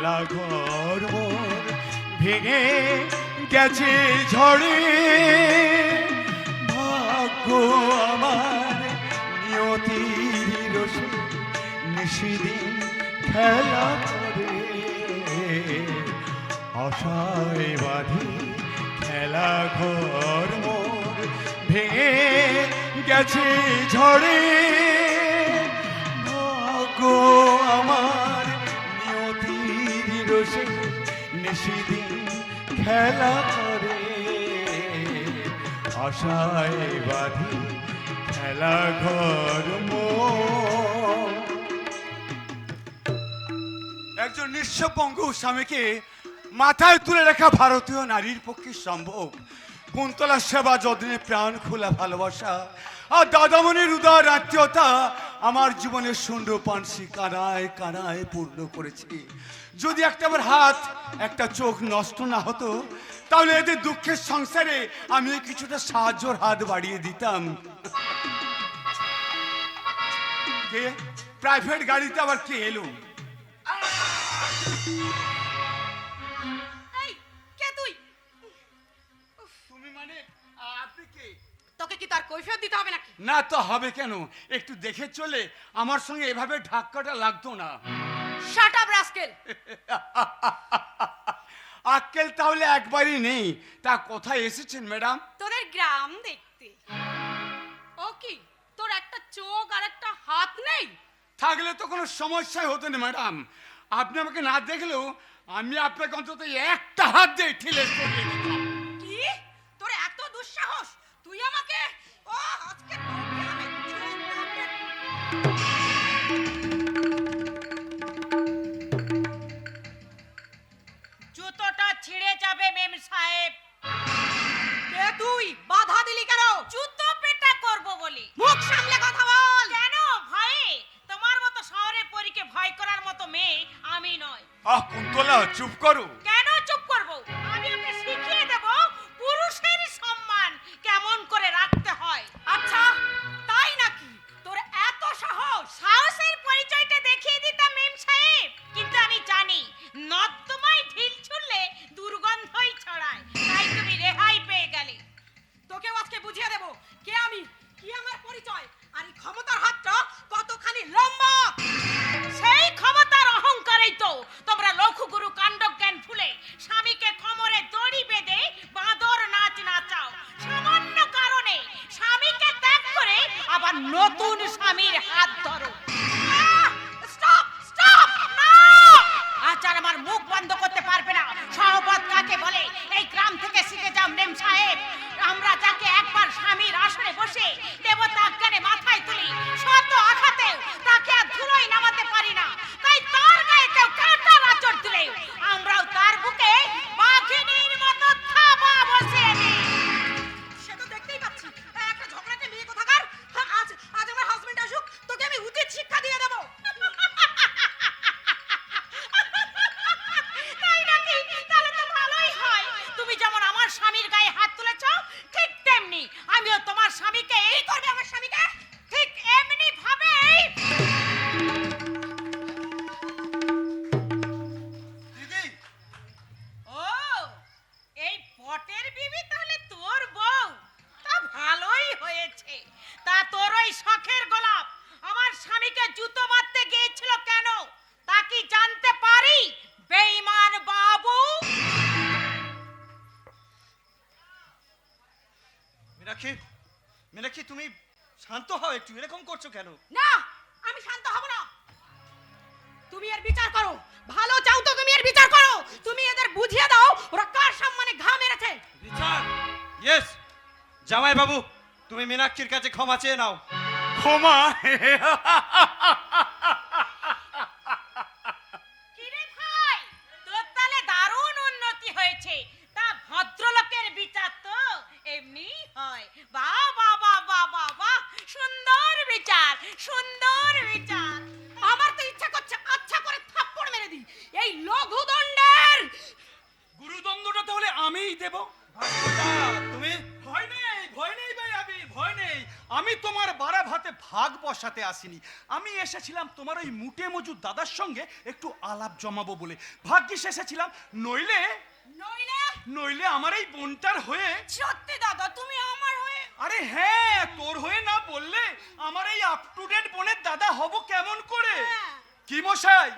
খেলা ঘর মোর ভেঙে গেছে ঝড়ে, ভাগ্য আমার নিয়তির রসে নিশিদিন খেলা করে, আশায় বাঁধি খেলা ঘর মোর ভেঙে গেছে ঝড়ে, ভাগ্য আমার নিয়তির রসে নিশিদিন খেলা করে, আশায় বাঁধি খেলা ঘর মোর। একজন নিঃস্বপঙ্গু স্বামীকে মাথায় তুলে রাখা ভারতীয় নারীর পক্ষে সম্ভব? কুন্তলার সেবা যত্নে প্রাণ খোলা ভালোবাসা আর দাদামণির উদার আত্মীয়তা আমার জীবনের সুন্দর পানসি কানায় কানায় পূর্ণ করেছে। যদি একটা আমার হাত একটা চোখ নষ্ট না হতো, তাহলে এদের দুঃখের সংসারে আমি কিছুটা সাহায্যর হাত বাড়িয়ে দিতাম। কে প্রাইভেট গাড়িতে আবার কে এলো? তোকে কি তার কৈফিয়ত দিতে হবে নাকি? না তো হবে কেন, একটু দেখে চলে আমার সঙ্গে এভাবে ধাক্কাটা লাগতো না। Shut up rascal. আক্কেল তাহলে একবারই নেই। তা কোথায় এসেছেন ম্যাডাম? তোদের গ্রাম দেখতে। ও কি তোর একটা চোখ আর একটা হাত নেই? থাকলে তো কোনো সমস্যাই হতো না ম্যাডাম। আপনি আমাকে না দেখলেও আমি আপনাকে অন্তত একটা হাত দিয়ে ঠেলে সরিয়ে দিতাম। কি তোর এত দুঃসাহস? তুই আমাকে আজকে জুতোটা ছিঁড়ে যাবে মেম সাহেব। কে তুই? বাধা দিলি কেন? জুতো পেটা করব বলি। মুখ সামলে কথা বল। কেন ভয়ে? তোমার মতো শহরে পরীকে ভয় করার মতো মেয়ে আমি নয়। কুন্তলা চুপ করো। কেন চুপ করব? আমি ওকে শিখিয়ে দেব পুরুষের সম্মান কেমন করে রাখতে হয়। আচ্ছা তাই নাকি? তোর এত সাহস? সাহসের পরিচয়টা দেখিয়ে দিতাম মেম সাহেব, কিন্তু আমি জানি নর্দমায় ঢিল ছুড়লে দুর্গন্ধই ছড়ায়, তাই তুমি রেহাই পেয়ে গেলে। তোকেও আজকে বুঝিয়ে দেব কে আমি, কি আমার পরিচয়, আর এই ক্ষমতার হাতটা কতখানি লম্বা। সেই ক্ষমতার অহংকারেই তো তোমরা লঘুগুরু কাণ্ডজ্ঞান ভুলে স্বামীকে কোমরে দড়ি বেঁধে বাঁদর নাচ নাচাও। সামান্য কারণে স্বামীকে ত্যাগ করে আবার নতুন স্বামীর হাত ধরো। Stop stop. না, আজ আর আমার মুখ বন্ধ করতে পারবে না। সহবত কাকে বলে এই গ্রাম থেকে শিখে যাও মেম সাহেব। আমরা যাকে একবার স্বামীর আসনে বসে দেবতা জ্ঞানে মাথায় তুলি, শত আঘাতেও তাকে আর ধুলোয় নামাতে পারি না। তাই তার গায়ে কেউ কাঁটার আঁচড় দিলে আমরাও তার বুকে বাঘিনীর মতো থাবা বসিয়ে দিই। সে তো দেখতেই পাচ্ছি একটা ঝগড়াটে মেয়ে কোথাকার। আজ আজ আমার হাজবেন্ড আসুক, তোকে আমি উচিত শিক্ষা দিয়ে দেব। তাই নাকি? তাহলে তো ভালোই হয়। তুমি যেমন আমার স্বামীর গায়ে হাত তুলেছ, ঠিক তেমনি আমিও তোমার স্বামীকে এই করবে। আমার স্বামীকে ঠিক এমনি ভাবেই। দিদি, ও এই পটের বিবি তাহলে তোর বউ? তা ভালোই হয়েছে। তা তোর ওই শখের গোলাপ আমার স্বামীকে জুতো মারতে গিয়েছিল কেন তা কি জানতে পারি বেঈমান বাবু? মীনাক্ষী, মীনাক্ষী তুমি শান্ত হও একটু, এরকম করছো কেন? না আমি শান্ত হব না। তুমি এর বিচার করো। ভালো চাও তো তুমি এর বিচার করো। তুমি এদের বুঝিয়ে দাও ওরা কার সম্মানে ঘা মেরেছে। বিচার? ইয়েস। জামাই বাবু, তুমি মীনাক্ষীর কাছে ক্ষমা চেয়ে নাও। ক্ষমা? কিরে ভাই, তোর তাহলে দারুণ উন্নতি হয়েছে। তা ভদ্রলোকের বিচার তো এমনি হয়। বাহ বাহ বাহ বাহ বাহ বাহ, সুন্দর বিচার, সুন্দর বিচার। আমার তো ইচ্ছা করছে আচ্ছা করে থাপ্পড় মেরে দিই এই লঘুদণ্ডের। গুরুদণ্ডটা তাহলে আমিই দেব। তুমি ভয় নেই ভাই, আমি ভয় নেই। আমি তোমার বারা ভাতে ভাগ বসাতে আসিনি, আমি এসেছিলাম তোমার ওই মুটে মজুর দাদার সঙ্গে একটু আলাপ জমাবো বলে। ভাগ্যিস এসেছিলাম, নইলে নইলে নইলে আমার এই বোনটার হয়ে। সত্যি দাদা তুমি আমার হয়ে? আরে হ্যাঁ, তোর হয়ে না বললে আমার এই আপ টু ডেট বোনের দাদা হব কেমন করে? হ্যাঁ। কি মশাই,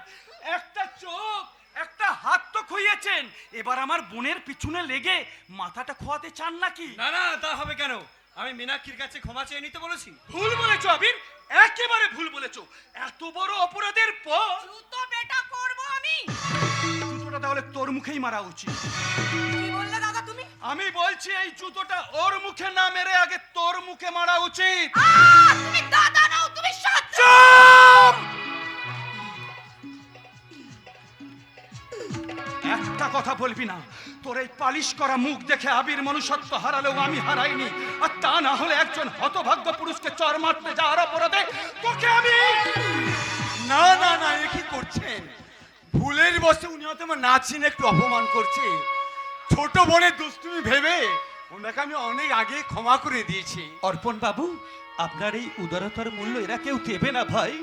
একটা চোখ একটা হাত তো খুইয়েছেন, এবার আমার বোনের পিছনে লেগে মাথাটা খোয়াতে চান নাকি? না না, তা হবে কেন? আমি মীনাক্ষীর কাছে ক্ষমা চেয়ে নিতে বলেছি। ভুল বলেছো আবির, একেবারে ভুল বলেছো। এত বড় অপরাধের পর জুতো বেটা করব আমি। জুতোটা তাহলে তোর মুখেই মারা উচিত। কি বললে দাদা তুমি? আমি বলছি এই জুতোটা ওর মুখে না মেরে আগে তোর মুখে মারা উচিত। তুমি দাদা নাও, তুমি সত্য। চুপ! একটা কথা বলবি না। তোর এই পালিশ করা মুখ দেখে আবির মনুষ্যত্ব হারালেও আমি হারাইনি, আর তা না হলে একজন হতভাগ্য পুরুষকে চর মারতে যাওয়ার অপরাধে তোকে আমি। না না না, এ কি করছেন? ভুলের বসে উনি হয়তো আমার না চিনে একটু অপমান করছে। ছোট বোনের দুষ্টুমি ভেবে ওনাকে আমি অনেক আগে ক্ষমা করে দিয়েছি। অর্পণ বাবু, আপনার এই উদারতার মূল্য এরা কেউ দেবে না ভাই,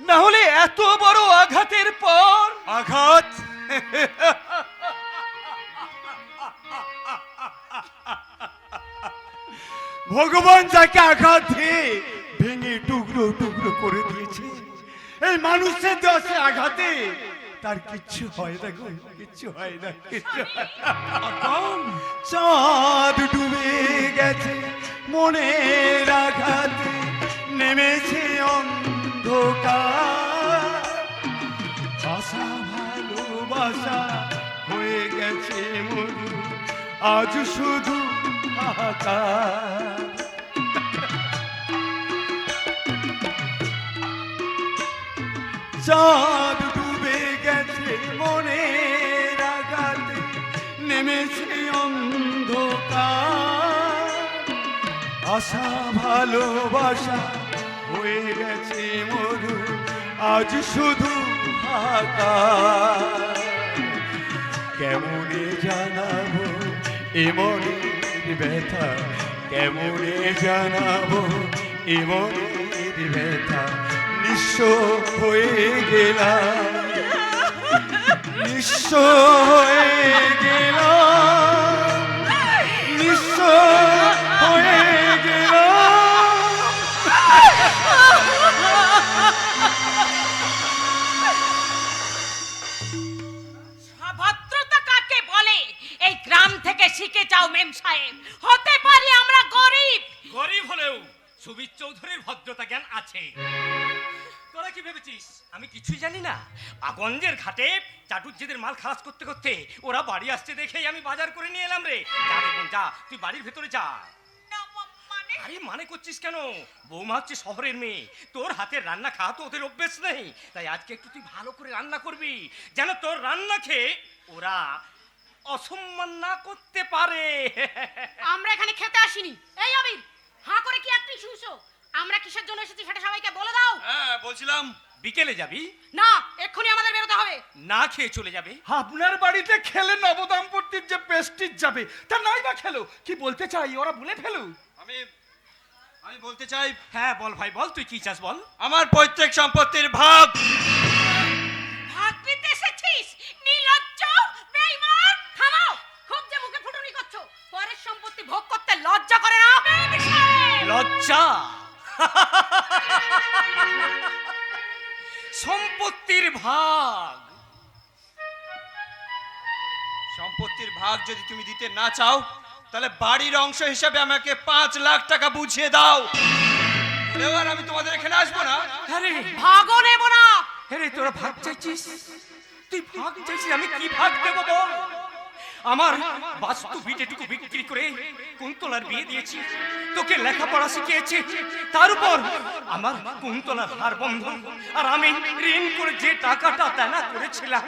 না হলে এত বড় আঘাতের পর। আঘাত? ভগবান যাকে আঘাত দিয়ে ভেঙে টুকরো টুকরো করে দিয়েছে, এই মানুষের দশে আঘাতে তার কিচ্ছু হয় না গো, কিচ্ছু হয় না, কিচ্ছু হয় না। চাঁদ ডুবে গেছে মনের আঘাতে, নেমেছে অন্ধকার, আশা ভালোবাসা হয়ে গেছে মরু, আজ শুধু হাহাকার। চাঁদ ডুবে গেছে মনের আঘাতে, নেমেছে অন্ধকার, আশা ভালোবাসা হয়ে গেছে মরু, আজ শুধু হাহাকার। কেমনে জানাবো এমনের ব্যথা, কেমনে জানাবো এমনের ব্যথা, নিঃস্ব হয়ে গেলাম, নিঃস্ব হয়ে গেলাম, নিঃস্ব হয়ে গেলাম। ভদ্রতা কাকে বলে এই গ্রাম থেকে শিখে যাও মেম সাহেব। হতে পারি আমরা গরিব, গরিব হলেও সুবীর চৌধুরীর ভদ্রতা জ্ঞান আছে। তোরা কি ভেবেছিস আমি কিছুই জানি না? আগঞ্জের ঘাটে চাটুজ্জিদের মাল খালাস করতে করতে ওরা বাড়ি আসছে দেখেই আমি বাজার করে নিয়ে এলাম রে। যা রে বোন, যা, তুই বাড়ির ভেতরে যা। মানে আরে মানে করছিস কেন? বৌমা হচ্ছে শহরের মেয়ে, তোর হাতের রান্না খাওয়া তো ওদের অভ্যেস নেই, তাই আজকে একটু তুই ভালো করে রান্না করবি, যেন তোর রান্না খেয়ে ওরা অসম্মান না করতে পারে। আমরা এখানে খেতে আসিনি। এই আবির, হাঁ করে কি একটি শুনছো? আমরা কিসের জন্য এসেছি সেটা সবাইকে বলে দাও। হ্যাঁ বলছিলাম বিকেলে যাবি, না, এক্ষুনি আমাদের বেরোতে হবে। না খেয়ে চলে যাবে। আপনার বাড়িতে খেলে নবদম্পতির যে প্রেস্টিজ যাবে, তা নাই বা খেলো। কি বলতে চাই ওরা বলে ফেলু। আমি বলতে চাই। হ্যাঁ বল ভাই বল, তুই কি চাস বল। আমার পৈতৃক সম্পত্তির ভাগ। ভাগ নিতে এসেছিস? নির্লজ্জ বেঈমান! থামাও, খুব যে মুখে ফুটুনি করছো। পরের সম্পত্তি ভোগ করতে লজ্জা করে না? মেম সাহেব! লজ্জা? সম্পত্তির ভাগ, সম্পত্তির ভাগ যদি তুমি দিতে না চাও তাহলে বাড়ির অংশ হিসাবে আমাকে 5 লাখ টাকা বুঝিয়ে দাও, এবার আমি তোমাদের এখানে আসবো না। আরে ভাগও নেব না। আরে তোরা ভাগ চাইছিস, তুই ভাগ চাইছিস, আমি কি ভাগ দেবো বল? আমার বাস্তু ভিটেটুকু বিক্রি করে কুন্তলার বিয়ে দিয়েছি, তোকে লেখাপড়া শিখিয়েছি, তার উপর আমার কুন্তলার হার বন্ধন, আর আমি ঋণ করে যে টাকাটা দেনা করেছিলাম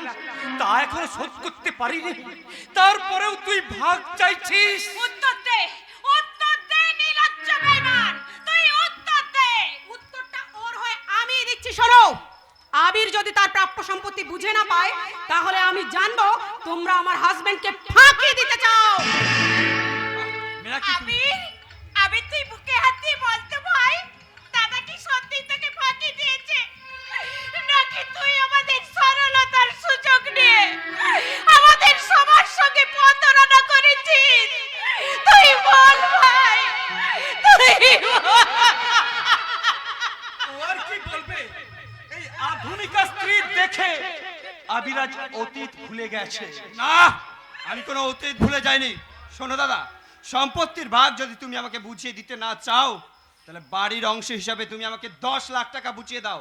তা এখনো শোধ করতে পারিনি, তারপরেও তুই ভাগ চাইছিস। উত্তর দে, উত্তর দে নির্লজ্জ বেঈমান! তুই উত্তর দে। উত্তরটা ওর হয়ে আমি দিচ্ছি। শোনো, আবির যদি তার প্রাপ্য সম্পত্তি বুঝে না পায়, তাহলে আমি জানবো তোমরা আমার হাজবেন্ডকে ফাঁকি দিতে চাও। আবির, আবির তুই বুকে হাত দিয়ে কি বলতো ভাই, দাদা কি সত্যি তোকে ফাঁকি দিয়েছে, নাকি তুই আমাদের সরলতার সুযোগ নিয়ে আমাদের সবার সঙ্গে প্রতারণা করেছিস? তুই বল ভাই, তুই বল। আর কি বলবে? এই আধুনিকা স্ত্রী দেখে আবিরাজ অতীত ভুলে গেছে। না, আমি কোনো অতীত ভুলে যাইনি। শোনো দাদা, সম্পত্তির ভাগ যদি তুমি আমাকে বুঝিয়ে দিতে না চাও, তাহলে বাড়ির অংশ হিসাবে তুমি আমাকে 10 লাখ টাকা বুঝিয়ে দাও।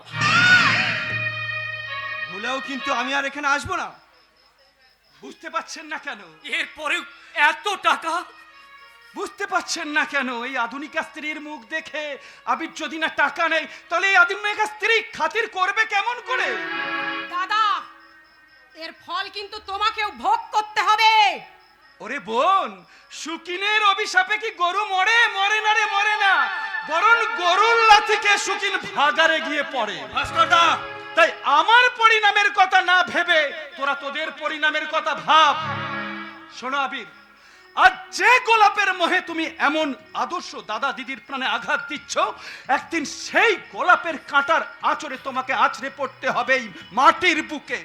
ভুলেও কিন্তু আমি আর এখানে আসবো না। বুঝতে পাচ্ছেন না কেন? এরপরেও এত টাকা? বুঝতে পাচ্ছেন না কেন? এই আধুনিকা স্ত্রীর মুখ দেখে আবির যদি না টাকা নেই, তাহলে এই আধুনিকা স্ত্রী খাতির করবে কেমন করে? দাদা, এর ফল কিন্তু তোমাকেও ভোগ করতে হবে। ওরে বোন, সুকিনের অভিশাপে কি গরু মরে? মরে না রে, মরে না। বরং গরুর লাথিকে সুকিন ভাগারে গিয়ে পড়ে। ভাস্করদা, তাই আমার পরিণামের কথা না ভেবে তোরা তোদের পরিণামের কথা ভাব। শোনো আবির, আজ যে গোলাপের মোহে তুমি এমন আদর্শ দাদা দিদির প্রাণে আঘাত দিচ্ছ, একদিন সেই গোলাপের কাঁটার আঁচড়ে তোমাকে আছড়ে পড়তে হবে এই মাটির বুকে।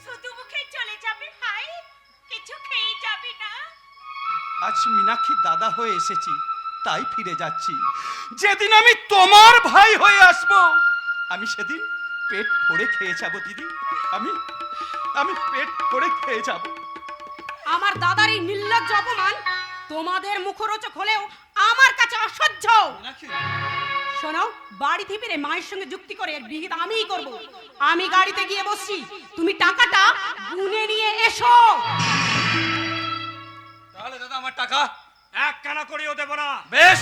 শুধু মুখে চলে যাবে ভাই, কিছু খেয়ে যাবি না? আজ মীনাক্ষী দাদা হয়ে এসেছি, তাই ফিরে যাচ্ছি। যেদিন আমি তোমার ভাই হয়ে আসব, আমি সেদিন পেট ভরে খেয়ে যাব দিদি। আমি পেট ভরে খেয়ে যাব। আমার দাদার এই নির্লজ্জ অপমান তোমাদের মুখরোচক হলেও আমার কাছে অসহ্য। শোনো, বাড়িতে ফিরে মায়ের সঙ্গে যুক্তি করে এর বিহিত আমিই করব। আমি গাড়িতে গিয়ে বসছি, তুমি টাকাটা গুনে নিয়ে এসো। তাহলে দাদা আমার টাকা এক কানা করেও দেব না। বেশ,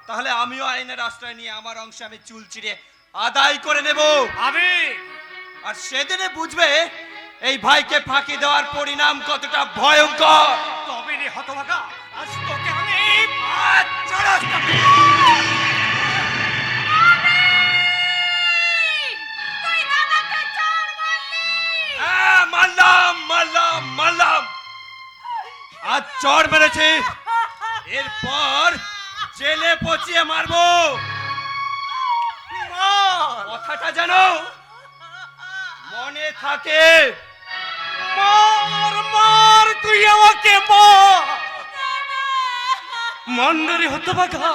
তাহলে আমিও আইনের আশ্রয় নিয়ে আমার অংশ আমি চুল চিরে আদায় করে নেব। আর সেদিনে বুঝবে এই ভাইকে ফাঁকি দেওয়ার পরিণাম কতটা ভয়ঙ্কর। তবে রে হতভাগা, আজ তোকে আমি তুই দাদাকে চড় মারলি। হ্যাঁ, মারলাম। আজ চড় মেরেছি, এরপর জেলে পচিয়ে মারবো। কথাটা জানো মনে থাকে। মার, তুই আমাকে মার। মন্ডরে হতভাগা,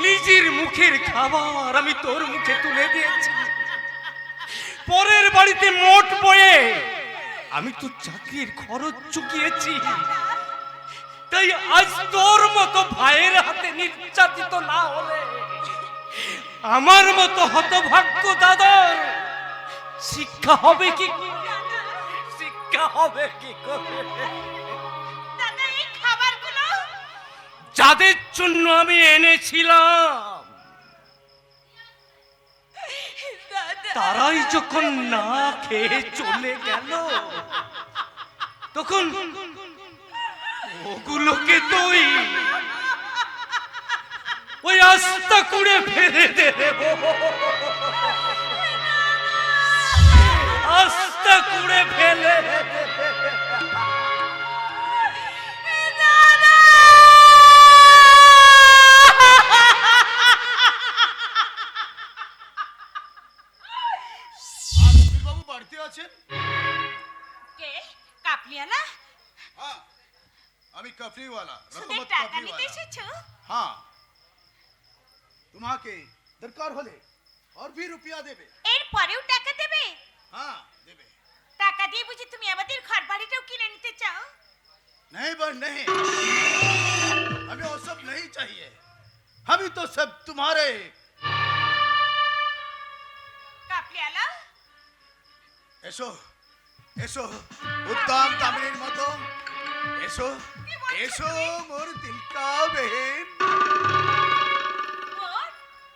নিজের মুখের খাবার আমি তোর মুখে তুলে দিয়েছি। পরের বাড়িতে মোট বয়ে আমি তো চাকরির খরচ চুকিয়েছি। তাই আজ তোর মতো ভাইয়ের হাতে নির্যাতিত না হলে আমার মতো হতভাগ্য দাদার শিক্ষা হবে কি করে? দাদা, এই খাবারগুলো যাদের জন্য আমি এনেছিলাম, তারাই যখন না খেয়ে চলে গেল, তখন ওগুলোকে তুই ওই আস্তা কুড়ে ফেলে দেব। আস্তা কুড়ে ফেলে বাবু বাড়িতে আছেন? কে? কাপলিয়ালা? हाँ আমি কাফরিওয়ালা সুদের রহমত টাকা নিতে কাফরিওয়ালা। এসেছো? हाँ তোমাকে দরকার হলে और भी रुपया देवे। এর পরেও টাকা দেবে? हाँ देवे। টাকা দিয়ে বুঝি তুমি আমাদের ঘর বাড়িটাও কিনে নিতে চাও? नहीं बहन नहीं, हमें वो सब नहीं चाहिए। हम ही तो सब तुम्हारे। কাপলিয়ালা, এসো এসো উত্তম তামিলের মতো এসো এসো মোর দিলকা বেহেন। বোন,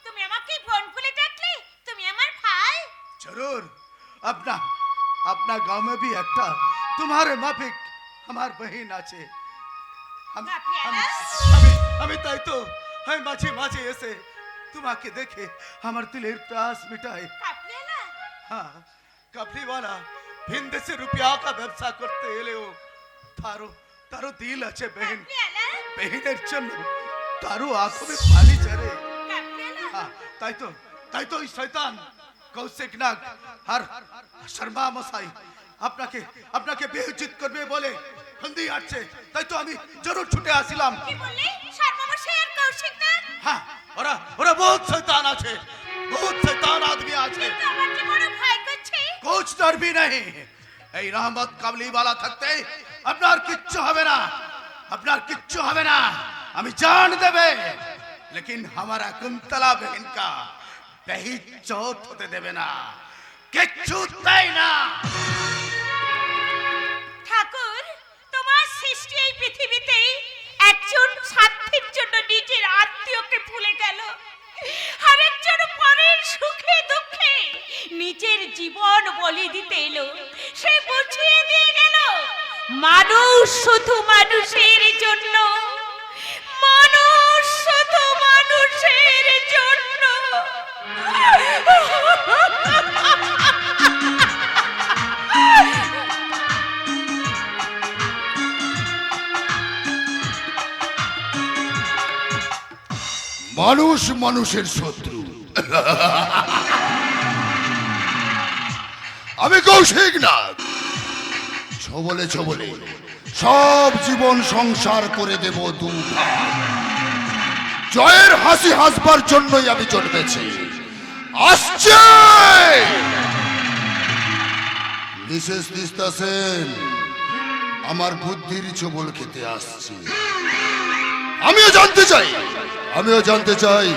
তুমি আমাকে বোন বলে ডাকলে? তুমি আমার ভাই? जरूर अपना अपना गांव में भी একটা तुम्हारे माफिक हमार बहन আছে। আমি তাই তো আমি মাঝে মাঝে এসে তোমাকে দেখে আমার দিলের প্যাস মিটাই। কাপলিয়ালা, हाँ कपड़ी वाला ভিন দেশে রুপিয়া का ব্যবসা করতে এলেও তারও তারও দিল আছে बहन। কাপলিয়ালা, बहनेर জন্য তারও आंखों में पानी झरे हाँ, তাই তো ওই শয়তান কৌশিক নাগ আর শর্মা মশাই আপনাকে বেইজ্জত করবে বলে ফন্দি আসছে, তাই তো আমি জরুর ছুটে আসিলাম। কি বললি সর্বমশাই আর কৌশিক না হ্যাঁ, ওরা বহুত শয়তান আছে, বহুত শয়তান आदमी আছে। তো আমার যে বড় ভয় করছে। कुछ डर भी नहीं, এই রহমত কাবলি वाला থাকতে আপনার কিচ্ছু হবে না, আপনার কিচ্ছু হবে না, আমি জান দেবে। लेकिन हमारा कुंतला बहन का दही चौथ होते देवे ना, किच्ছু তাই না। ঠাকুর তোমার সৃষ্টি এই পৃথিবীতে একজন স্বার্থের জন্য নিজের আত্মীয়কে ভুলে গেল, আর একজন পরের সুখে দুঃখে নিজের জীবন বলি দিতে এলো। সে বুঝিয়ে দিয়ে গেল মানুষ শুধু মানুষের জন্য, মানুষ শুধু মানুষের জন্য। মানুষ মানুষের শত্রু। আমি কৌশিক নাগ, ছবলে ছবলে সব জীবন সংসার করে দেব দুভাগ। জয়ের হাসি হাসবার জন্যই আমি জন্মেছি। আসছে মিসেস তিস্তা সেন আমার বুদ্ধির ছবল খেতে আসছে। আমিও জানতে চাই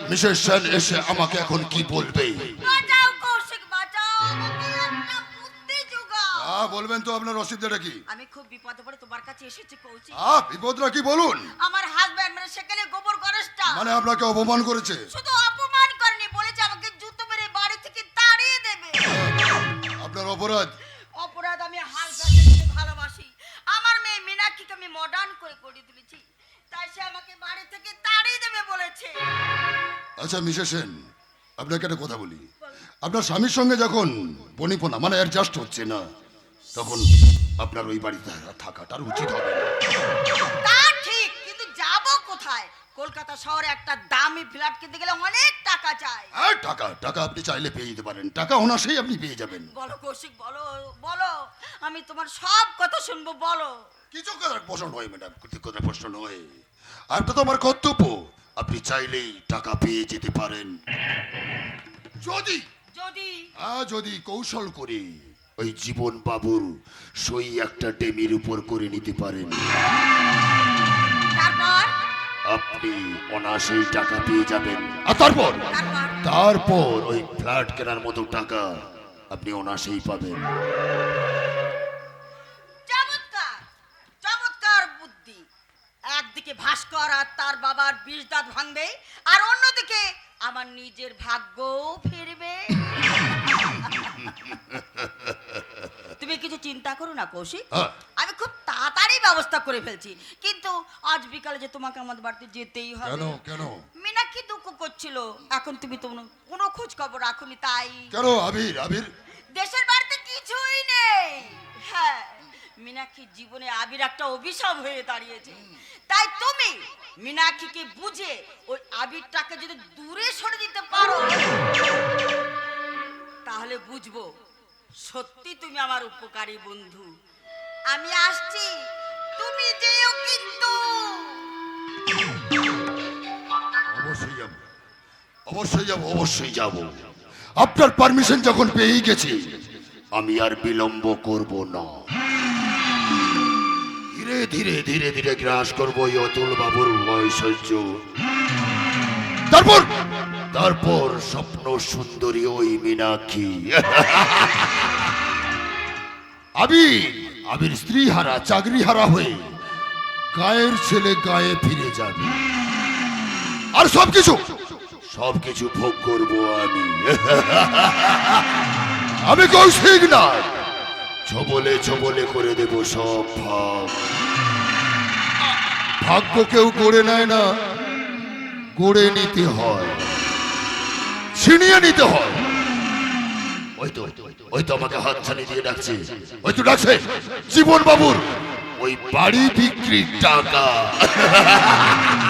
মিসেস সেন এসে আমাকে এখন কি বলবে। বাঁচাও কৌশিক বাঁচাও, আমাকে একটা বুদ্ধি জোগাও। বলবেন তো আপনার অসুবিধাটা কি? আমি খুব বিপদে পড়ে তোমার কাছে এসেছি কৌশিক। বিপদটা কি বলুন। আমার হাজবেন্ড মানে সেখানে গোবর গণেশটা মানে আপনাকে অপমান করেছে? শুধু অপমান করেনি, বলেছে আমাকে জুতো মেরে বাড়ি থেকে তাড়িয়ে দেবে। আপনার অপরাধ? অপরাধ আমি হাজবেন্ডকে ভালোবাসি, আমার মেয়ে মীনাক্ষীকে আমি মডার্ন করে তুলেছি, তাই সে আমাকে বাড়ি থেকে তাড়িয়ে দেবে বলেছে। আচ্ছা মিসেস সেন, আপনাকে একটা কথা বলি। আপনার স্বামীর সঙ্গে যখন বনিপনা মানে অ্যাডজাস্ট হচ্ছে না, তখন আপনার ওই বাড়িতে থাকাটার উচিত হবে না। তা ঠিক, কিন্তু যাব কোথায়? কলকাতা শহরে একটা দামি ফ্ল্যাট কিনতে গেলে অনেক টাকা চাই। আর টাকা আপনি চাইলে পেয়ে যেতে পারেন, টাকা অনায়াসেই আপনি পেয়ে যাবেন। বলো কৌশিক বলো, আমি তোমার সব কথা শুনবো, বলো। কিছু কথার প্রশ্ন নয় ম্যাডাম, কিছু কথার প্রশ্ন নয়। আপনার তো আমার কর্তব্য, আপনি চাইলেই টাকা পেয়ে যেতে পারেন যদি কৌশল করে ওই জীবন বাবুর সই একটা ডেমির উপর করে নিতে পারেন, তারপর আপনি অনায়াসেই টাকা পেয়ে যাবেন। আর তারপর ওই ফ্ল্যাট কেনার মতো টাকা আপনি অনায়াসেই পাবেন। চমৎকার বুদ্ধি। একদিকে ভাস্কর আর তার বাবার 20 দাঁত ভাঙবে, আর অন্যদিকে আমার নিজের ভাগ্যও ফিরবে। তুমি কিছু চিন্তা করো না কৌশিক, আমি খুব তাড়াতাড়ি ব্যবস্থা করে ফেলছি। কিন্তু আজ বিকালে যে তোমাকে আমাদের বাড়িতে যেতেই হবে। কেন? মীনাক্ষী দুঃখ করছিল, এখন তুমি তো কোনো খোঁজ খবর রাখোনি, তাই। কেন? আবির দেশের বাড়িতে কিছুই নেই। হ্যাঁ, মীনাক্ষীর জীবনে আবির একটা অভিশাপ হয়ে দাঁড়িয়েছে, তাই তুমি মীনাক্ষীকে বুঝে ওই আবিরটাকে যদি দূরে সরে দিতে পারো, তাহলে বুঝবো সত্যি তুমি আমার উপকারী বন্ধু। আমি আসছি, তুমি যেও কিন্তু। অবশ্যই যাব। আপনার পারমিশন যখন পেয়েই গেছি, আমি আর বিলম্ব করব না। ধীরে ধীরে গ্রাস করবো এই অতুল বাবুর ঐশ্বর্য। তারপর স্বপ্ন সুন্দরী ওই মীনাক্ষী। আবির স্ত্রী হারা, চাকরি হারা হয়ে গায়ের ছেলে গায়ে ফিরে যাবে, আর সবকিছু ভোগ করবো আমি কৌশিক না। ছবলে করে দেব সব ভাগ্য কেউ গড়ে নেয় না, গড়ে নিতে হয়, ছিনিয়ে নিতে হয়। ওই তো আমাকে হাত ছানি দিয়ে ডাকছে, ওই তো ডাকছে জীবন বাবুর ওই বাড়ি বিক্রির টাকা।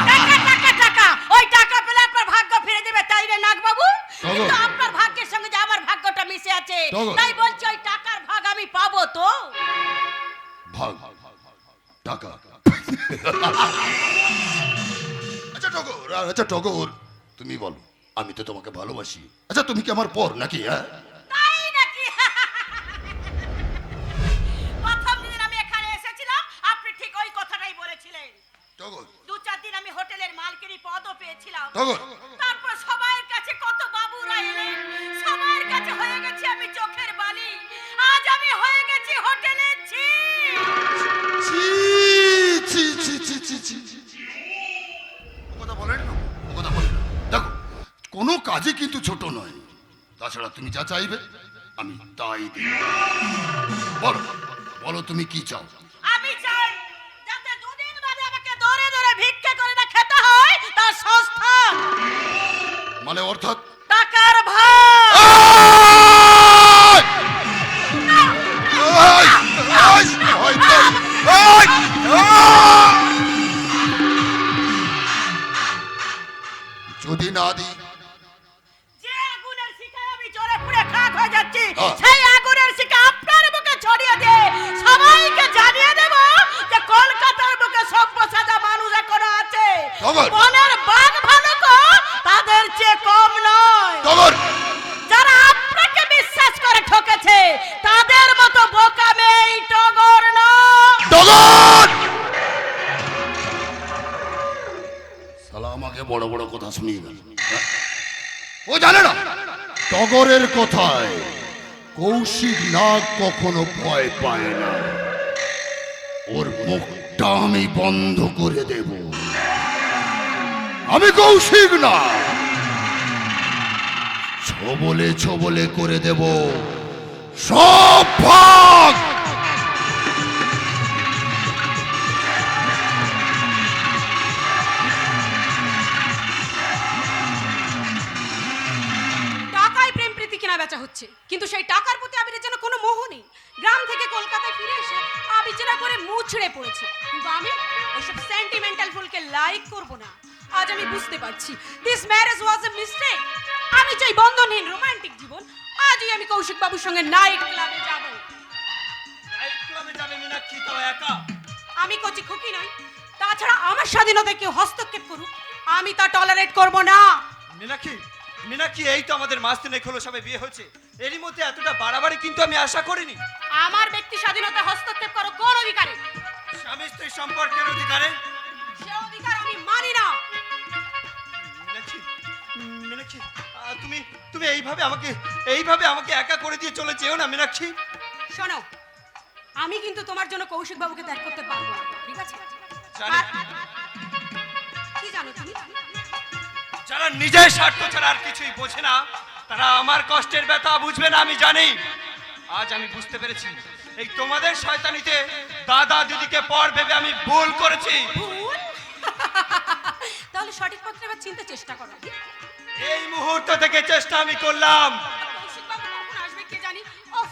টাকা টাকা টাকা, ওই টাকা পেলে আপনার ভাগ্য ফিরে দেবে, তাই রে নাগ বাবু? কিন্তু আপনার ভাগ্যের সঙ্গে যে আমার ভাগ্যটা মিশে আছে, তাই বলছি ওই টাকার ভাগ আমি পাবো তো? ভাগ টাকা। আচ্ছা টগর তুমি বলো, আমি তো তোমাকে ভালোবাসি, আচ্ছা তুমি কি আমার পর নাকি? হ্যাঁ তাই নাকি? প্রথম দিন আমি এখানে এসেছিলাম, আপনি ঠিক ওই কথাটাই বলেছিলেন। টগর 2-4 দিন আমি হোটেলের মালকিনি পদও পেয়েছিলাম। টগর তারপর সবার কাছে কত বাবুরা এলেন, সবার কাছে হয়ে গেছি আমি চোখের বালি, আজ আমি হয়ে গেছি হোটেলের ঝি। ছি ছি ছি ছি ছি ছি ছি। ও কথা বলেন না, ও কথা বলেন না। দেখো কোনো কাজে কিন্তু ছোট নয়, তাছাড়া তুমি যা চাইবে আমি তাই দেব। বলো বলো তুমি কি চাও? আমি চাই যাতে 2 দিন বাদে আমাকে দৌড়ে দৌড়ে ভিক্ষা করে না খেতে হয়, তার সংস্থান, মানে অর্থাৎ টাকার ভাগ। যদি না দিই যে আগুনের শিখায় আমি জ্বরে পুড়ে খাক হয়ে যাচ্ছি, হ্যাঁ। সেই আগুনের শিখা আপনার বুকে ছড়িয়ে দিয়ে সবাইকে জানিয়ে দেব যে কলকাতার বুকে সভ্যসাদা মানুষ এখনো আছে, টগর। বনের বাঘ ভালুক তাদের চেয়ে কম নয়। টগর যারা আপনাকে বিশ্বাস করে ঠকেছে তাদের মতো বোকামে এই টগর নয়। টগর শালা আমাকে বড় বড় কথা শুনিয়ে গেল। হ্যাঁ? ও জানে না টগরের কথায় কৌশিক নাগ কখনো ভয় পায় না, ওর মুখটা আমি বন্ধ করে দেব। আমি কৌশিক না, ছবলে ছবলে করে দেব সব ভাগ। টাকায় প্রেম প্রীতি কেনা বেচা হচ্ছে, কিন্তু সেই টাকার প্রতি আবিরের যেন কোনো মোহ নেই। গ্রাম থেকে কলকাতায় ফিরে এসে আবিচেনা করে মুছড়ে পড়েছে, কিন্তু আমি ওসব সেন্টিমেন্টাল ফুলকে লাইক করব না। আজ আমি বুঝতে পারছি this marriage was a mistake. আমি চাই বন্ধনহীন রোমান্টিক জীবন। আজই আমি কৌশিক বাবুর সঙ্গে নাইট ক্লাবে যাব। নাইট ক্লাবে যাবে মীনাক্ষী, তাও একা? আমি কচি খুকি নই, তাছাড়া আমার স্বাধীনতায় কেউ হস্তক্ষেপ করুক আমি তা টলারেট করব না। মীনাক্ষী মীনাক্ষী, এই তো আমাদের মাস 3 হলো সবে বিয়ে হয়েছে, এরই মধ্যে এতটা বাড়াবাড়ি কিন্তু আমি আশা করিনি। আমার ব্যক্তি স্বাধীনতায় হস্তক্ষেপ করো কোন অধিকারে? স্বামী স্ত্রী সম্পর্কের অধিকারে। সে অধিকার আমি মানি না। মীনাক্ষী মীনাক্ষী, তুমি তুমি এইভাবে আমাকে একা করে দিয়ে চলে যেও না মীনাক্ষী। শোনো, আমি কিন্তু তোমার জন্য কৌশিক বাবুকে ত্যাগ করতে পারবো না, ঠিক আছে? জানি। কি জানো তুমি? যারা নিজের স্বার্থ ছাড়া আর কিছুই বোঝে না, তারা আমার কষ্টের ব্যথা বুঝবে না, আমি জানি। আজ আমি বুঝতে পেরেছি, এই তোমাদের শয়তানিতে দাদা দিদিকে পর ভেবে আমি ভুল করেছি। ভুল? তাহলে সঠিক পথটা এবার চিনতে চেষ্টা করো। এই মুহূর্ত থেকে চেষ্টা আমি করলাম। কৌশিক বাবু কখন আসবে কে জানি। উফ!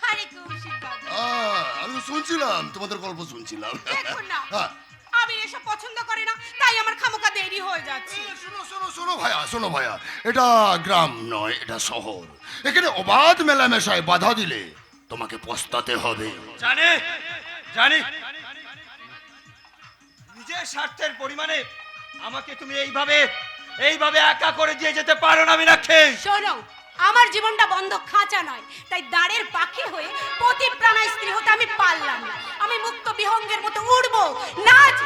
আরে কৌশিক বাবু, আমি শুনছিলাম, তোমাদের গল্প শুনছিলাম। দেখুন না, হ্যাঁ। আমি এসব পছন্দ করি না, তাই আমার খামোকা দেরি হয়ে যাচ্ছে। শোনো ভাইয়া, এটা গ্রাম নয়, এটা শহর। এখানে অবাধ মেলামেশায় বাধা দিলে তোমাকে পস্তাতে হবে। জানি নিজের স্বার্থের পরিমাণে আমাকে তুমি এইভাবে একা করে দিয়ে যেতে পারো না মীনাক্ষী। শোনো, আমার জীবনটা বন্ধ খাঁচা নয়, তাই দাঁড়ের পাখি হয়ে পতিপ্রাণা স্ত্রী হতে আমি পারলাম না। আমি মুক্ত বিহঙ্গের মতো উড়বো, নাচ।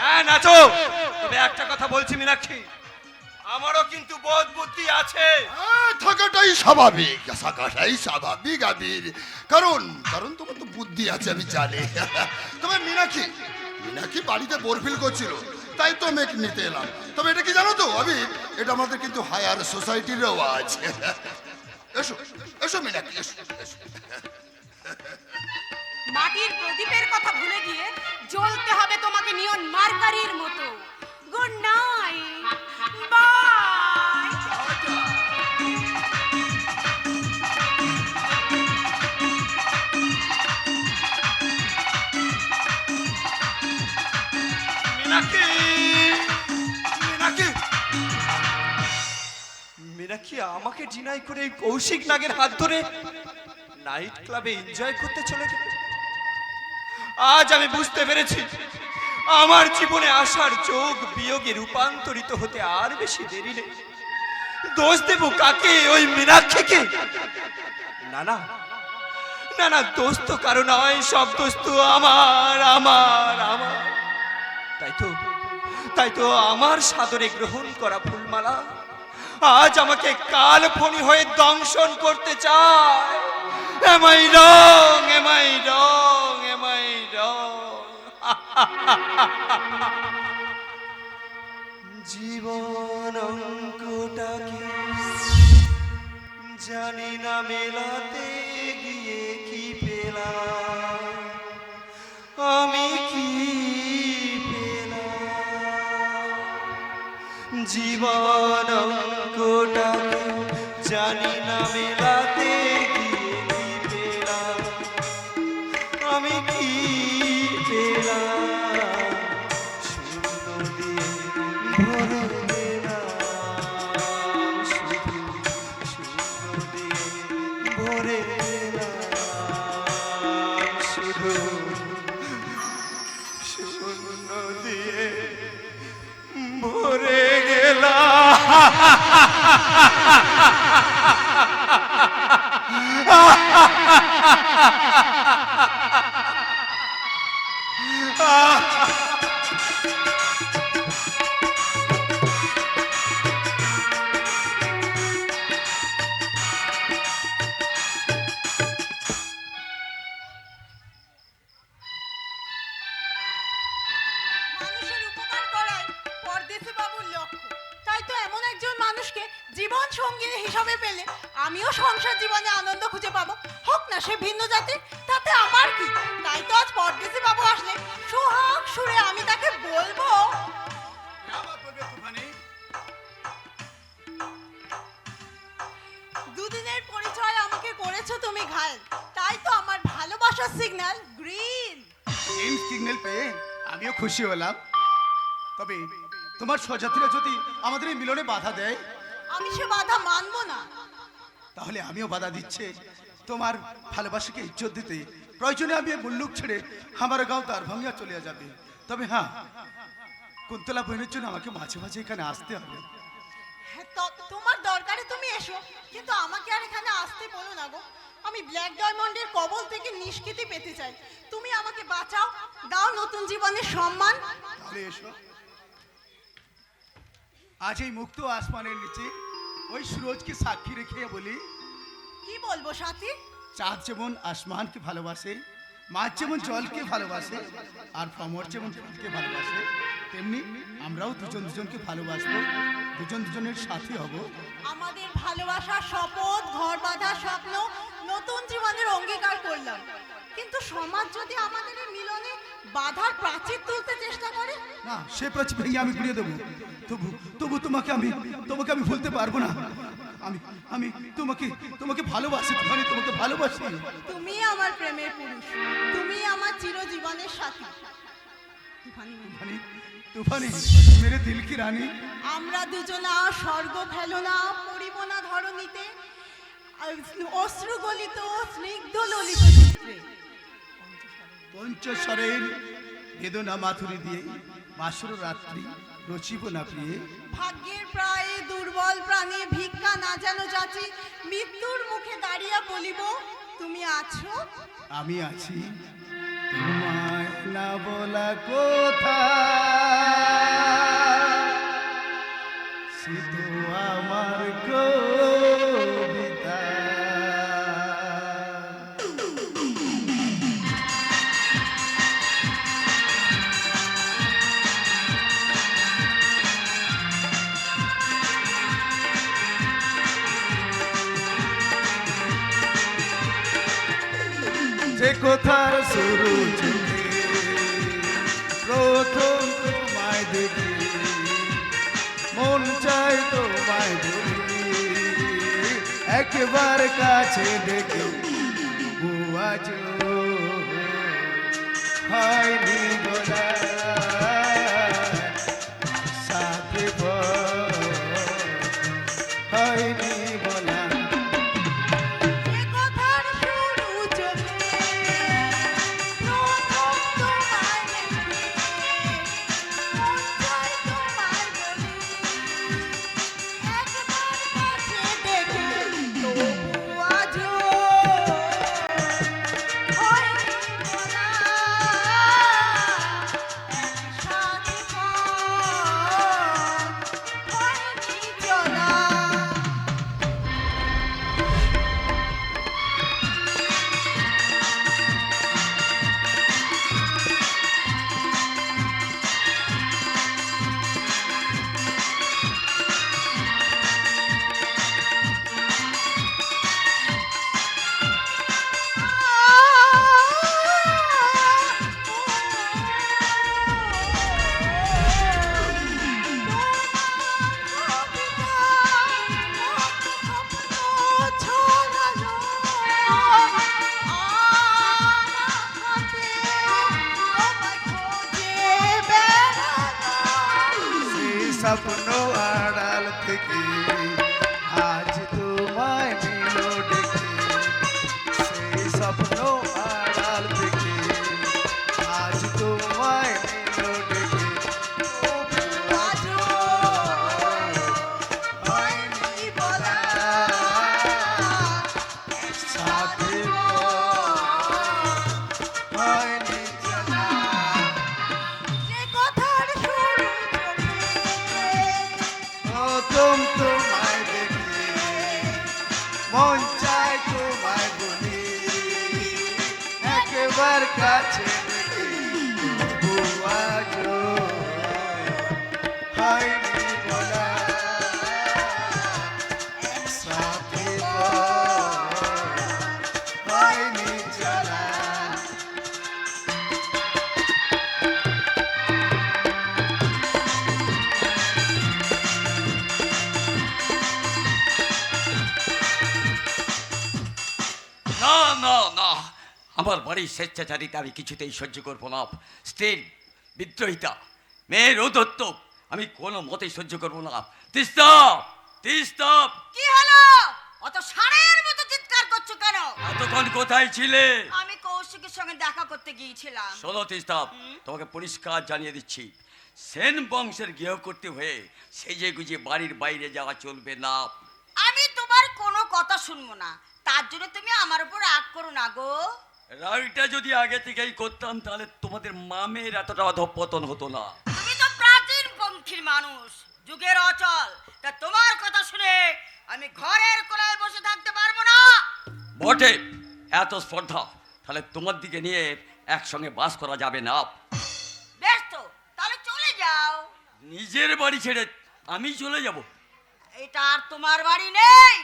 হ্যাঁ নাচো, তবে একটা কথা বলছি মীনাক্ষী, আমারও কিন্তু বোধ বুদ্ধি আছে। থাকাটাই স্বাভাবিক আবির, কারণ তোমার তো বুদ্ধি আছে আমি জানি। তবে মীনাক্ষী বাড়িতে বোরফিল করছিল, তাই তো মেক নিতে এলাম। তবে এটা কি জানো তো আবির, এটা আমাদের কিন্তু হায়ার সোসাইটির রেওয়াজ। এসো এসো মীনাক্ষী, এসো। মাটির প্রদীপের কথা ভুলে গিয়ে জ্বলতে হবে তোমাকে নিয়ন মার্কারির মতো। Good night, bye. আমাকে ডিনাই করে এই কৌশিক নাগের হাত ধরে নাইট ক্লাবে এনজয় করতে চলে গেল। আজ আমি বুঝতে পেরেছি আমার জীবনে আসার যোগ বিয়োগে রূপান্তরিত হতে আর বেশি দেরি নেই। দোষ দেব কাকে? ওই মীনাক্ষীকে? না না না না, দোষ তো কারো নয়, সব দোষ তো আমার আমার আমার। তাই তো আমার সাদরে গ্রহণ করা ফুলমালা আজ আমাকে কাল ফণি হয়ে দংশন করতে চায়। Am I wrong? Am I wrong? Am I wrong? জীবন অঙ্কটাকে জানি না মেলাতে গিয়ে কি পেলাম, আমি কি পেলাম। জীবন অঙ্কটাকে জানি না মেলাতে গিয়ে কি পেলাম, আমি কি পেলাম। শূন্য দিয়ে ভরে দিলাম, শুধু শূন্য দিয়ে ভরে দিলাম, শুধু শূন্য দিয়ে ভরে মানুষের উপকার করাই পরদেশি বাবুর লক্ষ্য। তাই তো এমন একজন মানুষকে জীবন সঙ্গী হিসাবে পেলে আমিও সংসার জীবনে আনন্দ খুঁজে পাবো, হোক না সে ভিন্ন জাতির, তাতে আমার কি। তাই তো আজ পরদেশি বাবু আসলে সোহাগ সুরে আমি তাকে বলবো, দুদিনের পরিচয় আমাকে করেছো তুমি ঘায়েল, তাই তো আমার ভালোবাসার সিগন্যাল গ্রিন। গ্রিন সিগন্যাল পেয়ে আমিও খুশি হলাম। তবে তোমার স্বজাতিরা যদি আমাদের এই মিলনে বাধা দেয়, আমি সে বাধা মানবো না। তাহলে আমিও বাধা দিচ্ছে তোমার ভালোবাসাকে ইজ্জত দিতে। প্রয়োজনে আমি এই মুল্লুক ছেড়ে আমার গাঁও দারভাঙ্গা চলে যাবে। তবে হ্যাঁ, কুন্তলা বইনের জন্য আমাকে মাঝে মাঝে এখানে আসতে হবে। হ্যাঁ, তোমার দরকারে তুমি এসো, কিন্তু আমাকে আর এখানে আসতে বলো না গো। আমি ব্ল্যাক ডায়মন্ডের কবল থেকে নিষ্কৃতি পেতে চাই। তুমি আমাকে বাঁচাও, দাও নতুন জীবনের সম্মান। তাহলে এসো। আজ এই মুক্ত আসমানের নিচে ওই সুরজকে সাক্ষী রেখে বলি, কি বলবো সাথী? চাঁদ যেমন আসমানকে ভালোবাসে, মাছ যেমন জলকে ভালোবাসে, আর ভ্রমর যেমন ফুলকে ভালোবাসে, তেমনি আমরাও দুজন দুজনকে ভালোবাসবো, দুজন দুজনের সাথী হব। আমাদের ভালোবাসার শপথ, ঘর বাঁধার স্বপ্ন, নতুন জীবনের অঙ্গীকার করলাম। কিন্তু সমাজ যদি আমাদের এই মিলনে বাধার প্রাচীর তুলতে চেষ্টা করে, না, সে প্রাচীর ভেঙে আমি ঘুরিয়ে দেবো। তবু তোমাকে আমি ভুলতে পারবো না। আমি তোমাকে ভালোবাসি, তোমাকে ভালোবাসি। তুমি আমার প্রেমের পুরুষ, তুমি আমার চিরজীবনের সাথী। তুফানি মেরে দিল কি রানী। আমরা দুজনা স্বর্গ ফেলনা, পড়িব না ধরণীতে, অশ্রু গলিত স্নিগ্ধ ললিত চিত্রে। পঞ্চস্বরের বেদনা মাথুরি দিয়ে মাসুর রাত্রি রচিব না প্রিয়ে। ভাগ্যের প্রায় দুর্বল প্রাণী ভিক্ষা না যেন যাচি, মৃত্যুর মুখে দাঁড়িয়ে বলিব তুমি আছো, আমি আছি। তোমায় না বলা কথা শুধু আমার কবিতা। যে কথার শুরু চোখে প্রথম তোমায় দেখি, মন চাই তোমায় বলি, একবার কাছে ডেকে বুয়াজ হয়নি বলা সাথে হয়নি স্বপ্ন আড়াল থেকে আজ তোমায় নিল ডেকে, সেই স্বপ্ন আড়াল থেকে আজ তোমায় নিল ডেকে। হয়নি বলা, সাথে হয়নি জানা। যে কথার শুরু প্রথম তোমায় দেখে মন চায় তোমায় বলি, একবার কাছে দেখে তবু আজও হয়নি বলা, সাথে হয়নি জানা। না না না, আমার বাড়ির স্বেচ্ছাচারিতা আমি কিছুতেই সহ্য করবো না। স্ত্রীর বিদ্রোহিতা, মেয়ের ঔদ্ধত্য আমি কোনো মতেই সহ্য করবো না। তিস্তা, তিস্তা, কি হলো? অত ষাঁড়ের মতো চিৎকার করছো কেন? এতক্ষণ কোথায় ছিলে? আমি কৌশিকের সঙ্গে দেখা করতে গিয়েছিলাম। শোনো তিস্তা, তোমাকে পরিষ্কার জানিয়ে দিচ্ছি, সেন বংশের গৃহকর্ত্রী হয়ে সেজে গুজে বাড়ির বাইরে যাওয়া চলবে না। আমি তোমার কোনো কথা শুনবো না, তার জন্য তুমি আমার উপর রাগ করো না গো। রাগটা যদি আগে থেকেই করতাম তাহলে তোমাদের মামের এতটা অধঃপতন হতো না। তুমি তো প্রাচীন পন্থীর মানুষ, যুগের অচল, তা তোমার কথা শুনে আমি ঘরের কোণায় বসে থাকতে পারবো না। বটে, এত স্পর্ধা, তাহলে তোমার দিকে নিয়ে একসঙ্গে বাস করা যাবে না। বেশ তো, তাহলে চলে যাও। নিজের বাড়ি ছেড়ে আমি চলে যাব? এটা আর তোমার বাড়ি নেই।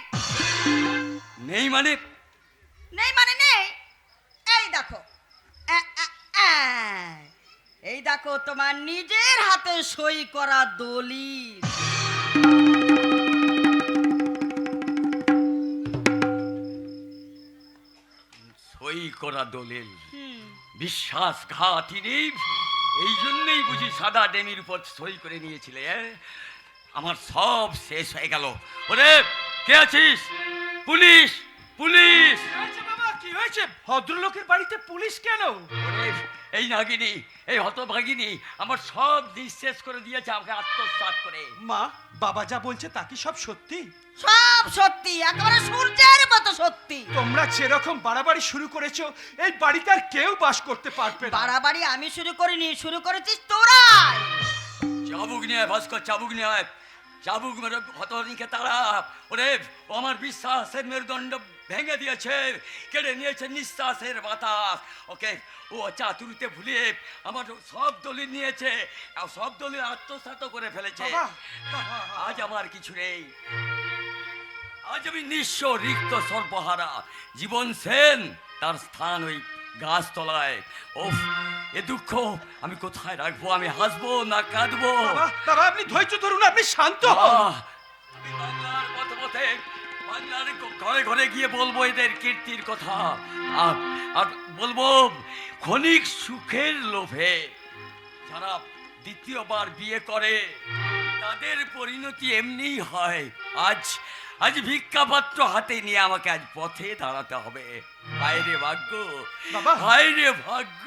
নেই মানে? নেই মানে নেই। এই দেখো, এই দেখো তোমার নিজের হাতে সই করা দলিল। সই করা দলিল? বিশ্বাসঘাতিনী, এই জন্যই বুঝি সাদা ডেমির উপর সই করে নিয়েছিলে? আমার সব শেষ হয়ে গেল। ওরে কে আছিস? Police, police! বাবা কি হয়েছে? ভদ্রলোকের বাড়িতে পুলিশ কেন? ওরে, এই নাগিনী, এই হতভাগিনী আমার সব নিঃশেষ করে দিয়েছে, আমাকে আত্মসাৎ করে। মা, বাবা যা বলছে তা কি সব সত্যি? সব সত্যি, একেবারে সূর্যের মতো সত্যি। তোমরা যেরকম বাড়াবাড়ি শুরু করেছো, এই বাড়িতে আর কেউ বাস করতে পারবে না। বাড়াবাড়ি আমি শুরু করিনি, শুরু করেছিস তোরাই। চাবুক নিয়ে আয় ভাস্কর, চাবুক নিয়ে আয়। চাবুক মেরে হতনিকে তারা। ওরে, ও আমার বিশ্বাসের মেরুদণ্ড ভেঙে দিয়েছে, কেড়ে নিয়েছে নিঃশ্বাসের বাতাস। ওকে, ও চাতুরিতে ভুলিয়ে আমার সব দলিল নিয়েছে, আর সব দলিল আত্মসাৎ করে ফেলেছে। আজ আমার কিছু নেই, আজ আমি নিঃস্ব, রিক্ত, সর্বহারা। জীবন সেন, তার স্থান ওই গাছতলায়। ওফ, এ দুঃখ আমি কোথায় রাখবো? আমি হাসবো না কাঁদবো? বাবা, বাবা আপনি ধৈর্য ধরুন, আপনি শান্ত হন। আমি বাংলার পথে পথে, বাংলার ঘরে ঘরে গিয়ে বলবো এদের কীর্তির কথা। আর বলবো ক্ষণিক সুখের লোভে যারা দ্বিতীয়বার বিয়ে করে তাদের পরিণতি এমনিই হয়। আজ ভিক্ষাপত্র হাতে নিয়ে আমাকে আজ পথে দাঁড়াতে হবে। হায় রে ভাগ্য, বাবা। হায় রে ভাগ্য।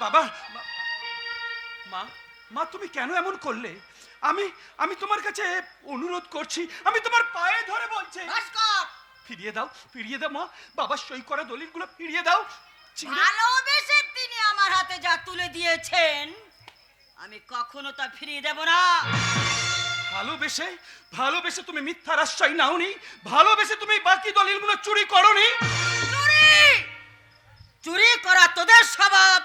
বাবা, মা, মা তুমি কেন এমন করলে? আমি তোমার কাছে অনুরোধ করছি, আমি তোমার পায়ে ধরে বলছি, ভাস্কর, ফিরিয়ে দাও, ফিরিয়ে দাও মা। বাবার সই করা দলিলগুলো ফিরিয়ে দাও। ভালোবেসে তিনি আমার হাতে যা তুলে দিয়েছেন, আমি কখনো তা ফিরিয়ে দেব না। ভালোবেসে, ভালোবেসে তুমি মিথ্যার আশ্রয় নাওনি, ভালোবেসে তুমি বাকি দলিলগুলো চুরি করনি। চুরি চুরি করা তোদের স্বভাব,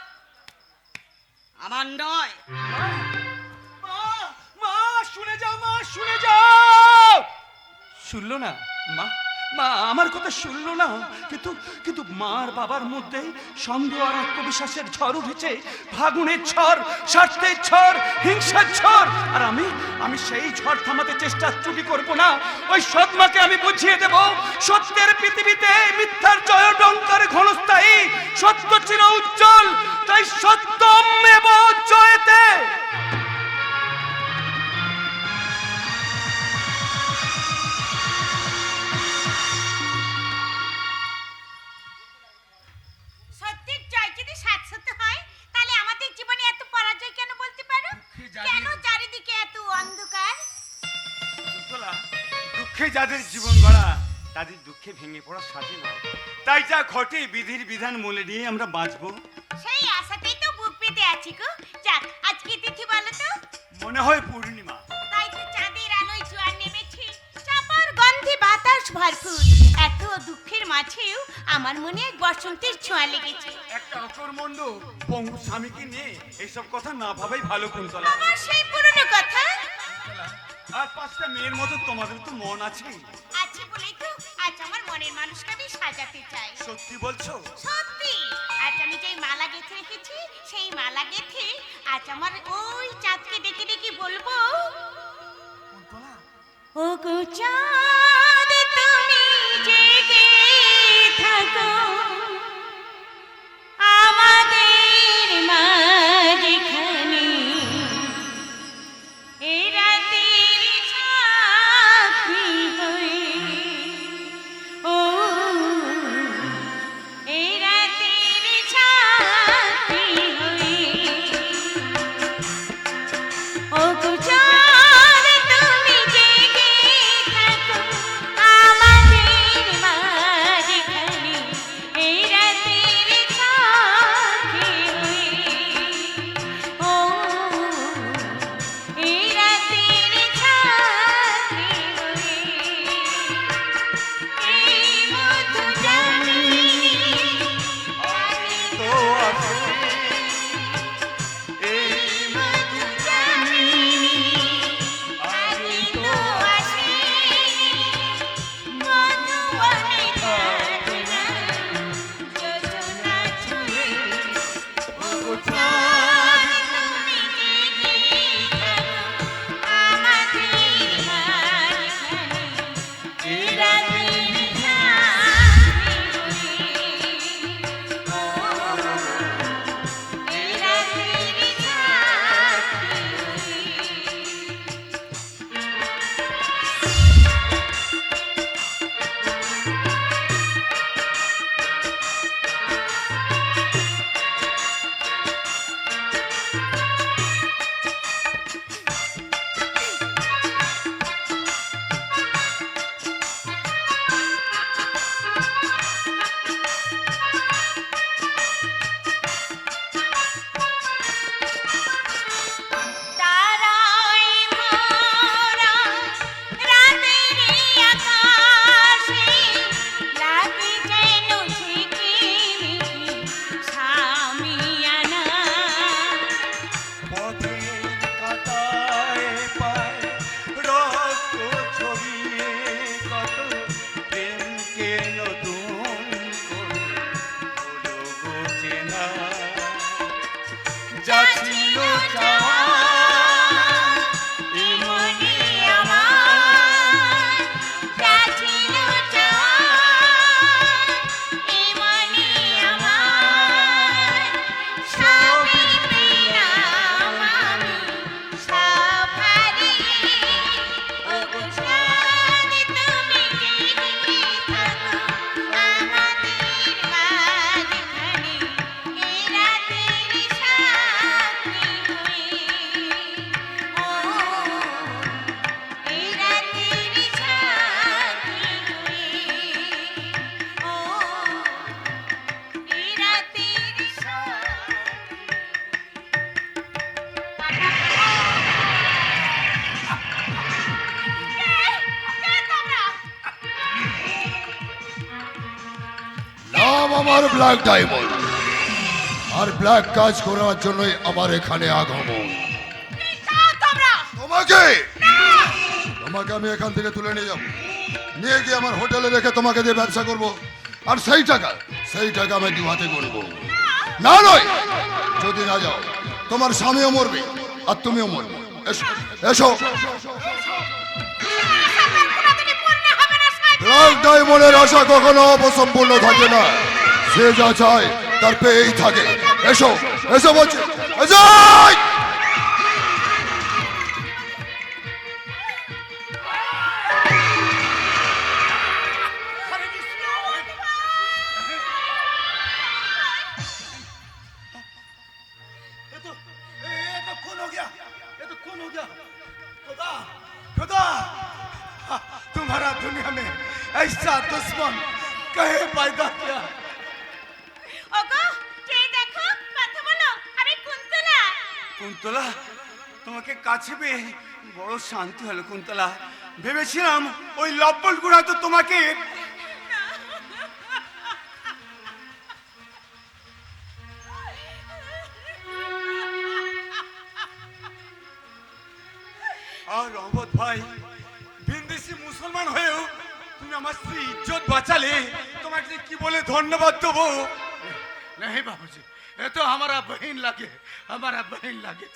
আমার নয়। মা, মা শুনে যাও, মা শুনে যাও। শুনলো না মা? মা আমার কথা শুনলো না, কিন্তু মার বাবার মধ্যে সন্দেহ আর আত্মবিশ্বাসের ঝড় উঠেছে, ফাগুনের ঝড়, স্বার্থের ঝড়, হিংসার ঝড়। আর আমি সেই ঝড় থামাতে চেষ্টা ত্রুটি করব না। ওই সৎমাকে আমি বুঝিয়ে দেব, সত্যের পৃথিবীতে মিথ্যার জয়ডঙ্কার ঘনস্থায়ী, সত্য চির উজ্জ্বল, তাই সত্যমেব জয়তে। সুখে যাদের জীবন গড়া তাদের দুঃখে ভেঙে পড়া সাথে নয়। তাই যা ঘটে বিধির বিধান মূলে নিয়ে আমরা বাঁচবো। সেই আশাতেই তো বুক পেতে আছি গো। যাক, আজকে তিথি বলো তো? মনে হয় পূর্ণিমা। তাই তো চাঁদের আলোয় জোয়ার নেমেছে, চাপার গন্ধে বাতাস ভরপুর। এত দুঃখের মাঝেও আমার মনে এক বসন্তের ছোঁয়া লেগেছে। একটা অকর্মণ্ড পঙ্গু স্বামীকে নিয়ে এইসব কথা না ভাবাই ভালো কুন্তলা। আমার সেই পুরনো কথা আর 5টা মেয়ের মতো তোমাদের তো মন আছে। আছে বলেই তো আজ আমার মনের মানুষকে আমি সাজাতে চাই। সত্যি বলছো? সত্যি। আজ আমি যেই মালা গেঁথে রেখেছি, সেই মালা গেঁথে আজ আমার ওই চাঁদকে ডেকে ডেকে বলবো, ও গো চাঁদ তুমি জেগে থাকো আমাদের মাঝখানে, এ রাতের সাক্ষী হয়ে, ও এ রাতের সাক্ষী হয়ে, ও গো চাঁদ তুমি জেগে থাকো আমাদের মাঝখানে, এই রাতের সাক্ষী হয়ে, ও এই রাতের সাক্ষী হয়ে, এই মধু জানি আমি তো আছে এই মধু জানি আমি তো আসি মধুবনে কাঁদনা যোজনা ছুঁয়ে, ও চাঁদ তুমি জেগে থাকো আমাদের মাঝখানে, এই রাতের সাক্ষী হয়ে, ও এই রাতের সাক্ষী হয়ে। তারাই ভরা রাতের আকাশে লাগে যেন ঝিকিমিকি সামিয়ানা, পথের কাঁটায় পায় রক্ত ছড়িয়ে কত প্রেমকে নতুন করে হলো গো চেনা। যা ছিল চাওয়া এ মনে আমার যা ছিল চাওয়া, এ মনে আমার সবই পেলাম আমি সব হারিয়ে, ও গো চাঁদ তুমি জেগে থাকো আমাদের মাঝখানে, এ রাতের সাক্ষী হয়ে, ও এই রাতের সাক্ষী হয়ে, ও এই রাতের নাম আমার ব্ল্যাক ডায়মন্ড, আর ব্ল্যাক কাজ করার জন্যই আমার এখানে আগমন। তোমাকে তোমাকে আমি এখান থেকে তুলে নিয়ে যাবো, নিয়ে গিয়ে আমার হোটেলে রেখে তোমাকে দিয়ে ব্যবসা করব, আর সেই টাকা আমি 2 হাতে গুনবো। না নয়, যদি না যাও তোমার স্বামীও মরবে আর তুমিও মরবে। এসো এসো। ব্ল্যাক ডায়মন্ডের আশা কখনো অপসম্পূর্ণ থাকে না, সে যা চায় তার পেয়েই থাকে। এসো এসো বলছি, এসো। खुदा खुदा तुम्हारा कहे पैदा किया। ওগো কে দেখো কথা বলো আমি কুন্তলা। কুন্তলা, তোমাকে কাছে পেয়ে বড় শান্তি হলো কুন্তলা। ভেবেছিলাম ওই লব্বল গুড়া তো তোমাকে আর রহমত ভাই, ভিনদেশি মুসলমান হয়েও তুমি আমার স্ত্রী ইজ্জত বাঁচালে, তোমাকে যে কি বলে ধন্যবাদ দেবো। नहीं बाबूजी, ये तो हमारा बहन लगे, हमारा बहन लगे।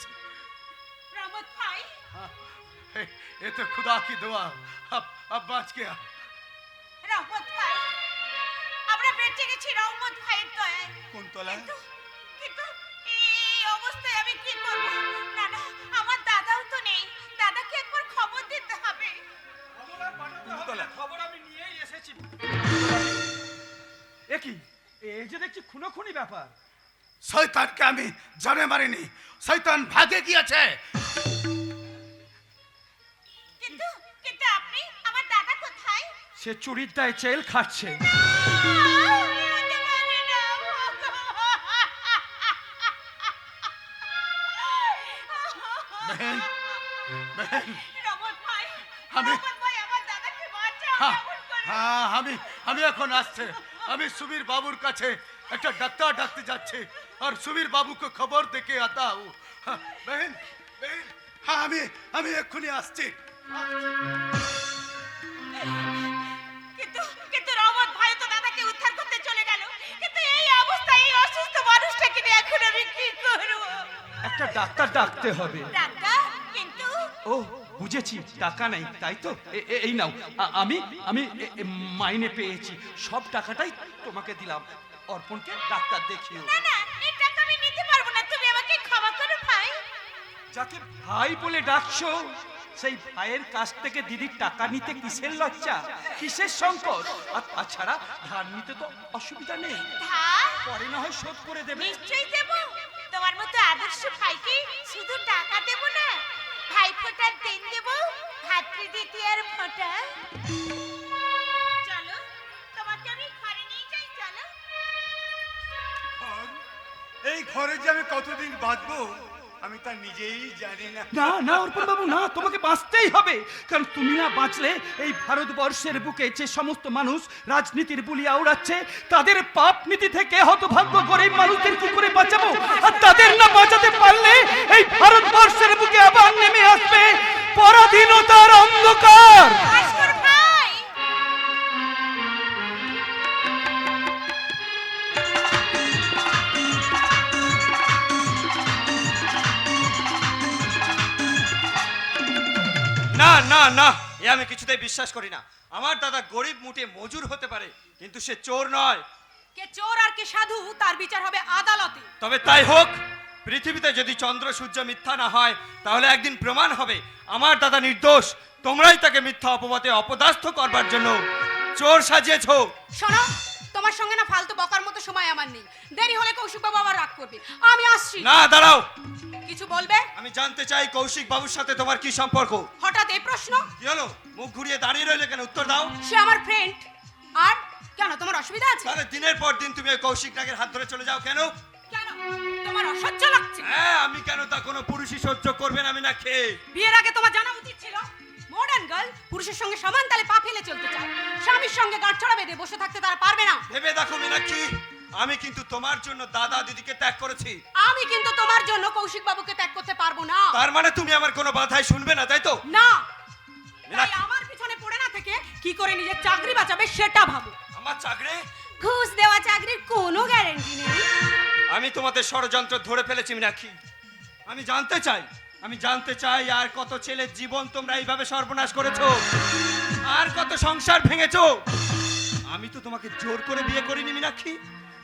রহমত ভাই ये तो खुदा की दुआ, अब बच गया। রহমত ভাই আমরা বেঁচে গেছি রহমত ভাইয়ের দয়ায়। কুন্তলা, কিন্তু এই অবস্থায় আমি কি করব? না না, আমার দাদাও তো নেই, দাদাকে একবার খবর দিতে হবে। কুন্তলা, খবর আমি নিয়েই এসেছি। একই এই যে দেখছি খুনোখুনি ব্যাপার। শয়তানকে আমি জানে মারিনি, শয়তান ভাগে গিয়েছে। কিন্তু কিন্তু আপনি আমার দাদা কোথায়? সে চুরির দায়ে জেল খাটছে। হতে পারে না। बहन, बहन, রহমত ভাই, আমি- রহমত ভাই আমার দাদাকে বাঁচাও। হ্যাঁ, কেমন করে? হ্যাঁ, আমি এখন আসছে। আমি সুবীর বাবুর কাছে একটা ডাক্তার ডাকতে যাচ্ছি, আর সুবীর বাবুকে খবর দেখে আতা हूं। হ্যাঁ, बहन, बहन, হ্যাঁ, আমি এক্ষুনি আসছি। কিন্তু কিন্তু রহমত ভাই তো দাদাকে উদ্ধার করতে চলে গেল। কিন্তু এই অবস্থায় এই অসুস্থ মানুষটাকে নিয়ে এখন আমি কি করব? একটা ডাক্তার ডাকতে হবে। ডাক্তার? কিন্তু ও বুঝেছি, টাকা নেই তাই তো। এই নাও, আমি আমি মাইনে পেয়েছি, সব টাকাটাই তোমাকে দিলাম। অর্পণকে ডাক্তার দেখিও। না না, এই টাকা আমি নিতে পারবো না, তুমি আমাকে ক্ষমা করো ভাই। যাকে ভাই বলে ডাকছো, সেই ভাইয়ের কাছ থেকে দিদির টাকা নিতে কিসের লজ্জা, কিসের সংকট? আর তাছাড়া ধার নিতে তো অসুবিধা নেই, ধার পরে না হয় শোধ করে দেবে। নিশ্চয়ই দেব। তোমার মতো আদর্শ ভাইকে শুধু টাকা দেব না, ভাই ফোঁটার দিন দেব, ভাতৃ দ্বিতীয়ার ফোঁটা। চলো তোমাকে আমি ঘরে নিয়ে যাই, চলো। আর এই ঘরে যে আমি কতদিন বাঁচবো আমি তা নিজেই জানি না। না না অর্পণ বাবু, না, তোমাকে বাঁচতেই হবে। কারণ তুমি না বাঁচলে এই ভারতবর্ষের বুকে যে সমস্ত মানুষ রাজনীতির বুলি আওড়াচ্ছে, তাদের পাপ নীতি থেকে হতভাগ্য গরিব মানুষদের কি করে বাঁচাবো? আর তাদের না বাঁচাতে পারলে এই ভারতবর্ষের বুকে আবার নেমে আসবে পরাধীনতার অন্ধকার। ভাস্কর ভাই, না না না, এ আমি কিছুতেই বিশ্বাস করি না। আমার দাদা গরিব মুটে মজুর হতে পারে, কিন্তু সে চোর নয়। কে চোর আর কে সাধু তার বিচার হবে আদালতে। তবে তাই হোক, পৃথিবীতে যদি চন্দ্র সূর্য মিথ্যা না হয়, তাহলে একদিন প্রমাণ হবে আমার দাদা নির্দোষ। তোমরাই তাকে মিথ্যা অপবাদে অপদাস্থ করবার জন্য চোর সাজিয়েছো। শোনো, তোমার সঙ্গে না ফালতু বকার মতো সময় আমার নেই। দেরি হলে কৌশিক বাবু আবার রাগ করবে। আমি আসছি। না, দাঁড়াও। কিছু বলবে? আমি জানতে চাই কৌশিক বাবুর সাথে তোমার কি সম্পর্ক? হঠাৎ এই প্রশ্ন? কি হলো, মুখ ঘুরিয়ে দাঁড়িয়ে রইলে কেন? উত্তর দাও। সে আমার ফ্রেন্ড। আর কেন, তোমার অসুবিধা আছে? তাহলে দিনের পর দিন তুমি ওই কৌশিক নাগের হাত ধরে চলে যাও কেন? কেন, তোমার অসহ্য লাগছে? হ্যাঁ, আমি কেন তা কোনো পুরুষই সহ্য করবে না আমি না খেয়ে? বিয়ের আগে তোমার জানা উচিত ছিল মডার্ন গার্ল পুরুষের সঙ্গে সমান তালে পা ফেলে চলতে চায়। স্বামীর সঙ্গে গাঁটছড়া বেঁধে বসে থাকতে তারা পারবে না। ভেবে দেখো মীনাক্ষী, আমি কিন্তু তোমার জন্য দাদা দিদিকে ত্যাগ করেছি। আমি কিন্তু তোমার জন্য কৌশিক বাবুকে ত্যাগ করতে পারবো না। তার মানে তুমি আমার কোনো বাধাই শুনবে না, তাই তো? না, তাই মীনাক্ষী, আমার পিছনে পড়ে না থেকে কি করে নিজের চাকরি বাঁচাবে সেটা ভাবো। আমার চাকরি? ঘুষ দেওয়া চাকরির কোনো গ্যারান্টি নেই। আমি তোমাদের ষড়যন্ত্র ধরে ফেলেছি মীনাক্ষী। আমি জানতে চাই আর কত ছেলের জীবন তোমরা এইভাবে সর্বনাশ করেছো, আর কত সংসার ভেঙেছো। আমি তো তোমাকে জোর করে বিয়ে করিনি মীনাক্ষী,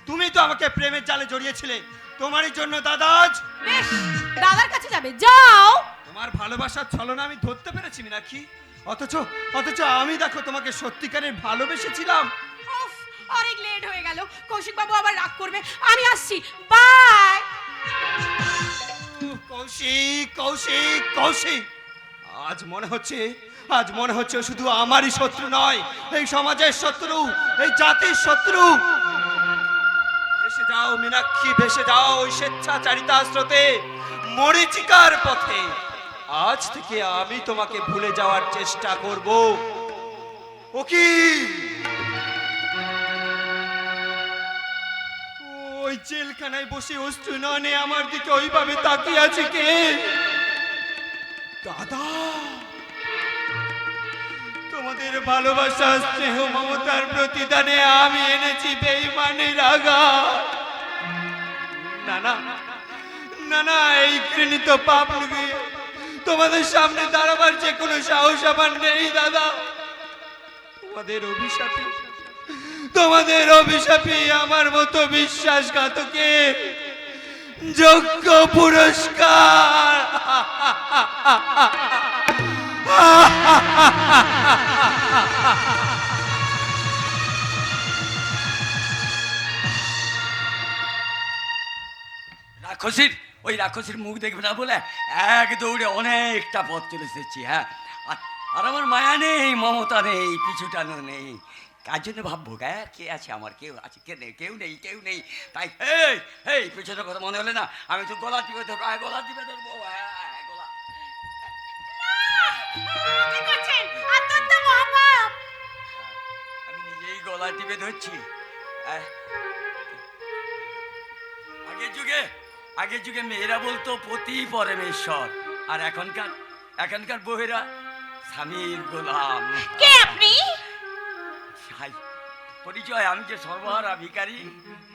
তুমি তো আমাকে প্রেমের জালে জড়িয়েছিলে। তোমারই জন্য দাদা আজ বেশ, দাদার কাছে যাবে, যাও। তোমার ভালোবাসার ছলনা আমি ধরতে পেরেছি মীনাক্ষী। অথচ আমি দেখো তোমাকে সত্যিকারের ভালোবেসেছিলাম। উফ, অনেক লেট হয়ে গেল। কৌশিক বাবু আবার রাগ করবে। আমি আসছি, বাই। কৌশিক, কৌশিক, কৌশিক, আজ মনে হচ্ছে আজ মনে হচ্ছে ও শুধু আমারই শত্রু নয়, এই সমাজের শত্রু, এই জাতির শত্রু। ভেসে যাও মীনাক্ষী, ভেসে যাও ওই স্বেচ্ছাচারিতা স্রোতে, মরীচিকার পথে। আজ থেকে আমি তোমাকে ভুলে যাওয়ার চেষ্টা করব। ও কি ওই জেলখানায় বসে অশ্রু নয়নে আমার দিকে ওইভাবে তাকিয়ে আছে কে? দাদা, তোমাদের ভালোবাসা, স্নেহ, মমতার প্রতিদানে আমি এনেছি বেঈমানের আঘাত। না না না না, এই ঘৃণিত পাপ লুকিয়ে তোমাদের সামনে দাঁড়াবার যে কোনো সাহস আমার নেই দাদা। তোমাদের অভিশাপী আমার মতো বিশ্বাসঘাতকে যোগ্য পুরস্কার। রাক্ষসীর মুখ দেখবে না বলে এক দৌড়ে অনেকটা পথ চলে এসেছি। হ্যাঁ, আর আমার মায়া নেই, মমতা নেই, পিছুটানো নেই। কার জন্য ভাববো? কে আছে আমার? কেউ আছে? কেউ নেই। তাই এই পিছনের কথা মনে হলে না আমি তো গলা টিপে ধরবো, গলা টিপে ধরবো। গলা কি করছেন? অত্যন্ত মহাপাপ। আমি নিজেই গলা টিপে ধরছি। আগের যুগে মেয়েরা বলতো পতি পরমেশ্বর, আর এখনকার বউয়েরা স্বামীর গোলাম। কে আপনি? পরিচয়, আমি যে সর্বহারা ভিখারি।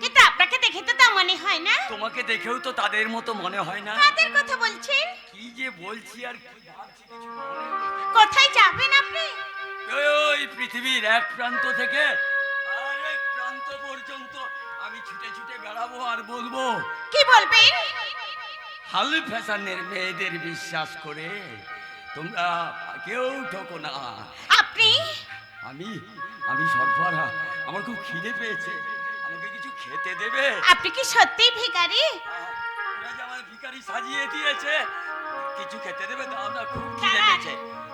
কিন্তু আপনাকে দেখে তো তা মনে হয় না। তোমাকে দেখেও তো তাদের মতো মনে হয় না। কাদের কথা বলছেন? কি যে বলছি আর কি ভাবছি কিছু কোথায় যাবেন আপনি? ওই পৃথিবীর এক প্রান্ত থেকে আরেক প্রান্ত পর্যন্ত আমি ছুটে ছুটে বেড়াবো আর বলবো। কি বলবেন? হাল ফ্যাশনের মেয়েদের বিশ্বাস করে তোমরা কেউ ঠকো না। আপনি? আমি সর্বহারা, আমার খুব খিদে পেয়েছে, আমাকে কিছু খেতে দেবে? আপনি কি সত্যিই ভিখারি? ওরা যে আমার ভিখারি সাজিয়ে দিয়েছে, কিছু খেতে দেবে? দাও না, খুব খিদে পেয়েছে।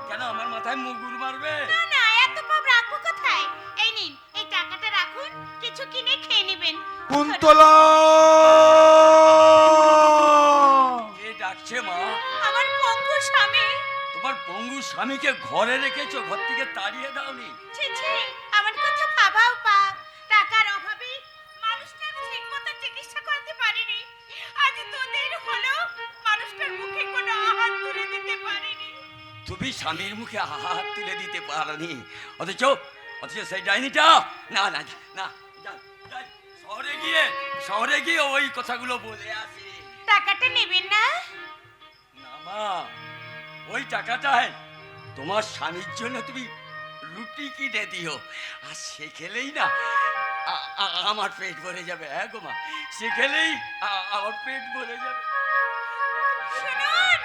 কেন আমার মাথায় মুগুর মারবে? না, এত পাপ রাখবো কোথায়? এই নিন, এই টাকাটা রাখুন, কিছু কিনে খেয়ে নেবেন। কুন্তলা, কে ডাকছে মা? আমার পঙ্গু স্বামী। তোমার পঙ্গু স্বামীকে ঘরে রেখেছো, ঘর থেকে তাড়িয়ে দাওনি? ছি, আমার কথা ভাবাও পাপ। টাকার অভাবে মানুষটার ঠিকমতো চিকিৎসা করতে পারিনি। আজ তোদের হলো মানুষটার মুখে কোনো আহার তুলে দিতে পারিনি। তুমি স্বামীর মুখে হাত তুলে দিতে পারোনি, অথচ সেই ডাইনিটা না না না, শহরে গিয়ে ওই কথাগুলো বলে আসি। টাকাটা নেবেন না? না মা, ওই টাকাটায় তোমার স্বামীর জন্য তুমি রুটি কিনে দিও, আর সে খেলেই না আমার পেট ভরে যাবে। হ্যাঁ গো মা, সে খেলেই আমার পেট ভরে যাবে। শুনুন,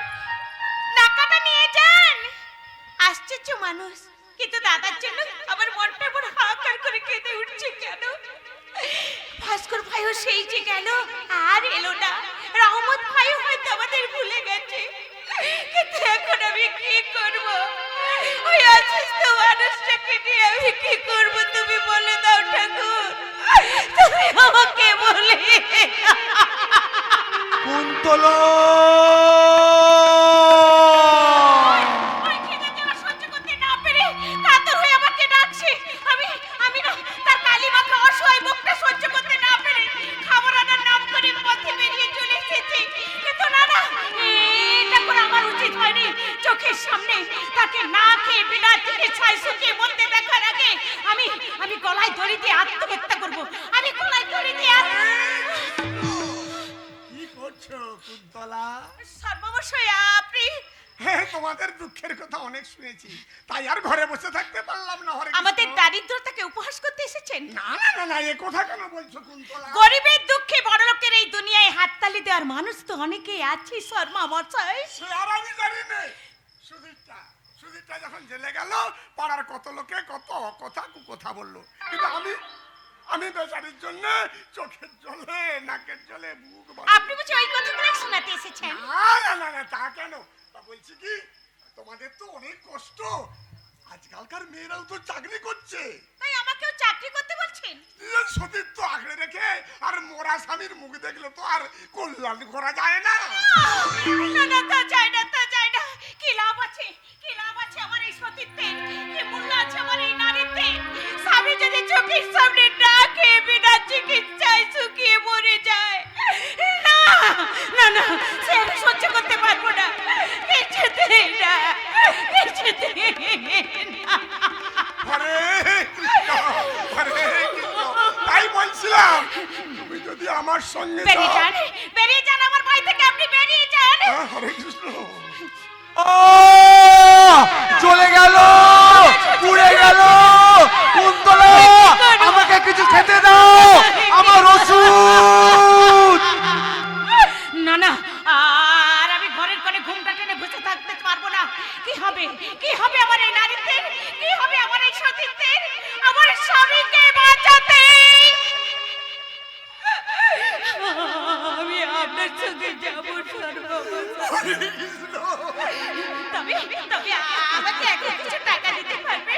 টাকাটা নিয়ে যান। আশ্চর্য মানুষ, কিন্তু দাদার জন্য আমার মনটা বড় হাহাকার করে কেঁদে উঠছে কেন? ভাস্কর ভাইও সেই যে গেল, আর এলো না। রহমত ভাইও হয়তো আমাদের ভুলে গেছে, কিন্তু এখন আমি কি করব? ওই অসুস্থ মানুষটাকে নিয়ে আমি কি করব? তুমি বলে দাও ঠাকুর, তুমি আমাকে বলে। কুন্তলা, সহ্য করতে না পেরে কাতর হয়ে আমাকে ডাকছে। আমি না তার কালি মাখা অসহায় মুখটা সহ্য করতে না পেরে খাবার আনার নাম করে পথে বেরিয়ে চলে এসেছি। কিন্তু না, এটা করে আমার উচিত হয়নি। চোখের সামনে তাকে না খেয়ে বিনা চোখে ছাই শুকিয়ে মরতে দেখার আগে আমি গলায় দড়ি দিয়ে আত্মহত্যা করব। আমি গলায় দড়ি দিয়ে কি করছো কুন্তলা? সর্বমশাই, আপনি? হ্যাঁ, তোমাদের দুঃখের কথা অনেক শুনেছি, তাই আর ঘরে বসে থাকতে পারলাম না। হরে কৃষ্ণ। আমাদের দারিদ্রতাকে উপহাস করতে এসেছেন? না, এ কথা কেন বলছো কুন্তলা? গরিবের দুঃখে বড়লোকের এই দুনিয়ায় হাততালি দেওয়ার মানুষ তো অনেকেই আছে শর্মা মশাই। সে আর আমি জানি না। সুধীরটা যখন জেলে গেল, পাড়ার কত লোকে কত কথা বললো, কিন্তু আমি বেচারির জন্য চোখের জলে, নাকের জলে, বুক আপনি বুঝি ওই কথাগুলো শোনাতে এসেছেন? না, তা কেন? তা বলছি কি, তোমাদের তো অনেক কষ্ট, আজকালকার মেয়েরাও তো চাকরি করছে। তাই আমাকেও চাকরি করতে বলছেন? নিজের সতীত্ব আঁকড়ে রেখে আর মোরা স্বামীর মুখ দেখলে তো আর কল্যাণ করা যায় না। না না, তা যায় না, তা যায় না। কি লাভ আছে, কি লাভ আছে আমার এই সতীত্বের, কি মূল্য আছে আমার এই নারীত্বের? স্বামী যদি চোখের সামনে না খেয়ে বিনা চিকিৎসায় শুকিয়ে মরে যায়, না না না, সে আমি সহ্য করতে পারবো না, কিছুতেই না, কিছুতেই না। হরে কৃষ্ণ, হরে কৃষ্ণ। তাই বলছিলাম তুমি যদি আমার সঙ্গে বেরিয়ে যাও। যান, বেরিয়ে যান আমার বাড়ি থেকে, আপনি বেরিয়ে যান। হরে কৃষ্ণ। ও চলে গেল, পুড়ে গেল। কুন্তলা, আমাকে কিছু খেতে দাও, আমার ওষুধ। না না, আর আমি ঘরের কোণে ঘুমটা টেনে বসে থাকতে পারবো না। কি হবে, কি হবে আমার এই নারীত্বের, কি হবে আমার এই সতীত্বের, আমার স্বামীকে বাঁচাতে আমি আপনার সঙ্গে যাবো হরে কৃষ্ণ, তবে তবে আমাকে এখন কিছু টাকা দিতে পারবে?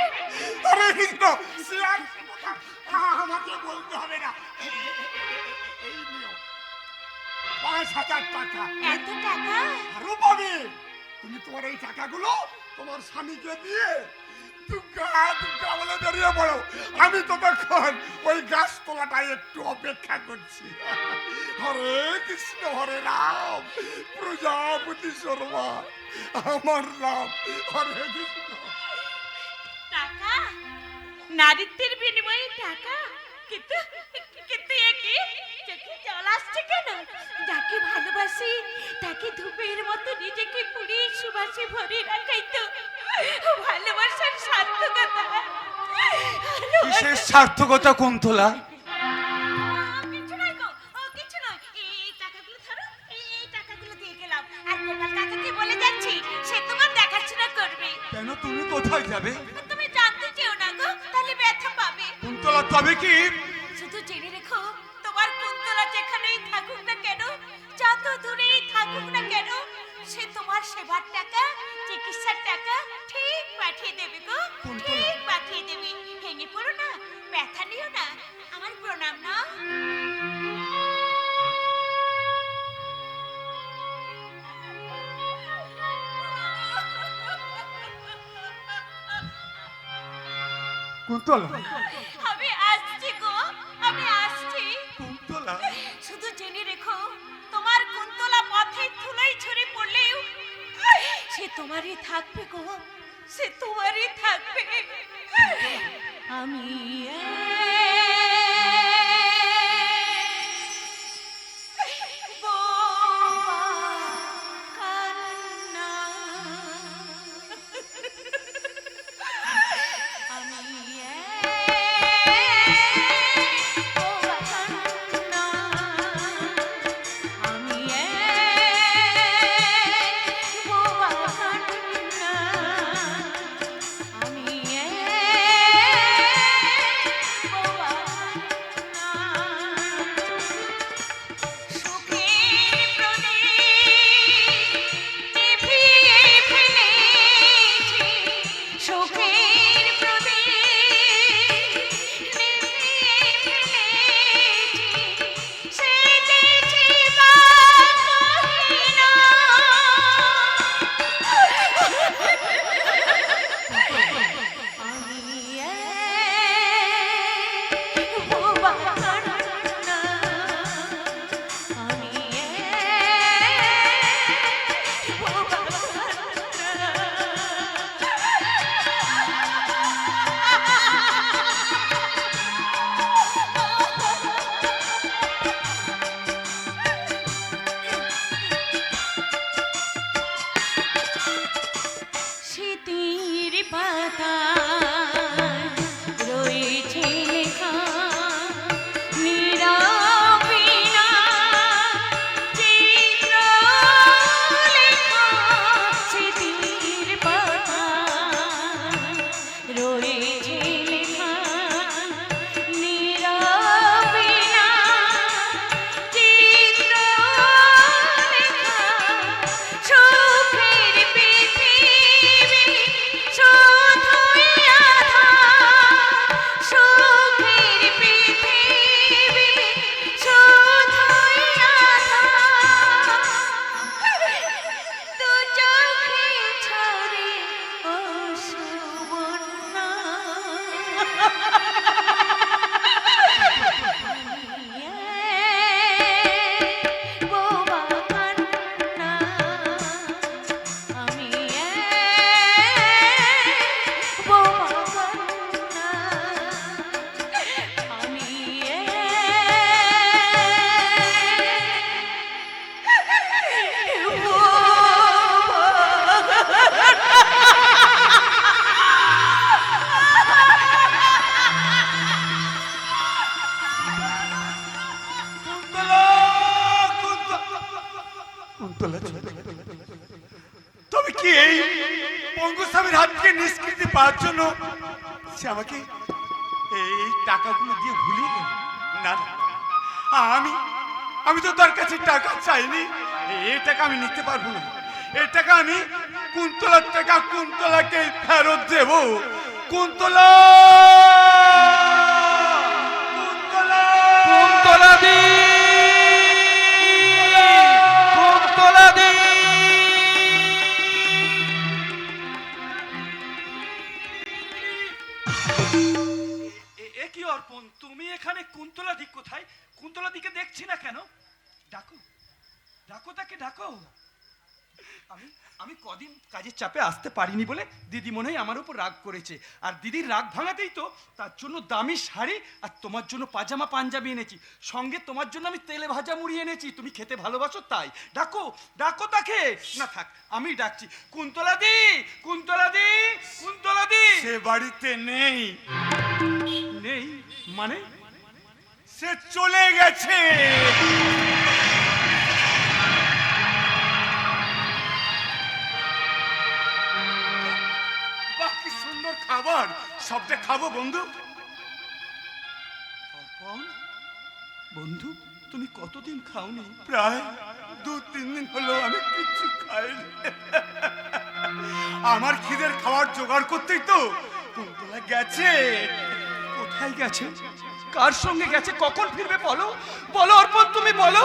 হরে কৃষ্ণ। সে আর কথা আমাকে বলতে হবে না। এই নিও ৫,০০০ টাকা। এত টাকা? আরো পাবে। তুমি তোমার এই টাকাগুলো তোমার স্বামীকে দিয়ে দুগ্গা দুগ্গা বলে বেরিয়ে পড়ো। আমি ততক্ষণ ওই গাছ তলাটায় একটু অপেক্ষা করছি। হরে কৃষ্ণ, হরে রাম, প্রজাপতি শর্মা আমার নাম। হরে কৃষ্ণ। টাকা? নারীত্বের বিনিময়ে টাকা? কিন্তু কিন্তু একে চোখে জল আসছে কেন? যাকে ভালোবাসি তাকে ধূপের মতো নিজেকে পুড়িয়ে সুবাসে ভরে রাখাই তো ভালোবাসার সার্থকতা। কিসের সার্থকতা কুন্তলা? কিছু নয় গো, কিছু নয়। এই টাকাগুলো ধরো, এই টাকাগুলো দিয়ে গেলাম। আর গোপাল কাকাকে বলে যাচ্ছি, সে তোমার দেখাশোনা করবে। কেন, তুমি কোথায় যাবে? তুমি জানতে চেও না গো, তাহলে ব্যথা পাবে। কুন্তলা, তবে কি? শুধু জেনে রেখো, তোমার কুন্তলা যেখানেই থাকুক না কেন, যত দূরেই থাকুক না কেন, সে তোমার সেবার টাকা, চিকিৎসার টাকা ঠিক পাঠিয়ে দেবে গো, ঠিক পাঠিয়ে দেবে। ভেঙে পড়ো না, ব্যথা নিও না, আমার প্রণাম না। কুন্তলা, আমি আসছি গো, আমি আসছি। কুন্তলা, শুধু জেনে রেখো, তোমার কুন্তলা পথে ধুলোয় ছড়ে পড়লেও সে তোমারই থাকবে গো, সে তোমারই থাকবে। আমি কুন্তলা তবে কি এই পঙ্গু স্বামীর হাত থেকে নিষ্কৃতি পাওয়ার জন্য সে আমাকে এই টাকাগুলো দিয়ে ভুলিয়ে গেল? না না, আমি তো তার কাছে টাকা চাইনি। এই টাকা আমি নিতে পারবো না। এই টাকা আমি কুন্তলার টাকা কুন্তলাকে ফেরত দেব। কুন্তলা কুন্তলা কুন্তলা দি, কুন্তলা দি। এ কি অর্পণ, তুমি এখানে? কুন্তলা দি কোথায়? কুন্তলা দিকে দেখছি না কেন? ডাকো, ডাকো তাকে, ডাকো। আমি কদিন কাজের চাপে আসতে পারিনি বলে দিদি মনে হয় আমার উপর রাগ করেছে, আর দিদির রাগ ভাঙাতেই তো তার জন্য দামি শাড়ি আর তোমার জন্য পাজামা পাঞ্জাবি এনেছি, সঙ্গে তোমার জন্য আমি তেলে ভাজা মুড়ি এনেছি। তুমি খেতে ভালোবাসো তাই। ডাকো, ডাকো তাকে। না থাক, আমি ডাকছি। কুন্তলা দি, কুন্তলা দি, কুন্তলা দি। সে বাড়িতে নেই। নেই মানে? সে চলে গেছে। বাকি সুন্দর খাবার সবটা খাবো বন্ধু। অর্পণ, বন্ধু তুমি কতদিন খাওনি? প্রায় 2-3 দিন হলো আমি কিচ্ছু খাইনি। আমার খিদের খাবার জোগাড় করতেই তো কুন্তলা গেছে। কোথায় গেছে? কার সঙ্গে গেছে? কখন ফিরবে বলো, বলো অর্পণ, তুমি বলো।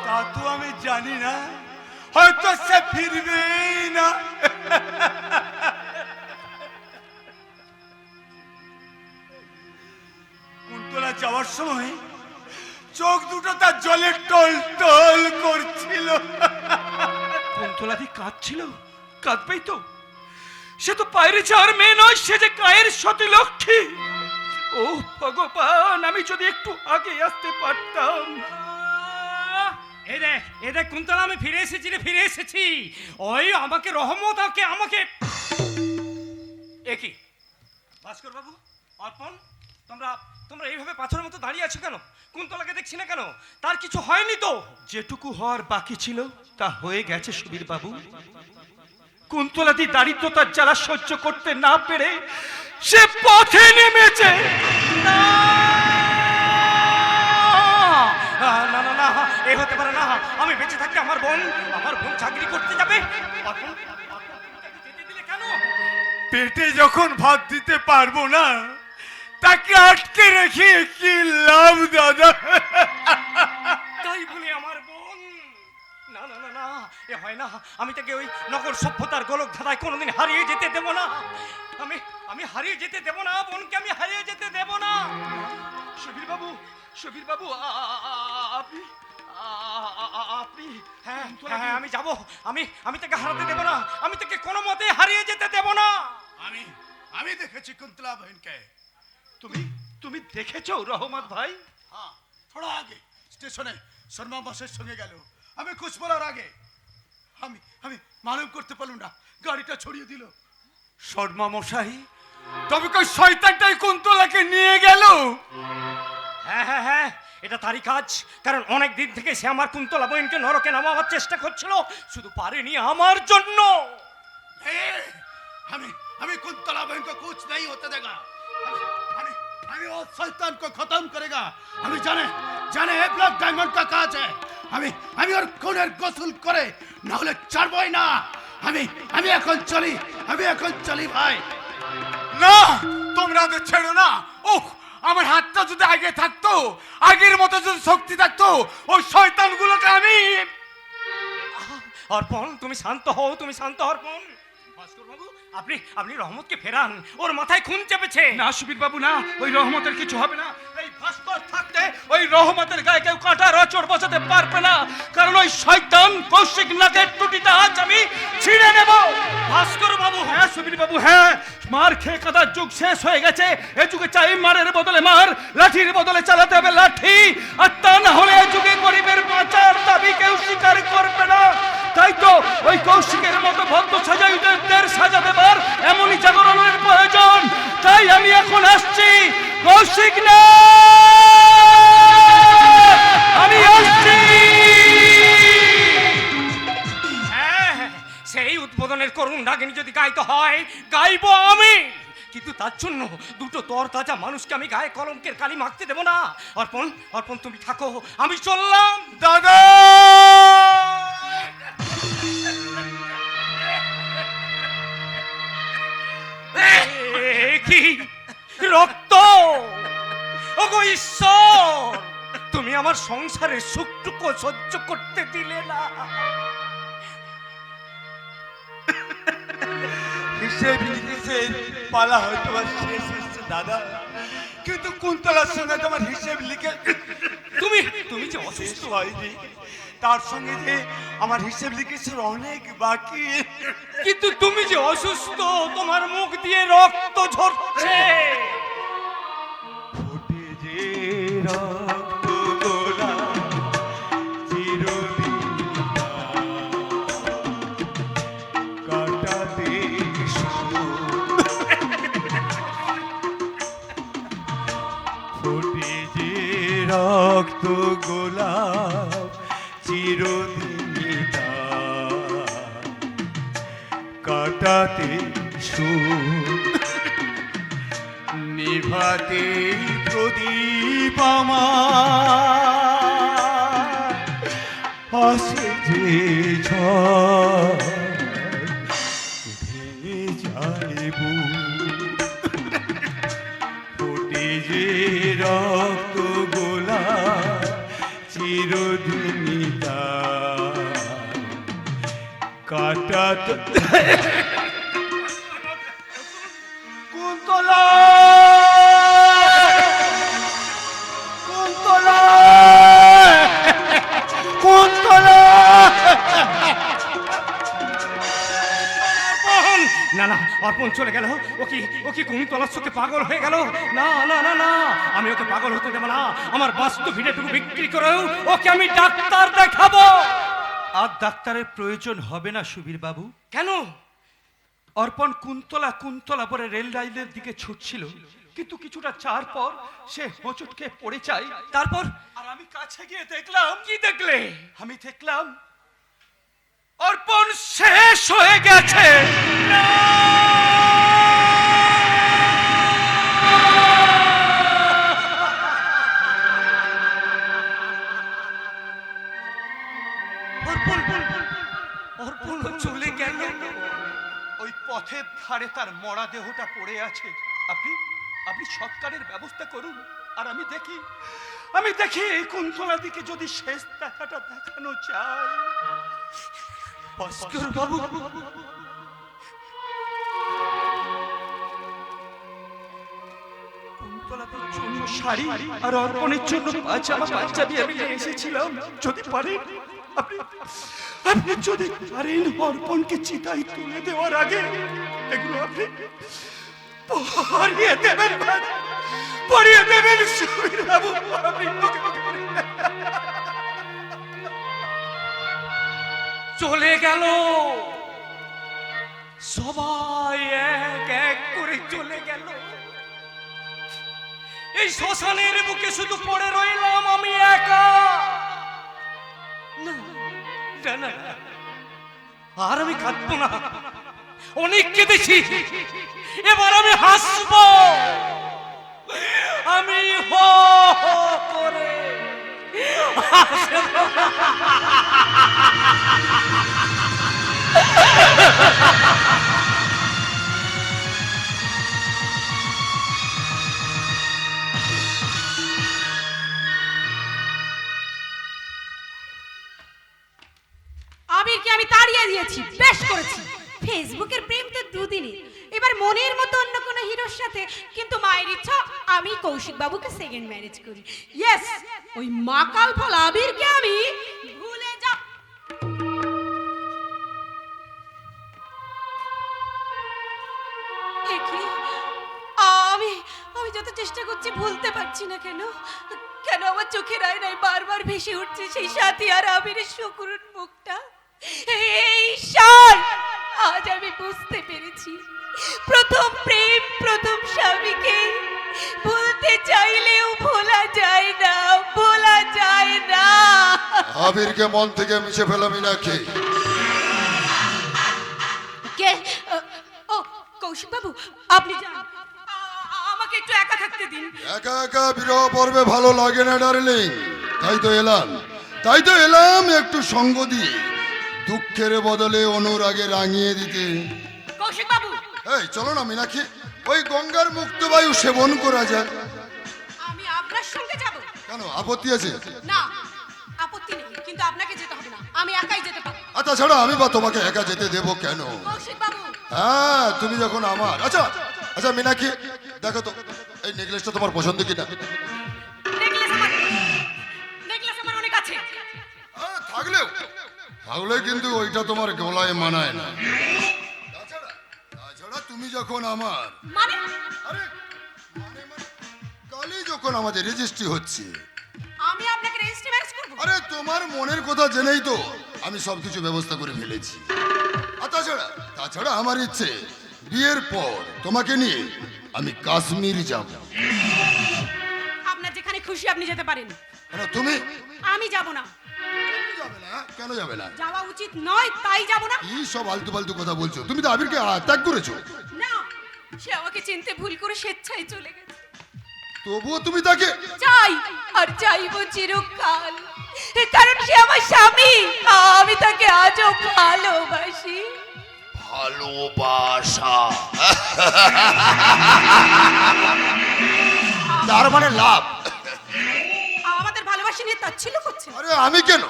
তা তো আমি জানি না, হয়তো সে ফিরবেই না। কুন্তলা যাওয়ার সময় চোখ দুটো তার জলে টল টল করছিল। কুন্তলা দি কাঁদছিল? কাঁদবেই তো, সে তো বাইরে যাওয়ার মেয়ে নয়, সে যে গায়ের সতী লক্ষ্মী। ও ভগবান, আমি যদি একটু আগে আসতে পারতাম। এ দেখ কুন্তলা, আমি ফিরে এসেছি রে, ফিরে এসেছি। ওই আমাকে রহমত আমাকে একই ভাস্কর বাবু, অর্পণ, তোমরা এইভাবে পাথরের মতো দাঁড়িয়ে আছো কেন? কুন্তলাকে দেখছি না কেন? তার কিছু হয়নি তো? যেটুকু হওয়ার বাকি ছিল তা হয়ে গেছে সুবীর বাবু। কুন্তলাদি দারিদ্রতার জ্বালা সহ্য করতে না পেরে সে পথে নেমেছে। না না না না, এ হতে পারে না। আমি বেঁচে থাকতে আমার বোন চাকরি করতে যাবে। অর্পণ, যেতে দিলে কেন? পেটে যখন ভাত দিতে পারবো না, তাকে আটকে রেখে কি লাভ দাদা? তাই বলে আমার বোন? না না না না, এ হয় না। আমি তাকে ওই নগর সভ্যতার গোলক ধাঁধায় কোনোদিন হারিয়ে যেতে দেব না। আমি হারিয়ে যেতে দেব না বোনকে, আমি হারিয়ে যেতে দেব না। সুবীর বাবু, সুবীর বাবু, আপনি আপনি হ্যাঁ হ্যাঁ, আমি যাব। আমি তাকে হারাতে দেব না, আমি তাকে কোনো মতে হারিয়ে যেতে দেব না। আমি দেখেছি কুন্তলা বহিনকে। তুমি দেখেছো রহমত ভাই? হ্যাঁ, থোড়া আগে স্টেশনে শর্মা বাসের সঙ্গে গেল। আমি কুছ বলার আগে আমি মালুম করতে পারলাম না, গাড়িটা ছড়িয়ে দিল। শর্মা মশাই, তবে কই শয়তানটাই কুন্তলাকে নিয়ে গেল? হ্যাঁ হ্যাঁ হ্যাঁ, এটা তারই কাজ। কারণ অনেক দিন থেকে সে আমার কুন্তলা বহিনকে নরকে নামাবার চেষ্টা করছিল, শুধু পারেনি আমার জন্য। আমি कुंतला बहन को कुछ नहीं होते देगा। আমি ও শয়তান को खत्म करेगा। আমি জানে 1 লাখ ডায়মন্ড का কাজ है। আমি ওর খুনের গোসল করে না হলে ছাড়বই না। আমি এখন চলি ভাই। না, তোমরা ওদের ছেড়ো না। ওহ, আমার হাতটা যদি আগে থাকতো, আগের মতো যদি শক্তি থাকতো, ওই শয়তানগুলোকে আমি। অর্পণ, তুমি শান্ত হও, তুমি শান্ত হও। অর্পণ, ভাস্কর বাবু, আপনি রহমতকে ফেরান, ওর মাথায় খুন চেপেছে। না সুবীর বাবু, না, ওই রহমতের কিছু হবে না। এই ভাস্কর থাকতে ওই রহমতের গায়ে কেউ কাঁটার আঁচড় বসাতে পারবে না, কারণ ওই শয়তান কৌশিক নাকের টুটিটা আজ আমি ছিঁড়ে নেব। ভাস্কর বাবু, হ্যাঁ সুবীর বাবু, হ্যাঁ, মার খেয়ে কাদার যুগ শেষ হয়ে গেছে। এ যুগে চাই মারের বদলে মার, লাঠির বদলে চালাতে হবে লাঠি। আর তা না হলে এ যুগে গরিবের বাঁচার দাবি কেউ স্বীকার করবে না। তাই তো ওই কৌশিকের মতো ভক্ত সাজাইদের সাজা দেবার এমনই জাগরণের প্রয়োজন। তাই আমি এখন আসছি। কৌশিক না, আমি আসছি। জন্য দুটো তরতাজা মানুষকে আমি গায়ে কলঙ্কের কালি মাখতে দেবো না। অর্পণ, অর্পণ তুমি থাকো, আমি চললাম। দাদা কি রক্ত! ওগো ঈশ্বর, তুমি আমার সংসারের সুখটুকু সহ্য করতে দিলে না। হিসেব লিখেছেন পালা হয়তো আর শেষ হচ্ছে দাদা, কিন্তু কুন্তলার সঙ্গে তোমার হিসেব লিখে তুমি তুমি যে অসুস্থ হয়নি, তার সঙ্গে যে আমার হিসেব লিখেছেন অনেক বাকি। কিন্তু তুমি যে অসুস্থ, তোমার মুখ দিয়ে রক্ত ঝরছে। ফুটে যে রক্ত গোলাপ চিরদিন কাটাতে ফুটে যে রক্ত গোলাপ চিরদিন কাটাতে নিভাতে প্রদীপ আমার আসে যে ঝড় ভেঙে যায় বুক। ফুটে যে রক্ত গোলাপ চিরদিন কাটাতে কুন্তলা কুন্তলা কুন্তলা না না, অর্পণ চলে গেল। ও কি কুন্তলার চোখে পাগল হয়ে গেল? না না না না, আমি ওকে পাগল হতে দেব না। আমার বাস্তু ভিড়েটুকু বিক্রি করেও ওকে আমি ডাক্তার দেখাবো। আর ডাক্তারের প্রয়োজন হবে না সুবীর বাবু। কেন? অর্পণ কুন্তলা কুন্তলা পরে রেল লাইনের দিকে ছুটছিল, কিন্তু কিছুটা চার পর সে হোঁচট খেয়ে পড়ে যায়। তারপর? আর আমি কাছে গিয়ে দেখলাম। কি দেখলে? আমি দেখলাম অর্পণ শেষ হয়ে গেছে। অর্পণ চলে গেল। ওই পথের ধারে তার মরা দেহটা পড়ে আছে। আপনি আপনি সৎকারের ব্যবস্থা করুন। আর আমি দেখি এই কুন্তলা দিকে যদি শেষ দেখাটা দেখানো চাই। ভাস্কর বাবু, কুন্তলাদের জন্য শাড়ি আর অর্পণের জন্য পাজামা পাঞ্জাবি আমি নিয়ে এসেছিলাম। যদি পারেন আপনি যদি পারেন অর্পণকে চিতায় তুলে দেওয়ার আগে এগুলো আপনি পরিয়ে দেবেন সুবীর বাবু। আপনি চলে গেল। সবাই এক এক করে চলে গেল। এই শ্মশানের বুকে শুধু পড়ে রইলাম আমি একা। না না না, আর আমি কাঁদবো না। অনেক কেঁদেছি, এবার আমি হাসবো। আমি হো হো করে হাসবো। আবিরকে আমি তাড়িয়ে দিয়েছি, বেশ করেছি। ফেসবুকের প্রেম তো দুদিনই, এবার মনের মতো অন্য কোনো হিরোর সাথে। কিন্তু মায়ের ইচ্ছা আমি কৌশিক বাবুকে সেকেন্ড ম্যারেজ করি। ইয়েস, ওই মাকাল ফল আবিরকে আমি ভুলে যাব। আমি যত চেষ্টা করছি ভুলতে পারছি না। কেন কেন আমার চোখের আয়নায় বারবার ভেসে উঠছে সেই সাথী আর আবিরের সুকুরুন মুখটা। এই শাল, আজ আমি বুঝতে পেরেছি প্রথম প্রেম, প্রথম স্বামীকে ভুলতে চাইলেও ভোলা যায় না, ভোলা যায় না। আবিরকে মন থেকে মিশে ফেলো মীনাক্ষী। কে? ও কৌশিক বাবু, আপনি যান। একা একা বিরহ পর্বে ভালো লাগে না ডার্লিং, তাই তো এলাম একটু সঙ্গ দিয়ে দুঃখের বদলে অনুরাগে রাঙিয়ে দিতে। কৌশিক বাবু, এই চলো না মীনাক্ষী, ওই গঙ্গার মুক্ত বায়ু সেবন করা যায়। আমি আপনার সঙ্গে যাব। কেন, আপত্তি আছে? না, আপত্তি নেই, কিন্তু আপনাকে যেতে হবে না, আমি একাই যেতে পারি। আর তাছাড়া আমি বা তোমাকে একা যেতে দেবো কেন? কৌশিক বাবু, হ্যাঁ, তুমি যখন আমার। আচ্ছা আচ্ছা মীনাক্ষী, দেখো তো এই নেকলেসটা তোমার পছন্দ কিনা? নেকলেস আমার অনেক আছে। থাকলে কিন্তু ওইটা তোমার গলায় মানায় না। তাছাড়া তুমি যখন আমার, মানে আরে কালই যখন আমাদের রেজিস্ট্রি হচ্ছে, আমি আপনাকে রেজিস্ট্রি ম্যারেজ করব? আরে তোমার মনের কথা জেনেই তো আমি সবকিছু ব্যবস্থা করে ফেলেছি। আর তাছাড়া আমার ইচ্ছে বিয়ের পর তোমাকে নিয়ে আমি কাশ্মীর যাব। আপনার যেখানে খুশি আপনি যেতে পারেন। কেন তুমি? আমি যাব না। কেন যাবে না? যাওয়া উচিত নয়, তাই যাব না। কি সব আলতু ফালতু কথা বলছো? তুমি তো আবিরকে ত্যাগ করেছো। না, সে আমাকে চিনতে ভুল করে স্বেচ্ছায় চলে গেছে। তবুও তুমি তাকে চাই আর চাইবো চিরকাল, কারণ সে আমার স্বামী। আমি তাকে আজও ভালোবাসি। ভালোবাসা তার মানে লাভ। আমাদের ভালোবাসা নিয়ে তাচ্ছিল্য করছে। আরে আমি কেন?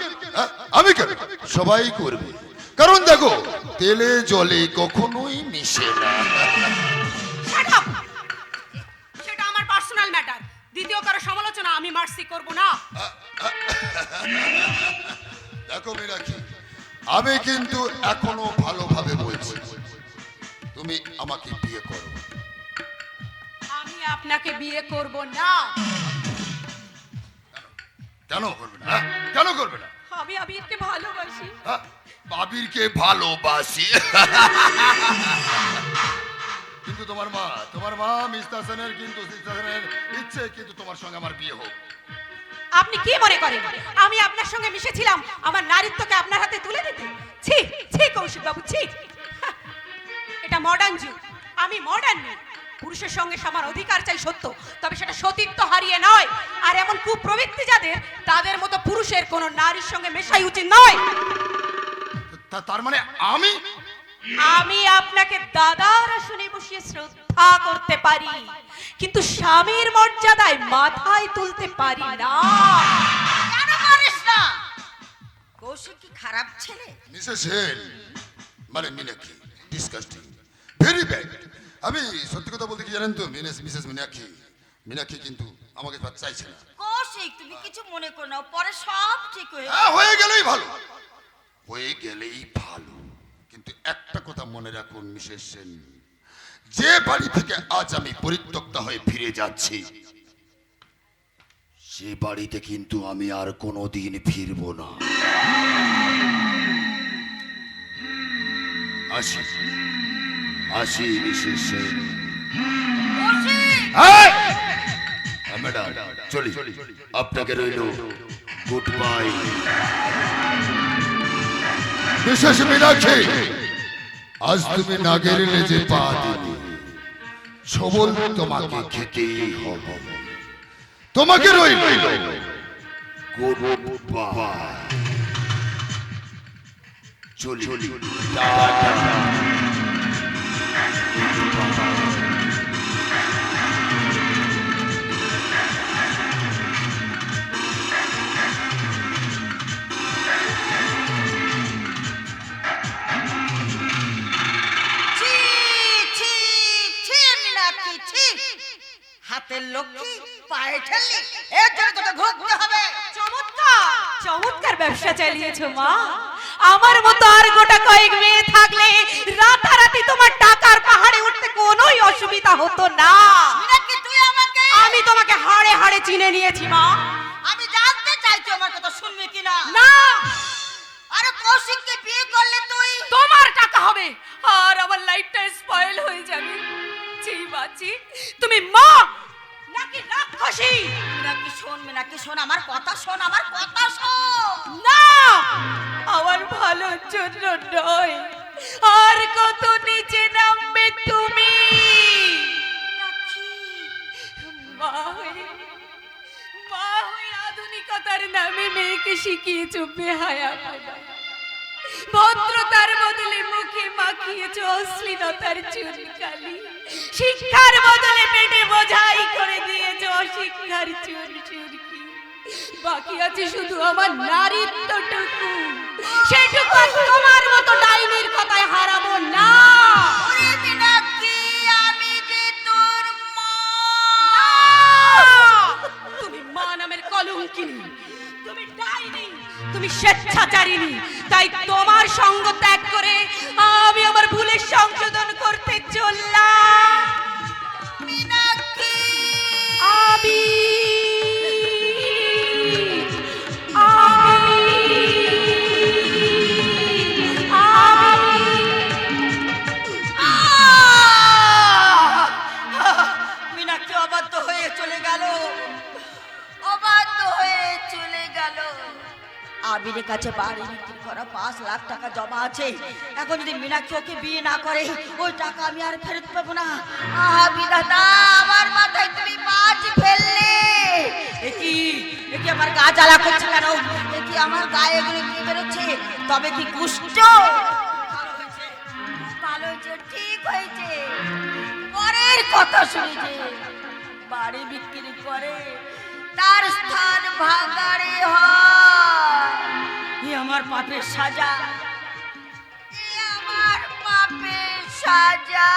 আমি কেন? সবাই করবে, কারণ দেখো তেলে জলে কখনোই মিশে না। Shut up! সেটা আমার পার্সোনাল ম্যাটার। দ্বিতীয় কারো সমালোচনা আমি মার্সি করব না। দেখো মীনাক্ষী, আমি কিন্তু এখনো ভালোভাবে বলছি, তুমি আমাকে বিয়ে করো। আমি আপনাকে বিয়ে করব না। কেন করবে না? কেন করবে না? আমি আবিরকে ভালোবাসি। আবিরকে ভালোবাসি, কিন্তু তোমার মা মিস্টার সেনের ইচ্ছে কিন্তু তোমার সঙ্গে আমার বিয়ে হোক। আপনি কি মনে করেন আমি আপনার সঙ্গে মিশেছিলাম আমার নারীত্বকে আপনার হাতে তুলে দিতে? ছি ছি কৌশিক বাবু, ছি। এটা মডার্ন যুগ, আমি মডার্ন নই। পুরুষের সঙ্গে সমান অধিকার চাই সত্য, তবে সেটা সতীত্ব হারিয়ে নয়। আর এমন কুপ্রবৃত্তি যাদের, তাদের মতো পুরুষের কোনো নারীর সঙ্গে মেশাই উচিত নয়। তার মানে আমি আপনাকে দাদার আসনে বসিয়ে শ্রদ্ধা করতে পারি, কিন্তু স্বামীর মর্যাদায় মাথায় তুলতে পারি না। কেন পারিস না? কৌশিক কি খারাপ ছেলে? মিসেস সেন মানে মীনাক্ষী ডিসকাস্টিং, ভেরি ব্যাড। আমি সত্যি কথা বলতে কি জানেন তো, মিসেস মীনাক্ষী কিন্তু আমাকে চাইছে না। কৌশিক, তুমি কিছু মনে করো না, পরে সব ঠিক হয়ে হ্যাঁ, হয়ে গেলেই ভালো। কিন্তু একটা কথা মনে রাখুন মিসেস সেন, যে বাড়ি থেকে আজ আমি পরিত্যক্ত হয়ে ফিরে যাচ্ছি, সে বাড়িতে কিন্তু আমি আর কোনোদিন ফিরবো না। আসি মিসেস সেন। ম্যাডাম চলি, আপনাকে রইল গুড বাই। বিশেষ মীনাক্ষী, আজ তুমি নাগের লেজে পা দিলে, ছবল তোমাকে খেতেই হবে। তোমাকে রইল গুড বাই। চলি টাটা। ছি ছি ছি মীনাক্ষী, ছি। হাতের লক্ষ্মী পায়ে ঠেললি, এর জন্য তোকে ভুগতে হবে। চমৎকার ব্যবসা চালিয়েছো মা। আমার মতো আর গোটা কয়েক মেয়ে থাকলে রাতারাতি তোমার টাকার পাহাড়ে উঠতে কোনোই অসুবিধা হতো না। মীনাক্ষী, তুই আমাকে, আমি তোমাকে হাড়ে হাড়ে চিনে নিয়েছি মা। আমি জানতে চাই তুই আমার কথা শুনবি কিনা। না, আরে কৌশিককে বিয়ে করলে তুই তোমার টাকা হবে আর আমার লাইফটা স্পয়েল হয়ে যাবে। ছি বাচ্চি, তুমি মা নাকি রাক্ষসী? মীনাক্ষী শোন, আমার কথা শোন। না, আমার ভালোর জন্য নয়। আর কত নিচে নামবে তুমি? মা হয়ে আধুনিকতার নামে মেয়েকে শিখিয়েছ বেহায়া ভদ্রতার বদলে মুখে মাখিয়েছ অশ্লীলতার চুনকালি, শিক্ষার বদলে পেটে বোঝাই করে দিয়েছ অশিক্ষার চুনচুরকি। বাকি আছে শুধু আমার নারীত্বটুকু, সেটুকু আর তোমার মতো ডাইনির কথায় হারাবো না। ওরে মীনাক্ষী, আমি যে তোর মা। তুমি মা নামের কলঙ্কিনী, তুমি ডাইনি, তুমি স্বেচ্ছাচারিণী। তাই তোমার সঙ্গ ত্যাগ করে আমি আমার ভুলের সংশোধন করতে চললাম। মীনাক্ষী, মীনাক্ষী অবাধ্য হয়ে চলে গেল, অবাধ্য হয়ে চলে গেল। আবিরের কাছে বাড়ি বিক্রি করা 5 লাখ টাকা জমা আছে। এখন যদি মীনাক্ষী ওকে বিয়ে না করে, ওই টাকা আমি আর ফেরত পাবো না। বিধাতা, আমার মাথায় তুমি বাজ ফেললে। একি আমার গা জ্বালা করছে কেন? একি আমার গায়ে এগুলো কি বেরোচ্ছে? তবে কি কুষ্ঠ? ভালো হয়েছে, ঠিক হয়েছে। পরের কথা শুনেছে বাড়ি বিক্রি করে তার স্থান ভাঙাড়ে হয়। এ আমার পাপের সাজা, এ আমার পাপের সাজা।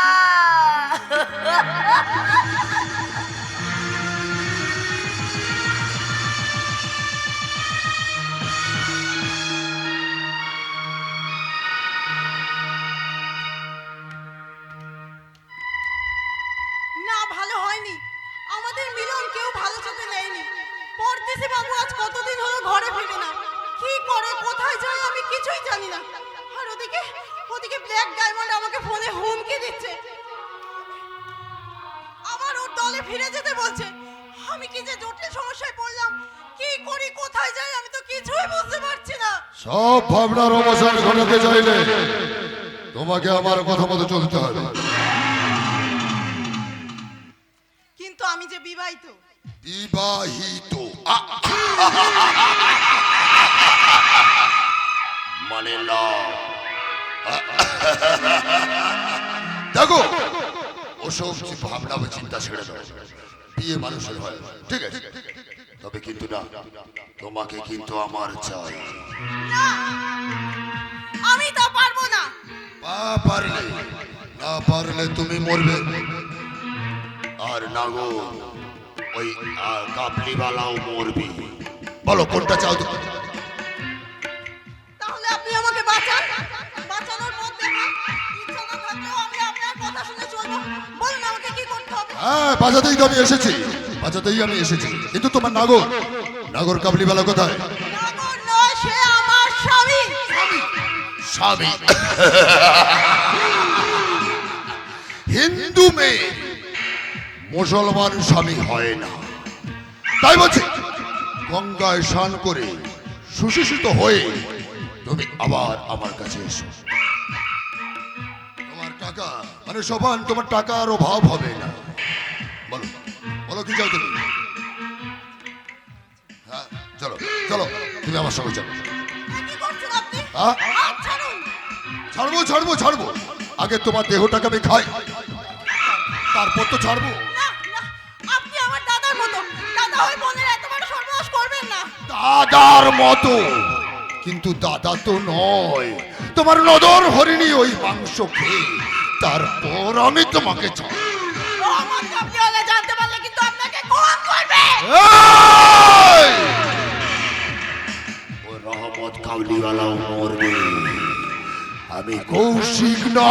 না, ভালো হয়নি। আমাদের মিলন কেউ ভালো চোখে নেয়নি। পরদেশি বাবু আজ কতদিন হলো ঘরে ফিরে না। কি করে, কোথায় যায় আমি কিছুই জানি না। আর ওদিকে ব্ল্যাক ডায়মন্ড আমাকে ফোনে হুমকি দিচ্ছে, আবার ওর দলে ফিরে যেতে বলছে। আমি কি যে জটিল সমস্যায় পড়লাম, কি করি, কোথায় যাই, আমি তো কিছুই বুঝতে পারছি না। সব ভাবনার অবসান ঘটাতে চাইলে তোমাকে আমার কথা মতো চলতে হবে। কিন্তু আমি যে বিবাহিত। বিবাহিত মানে দেখো, ওসব ভাবনা বা চিন্তা ছেড়ে দাও। বিয়ে মানুষের হয়, ঠিক আছে, তবে কিন্তু না, তোমাকে কিন্তু আমার চাই। আমি তা পারবো না। না পারলে তুমি মরবে। আর না গো, ওই কাবলিওয়ালাও মরবি। বলো কোনটা চাও তুমি? তাহলে আপনি আমাকে বাঁচান, বাঁচানোর পথ দেখান। ইচ্ছা না থাকলেও আমি আপনার কথা শুনে চলবো। বলুন আমাকে কি করতে হবে? হ্যাঁ, বাঁচাতেই তো আমি এসেছি, বাঁচাতেই আমি এসেছি। কিন্তু তোমার নাগর কাবলিওয়ালা কোথায়? নাগর নয়, সে আমার স্বামী। স্বামী? হিন্দু মেয়ে মুসলমান স্বামী হয় না। তাই বলছি, গঙ্গায় স্নান করে সুশোষিত হয়ে তুমি আবার আমার কাছে এসো। তোমার টাকা মানে সোপান, তোমার টাকার অভাব হবে না। বলো বলো কি চাও তুমি? হ্যাঁ, চলো চলো, তুমি আমার সঙ্গে চলো। কি করছেন আপনি? হ্যাঁ, হাত ছাড়ুন। ছাড়বো। আগে তোমার দেহটাকে আমি খাই, তারপর তো ছাড়বো। না, আপনি আমার দাদার মতো। দাদা হয়ে বোনের এত বড় সর্বনাশ করবেন না। দাদার মতো? কিন্তু দাদা তো নয়, তোমার নদর হরিণী ওই মাংস খেয়ে তারপর আমি তোমাকে ছাড়ব। ও আমার কাবলিওয়ালা জানতে পারলে কিন্তু আপনাকে খুন করবে। ও রহমত কাবলিওয়ালাও মরবে, আমি কৌশিক না।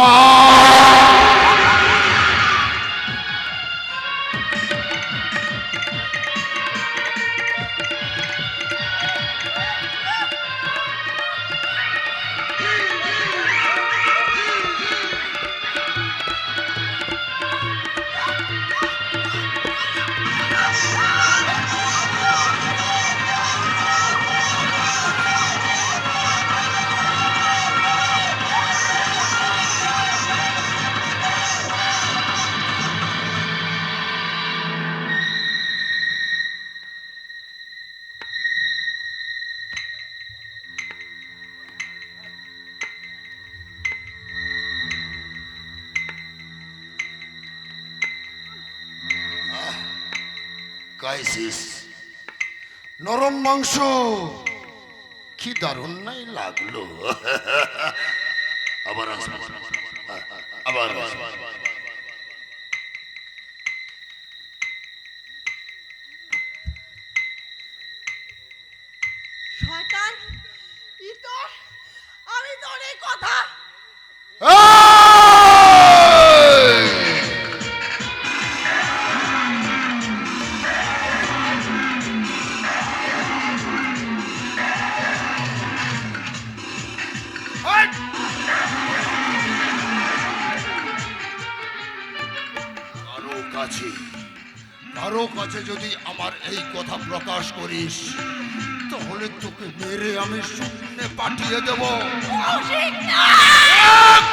গাইছিস নরম মাংস, কি দারুণ নাই লাগলো। আবার আসবো, আবার আসবো। শয়তান, ইতর, আমি তোর এই কথা কারো কাছে যদি আমার এই কথা প্রকাশ করিস তাহলে তোকে মেরে আমি শূন্যে পাঠিয়ে দেব।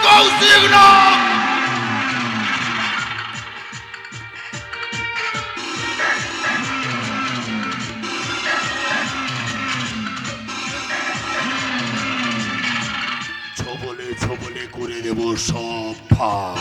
কৌশিক না! ছবলে ছবলে করে দেব সব ফাঁক।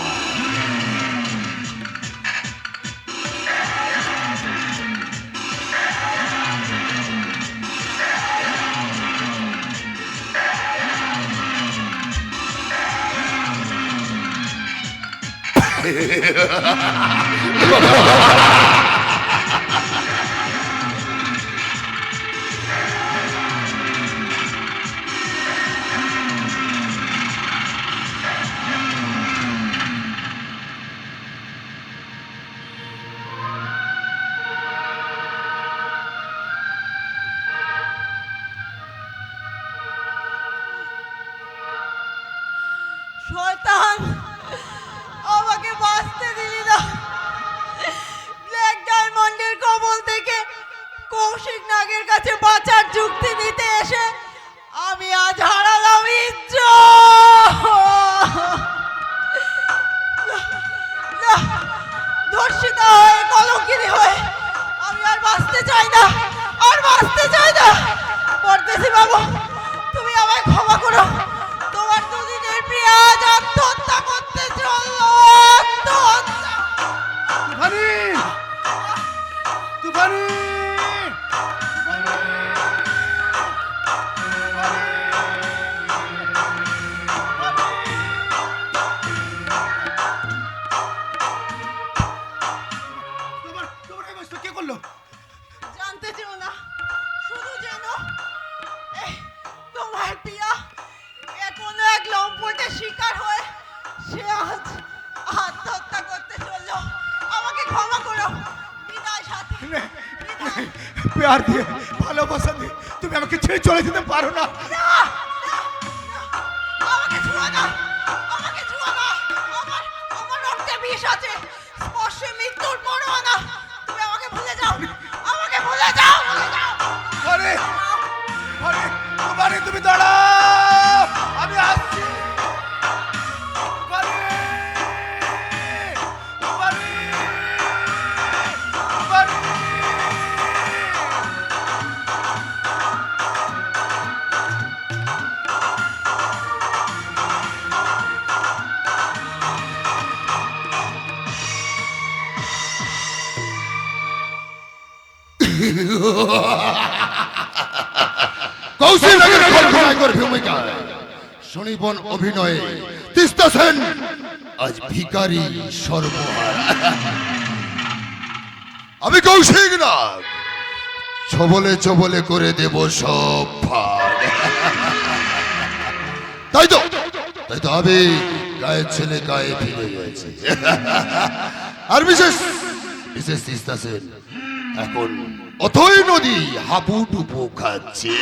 শয়তান, আমাকে বাঁচতে দিলি না। ব্ল্যাক ডায়মন্ডের কবল থেকে কৌশিক নাগের কাছে বাঁচার যুক্তি দিতে এসে আমি আজ হারালাম ইজ্জত। ধর্ষিতা হয়ে, কলঙ্কিনী হয়ে আমি আর বাঁচতে চাই না, আর বাঁচতে চাই না। পরদেশি বাবু, তুমি আমায় ক্ষমা করো। তোমার দুদিনের প্রিয় আজ আত্মহত্যা করতে চললো। আত্মহত্যা। তুফানি, তুফানি, কে করলো? জানতে চেও না, শুধু যেন তোমার প্রিয়া কোনো এক লম্পটের শিকার হয়ে সে আজ আত্মহত্যা করতে চললো। আমাকে ক্ষমা করো। বিদায় সাথী, বিদায়। প্যার দিয়ে, ভালোবাসা দিয়ে তুমি আমাকে ছেড়ে চলে যেতে পারো না। না, না, না, আমাকে ছুঁয়ো না, আমাকে ছুঁয়ো না। আমার রক্তে বিষ আছে, স্পর্শে মৃত্যুর পরোয়ানা। তুমি আমাকে ভুলে যাও, আমাকে ভুলে যাও, ভুলে যাও। আরে আরে তুফানি, তুমি দাঁড়াও, আমি আসছি। তুফানি, তুফানি, তুফানি। কৌশিক নাগের খলনায়কের ভূমিকায় শনিবন অভিনয়ে তিস্তা সেন আজ ভিখারি সর্বহারা। আমি কৌশিক নাগ, ছবলে ছবলে করে দেব সব ফাঁক। তাই তো আমি গায়ের ছেলে গায়ে ফিরে গেছে। আর বিশেষ বিশেষ তিস্তা সেন এখন অথই নদী হাবুডুবু খাচ্ছে।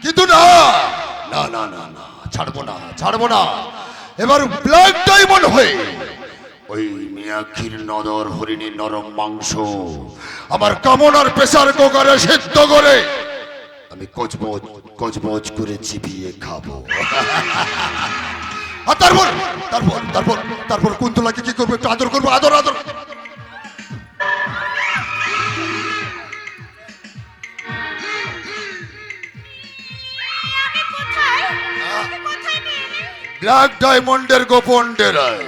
কিন্তু না না না না না, ছাড়বো না, ছাড়বো না। এবার ব্ল্যাক ডায়মন্ড হয়ে ওই মিয়াক্ষীর নদর হরিণীর নরম মাংস আমার কামনার প্রেসার কুকারে সিদ্ধ করে আমি কচমচ কচমচ করে চিবিয়ে খাবো। আর তারপর তারপর তারপর তারপর কুন্তলাকে কি করবো? একটু আদর করবো, আদর আদর। আমি কোথায়? আমি কোথায় পেলে? ব্ল্যাক ডায়মন্ডের গোপন ডেরায়।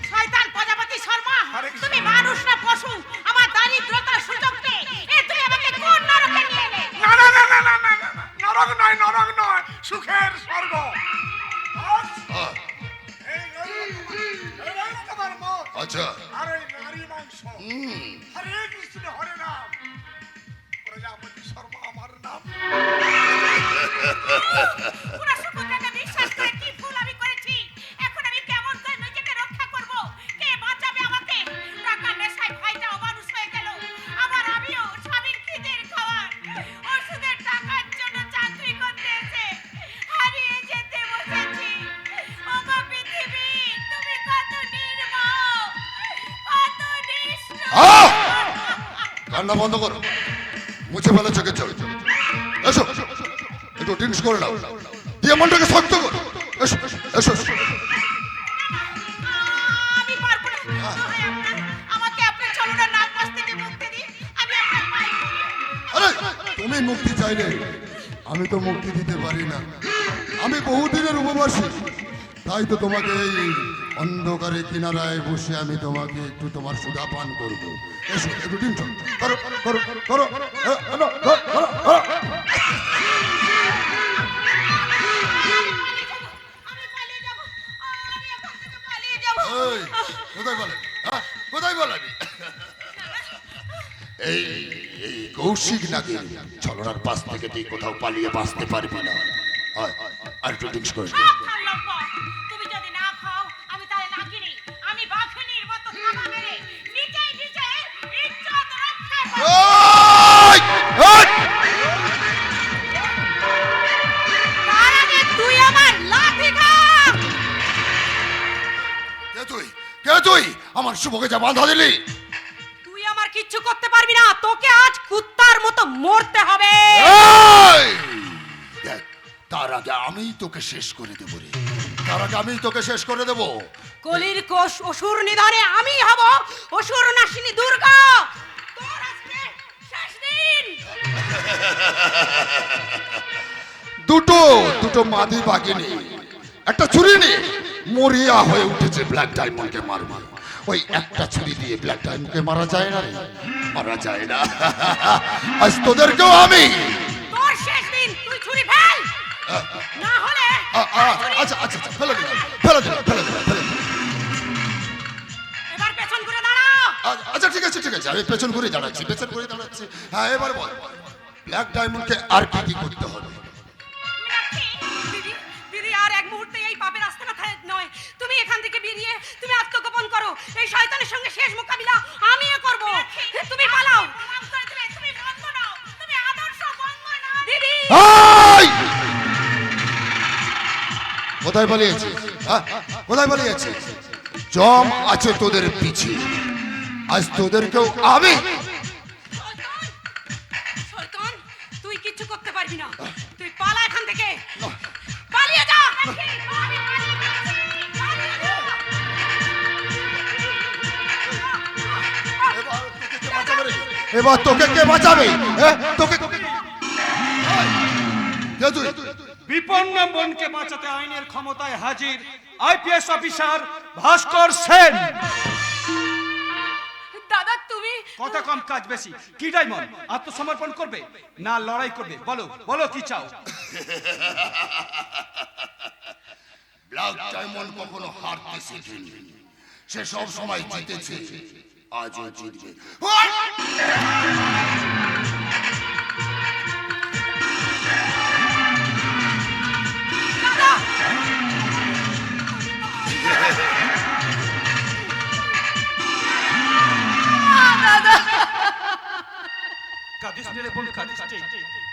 শয়তান প্রজাপতি শর্মা, হরে কৃষ্ণ। তুমি মানুষ না কান্না বন্ধ করো, মুছে ফেলে চোখে চোখ। এসো, একটু ড্রিঙ্কস করে নাও, দিয়ে মনটাকে শক্ত করো। এসো এসো এসো। আমি পারবো না। দোহাই আপনার, আমাকে আপনার চলনের নাগপাশ থেকে মুক্তি দিন। আমি আপনার পায়ে পড়ি। আরে তুমি মুক্তি চাইলে আমি তো মুক্তি দিতে পারি না, আমি বহুদিনের উপবাসী। তাই তো তোমাকে এই অন্ধকারে কিনারায় বসে আমি তোমাকে একটু তোমার সুধা পান করবো। এসো একটু ডিম করো করো করো করো আমি পালিয়ে যাব। আমি এখান থেকে পালিয়ে যাব। এই, কোথায় বলে কোথায় বলাবি? এই এই কৌশিক নাকি ছলনার পাশ থেকে তুই কোথাও পালিয়ে বাঁচতে পারবি না। আয়, আর একটু ড্রিঙ্কস করে নে। খাল্লার পর তুমি যদি না খাও, আমি তাহলে নাগিনি। আমি বাঘিনীর মতো থাবা মেরে নিজেই নিজের ইজ্জত রক্ষা করব। এই, এই! তার আগে তুই আমার লাঠি খা। কে তুই? কে তুই? আমার শুভকে যা বাধা দিলি? তুই আমার কিচ্ছু করতে পারবি না, তোকে আজ কুত্তার মতো মরতে হবে। এই! দেখ, তার আগে আমি তোকে শেষ করে দেবো রে, তার আগে আমি তোকে শেষ করে দেবো। কলির কোষ অসুর নিধনে আমি হব অসুর নাশিনী দুর্গা। তোর আজকে শেষ দিন। দুটো দুটো মাদি বাগিনী একটা ছুরি নিয়ে মরিয়া হয়ে উঠেছে ব্ল্যাক ডায়মন্ডকে মারবে। ওই একটা ছুরি দিয়ে ব্ল্যাক ডায়মন্ডকে মারা যায় না রে, মারা যায় না। আজ তোদেরকেও আমি। তোর শেষ দিন, তুই ছুরি ফেল, না হলে আচ্ছা আচ্ছা আচ্ছা, ফেলে দিলাম ফেলে দিলাম ফেলে দিলাম ফেলে দিলাম। এবার পেছন ঘুরে দাঁড়া। আচ্ছা ঠিক আছে ঠিক আছে, আমি পেছন ঘুরে দাঁড়াচ্ছি, পেছন ঘুরে দাঁড়াচ্ছি। হ্যাঁ এবার বল, ব্ল্যাক ডায়মন্ডকে আর কি কি করতে হবে? দিদি দিদি, আর এক মুহূর্তে এই পাপের রাস্তাটা নয়। তুমি এখান থেকে বেরিয়ে তুমি আত্মগোপন করো। এই শয়তানের সঙ্গে শেষ মোকাবিলা আমিও করব। তুমি পালাও। তুমি বন্ধ নাও। তুমি আদর্শ বন্ধ নাও। দিদি এই! কোথায় পালিয়েছে? কোথায় পালিয়েছে? জম আছে তোদের পিছে, আজ তোদেরকেও আমি। শয়তান, তুই কিচ্ছু করতে পারবি না। তুই পালা এখান থেকে, পালিয়ে যা। এবার তোকে কে বাঁচাবে? তোকে কে তুই? বিপন্ন বোনকে বাঁচাতে আইনের ক্ষমতায় হাজির আইপিএস অফিসার ভাস্কর সেন। দাদা তুমি কথা কম কাজ বেশি। কি ডায়মন্ড আত্মসমর্পণ করবে না লড়াই করবে? বলো বলো কি চাও? ব্ল্যাক ডায়মন্ড কখনো হারতে শেখেনি, সে সব সময় জিতেছে, আজও জিতবে।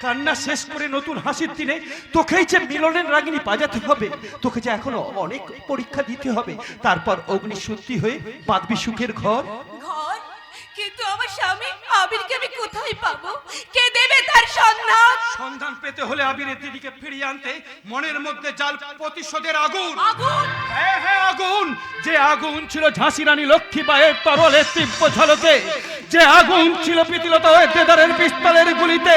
কান্না শেষ করে নতুন হাসির দিনে তোকেই যে মিলনের রাগিনী বাজাতে হবে, তোকে যে এখনো অনেক পরীক্ষা দিতে হবে, তারপর অগ্নিশুদ্ধি হয়ে বাঁধবি সুখের ঘর। ঘর, কিন্তু আমার স্বামী আবিরকে আমি কোথায় পাবো? কে দেবে তার সন্ধান? সন্ধান পেতে হলে আবিরের দিদিকে ফিরিয়ে আনতে মনের মধ্যে জাল প্রতিশোধের আগুন। আগুন? হ্যাঁ হ্যাঁ আগুন, যে আগুন ছিল ঝাঁসি রানী লক্ষ্মীবাইয়ের তরলের তীব্র ঝলকে, যে আগুন ছিল প্রীতিলতা ও দেদারের পিস্তলের গুলিতে,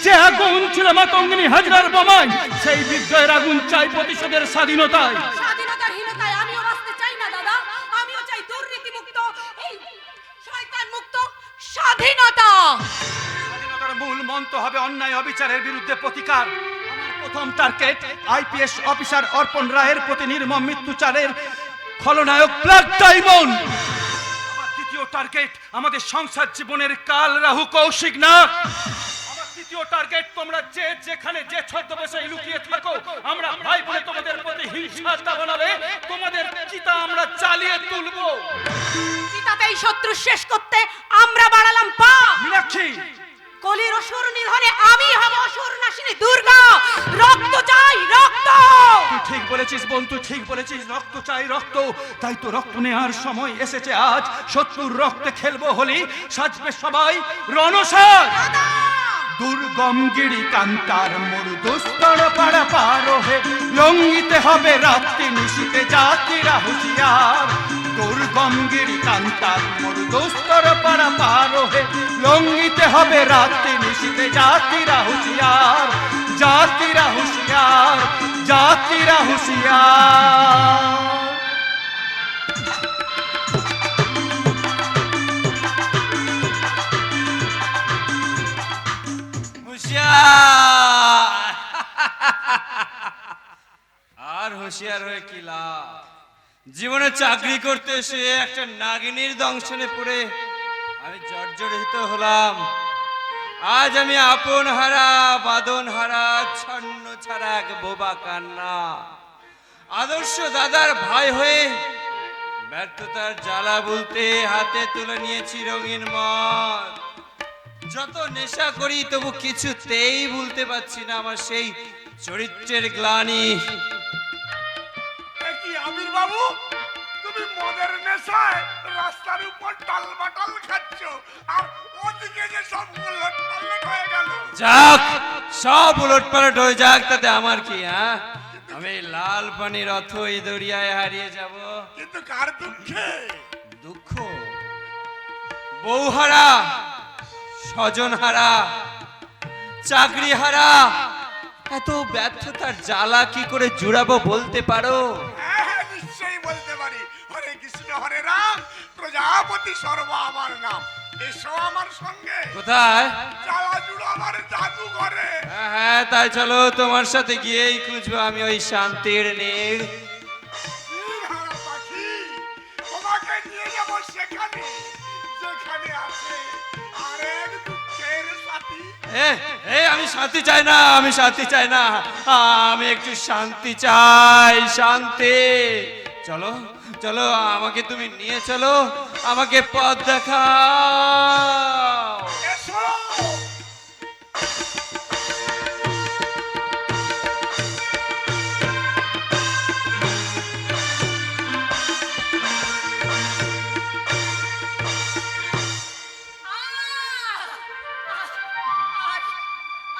যে আগুন ছিল মাতঙ্গিনী হাজরার বোমায়, সেই বিদ্রোহের আগুন চাই প্রতিশোধের স্বাধীনতায়। স্বাধীনতার হীনতায় আমিও বাঁচতে চাই না দাদা। আমিও চাই দুর্নীতি মুক্ত, এই শয়তান মুক্ত স্বাধীনতা। স্বাধীনতার মূল মন্ত্র হবে অন্যায় অবিচারের বিরুদ্ধে প্রতিকার। আমার প্রথম টার্গেট আইপিএস অফিসার অর্পণ রায়ের প্রতি নির্মম মৃত্যুচারের খলনায়ক ব্ল্যাক ডায়মন্ড। আমার দ্বিতীয় টার্গেট আমাদের সংসার জীবনের কাল রাহু কৌশিক নাগ। আমার তৃতীয় টার্গেট তোমরা যে যেখানে যে ছদ্মবেশে লুকিয়ে থাকো, আমরা ভাই বলে তোমাদের প্রতি হিংসা বানালে তোমাদের চিতা আমরা চালিয়ে তুলবো। চিতাতেই শত্রু শেষ করতে আমরা বাড়ালাম পা। মীনাক্ষী, কলির অসুর নিধনে আমি হব অসুর নাশিনী দুর্গা। রক্ত চাই, রক্ত। তুই ঠিক বলেছিস বোন, তুই ঠিক বলেছিস, রক্ত চাই রক্ত। তাই তো রক্ত নেওয়ার সময় এসেছে আজ। শত্রুর রক্তে খেলবো হোলি, সাজবে সবাই রণসাজ। দুর্গম গিরি কান্তার মোর দুস্তর পাড়া পার হে, লঙ্ঘিতে হবে রাত্রি নিশীতে জাতিরা হুঁশিয়ার। দুর্গম গিরি কান্তার মোর দুস্তর পাড়া পার হে, লঙ্ঘিতে হবে রাত্রি নিশীতে জাতিরা হুঁশিয়ার। জাতিরা হুঁশিয়ার, জাতিরা হুঁশিয়ার। আর হুঁশিয়ার হয়ে কি লাভ? জীবনে চাকরি করতে এসে একটা নাগিনীর দংশনে পড়ে আমি জর্জরিত হলাম। আজ আমি আপন হারা, বাদন হারা, ছন্ন ছাড়া এক বোবা কান্না। আদর্শ দাদার ভাই হয়ে ব্যর্থতার জ্বালা বলতে হাতে তুলে নিয়েছি রঙিন মদ। যত নেশা করি তবু কিছুতেই ভুলতে পারছি না আমার সেই চরিত্রের গ্লানি। কি আমির বাবু, তুমি মদের নেশায় রাস্তার উপর টালবাটাল খাচ্ছ, আর ওদিকে যে সব উলটপালট হয়ে গেল। যাক, সব উলটপালট হয়ে যাক, তাতে আমার কি? হ্যাঁ, আমি লাল পানির অথ এই দরিয়ায় হারিয়ে যাব। কিন্তু কার দুঃখে? দুঃখ বউ হারা, স্বজন হারা, চাকরি হারা, এত ব্যর্থতার জ্বালা কি করে জুড়াবো বলতে পারো? হ্যাঁ, নিশ্চয়ই বলতে পারি। হরে কৃষ্ণ হরে রাম, প্রজাপতি সর্ব আমার নাম। এসো আমার সঙ্গে। কোথায়? জ্বালা জুড়ো আমার জাদুঘরে। হ্যাঁ হ্যাঁ, তাই চলো, তোমার সাথে গিয়েই খুঁজবো আমি ওই শান্তির নীড়। নীলহারা পাখি, তোমাকে নিয়ে যাব সেখানে যেখানে আছে আরেক দুঃখের সাথী। আমি শান্তি চাই না, আমি শান্তি চাই না, আমি একটু শান্তি চাই, শান্তি। চলো চলো, আমাকে তুমি নিয়ে চলো, আমাকে পথ দেখাও। এসো।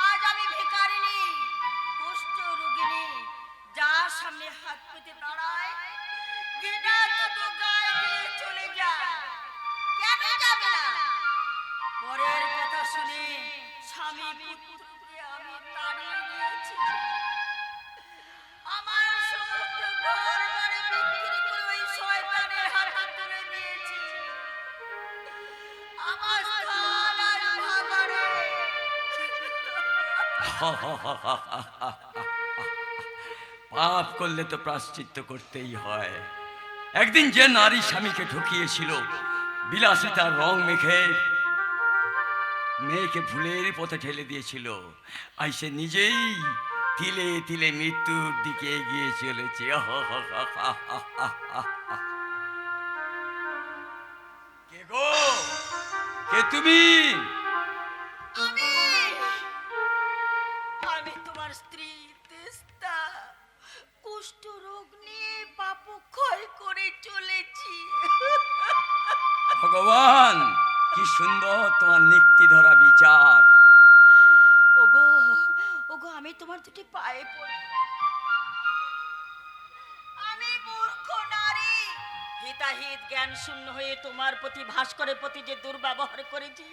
আজ আমি ভিখারিনী, কুষ্ঠ রোগিনী, যার সামনে হাত পেতে দাঁড়ায়, ঘৃণা দুটো গায়ে দিয়ে চলে যায়। কেন যাবে না? পরের কথা শুনে স্বামী পুত্রকে আমি তাড়িয়ে দিয়েছি। আমার সমস্ত ঘর বাড়ি বিক্রি করে ওই শয়তানের হাতে তুলে দিয়েছি। আমার স্থান আর ভাগাড়ে। পাপ করলে তো প্রায়শ্চিত্ত করতেই হয়। একদিন যে নারী স্বামীকে ঠকিয়েছিল, বিলাসিতার রং মেখে মেয়েকে ভুলের পথে ঠেলে দিয়েছিল, আই সে নিজেই তিলে তিলে মৃত্যুর দিকে এগিয়ে চলেছে। কে গো? কে তুমি? আমি তোমার স্ত্রী তেস্তা, কুষ্ঠ রোগ নিয়ে পাপ ক্ষয় করে চলেছি। ভগবান, কি সুন্দর তোমার নিক্তি ধরা বিচার। ওগো ওগো, আমি তোমার দুটি পায়ে পড়ি। আমি মূর্খ নারী, হিতাহিত জ্ঞান শূন্য হয়ে তোমার প্রতি ভাস্করের প্রতি যে দুর্ব্যবহার করেছি,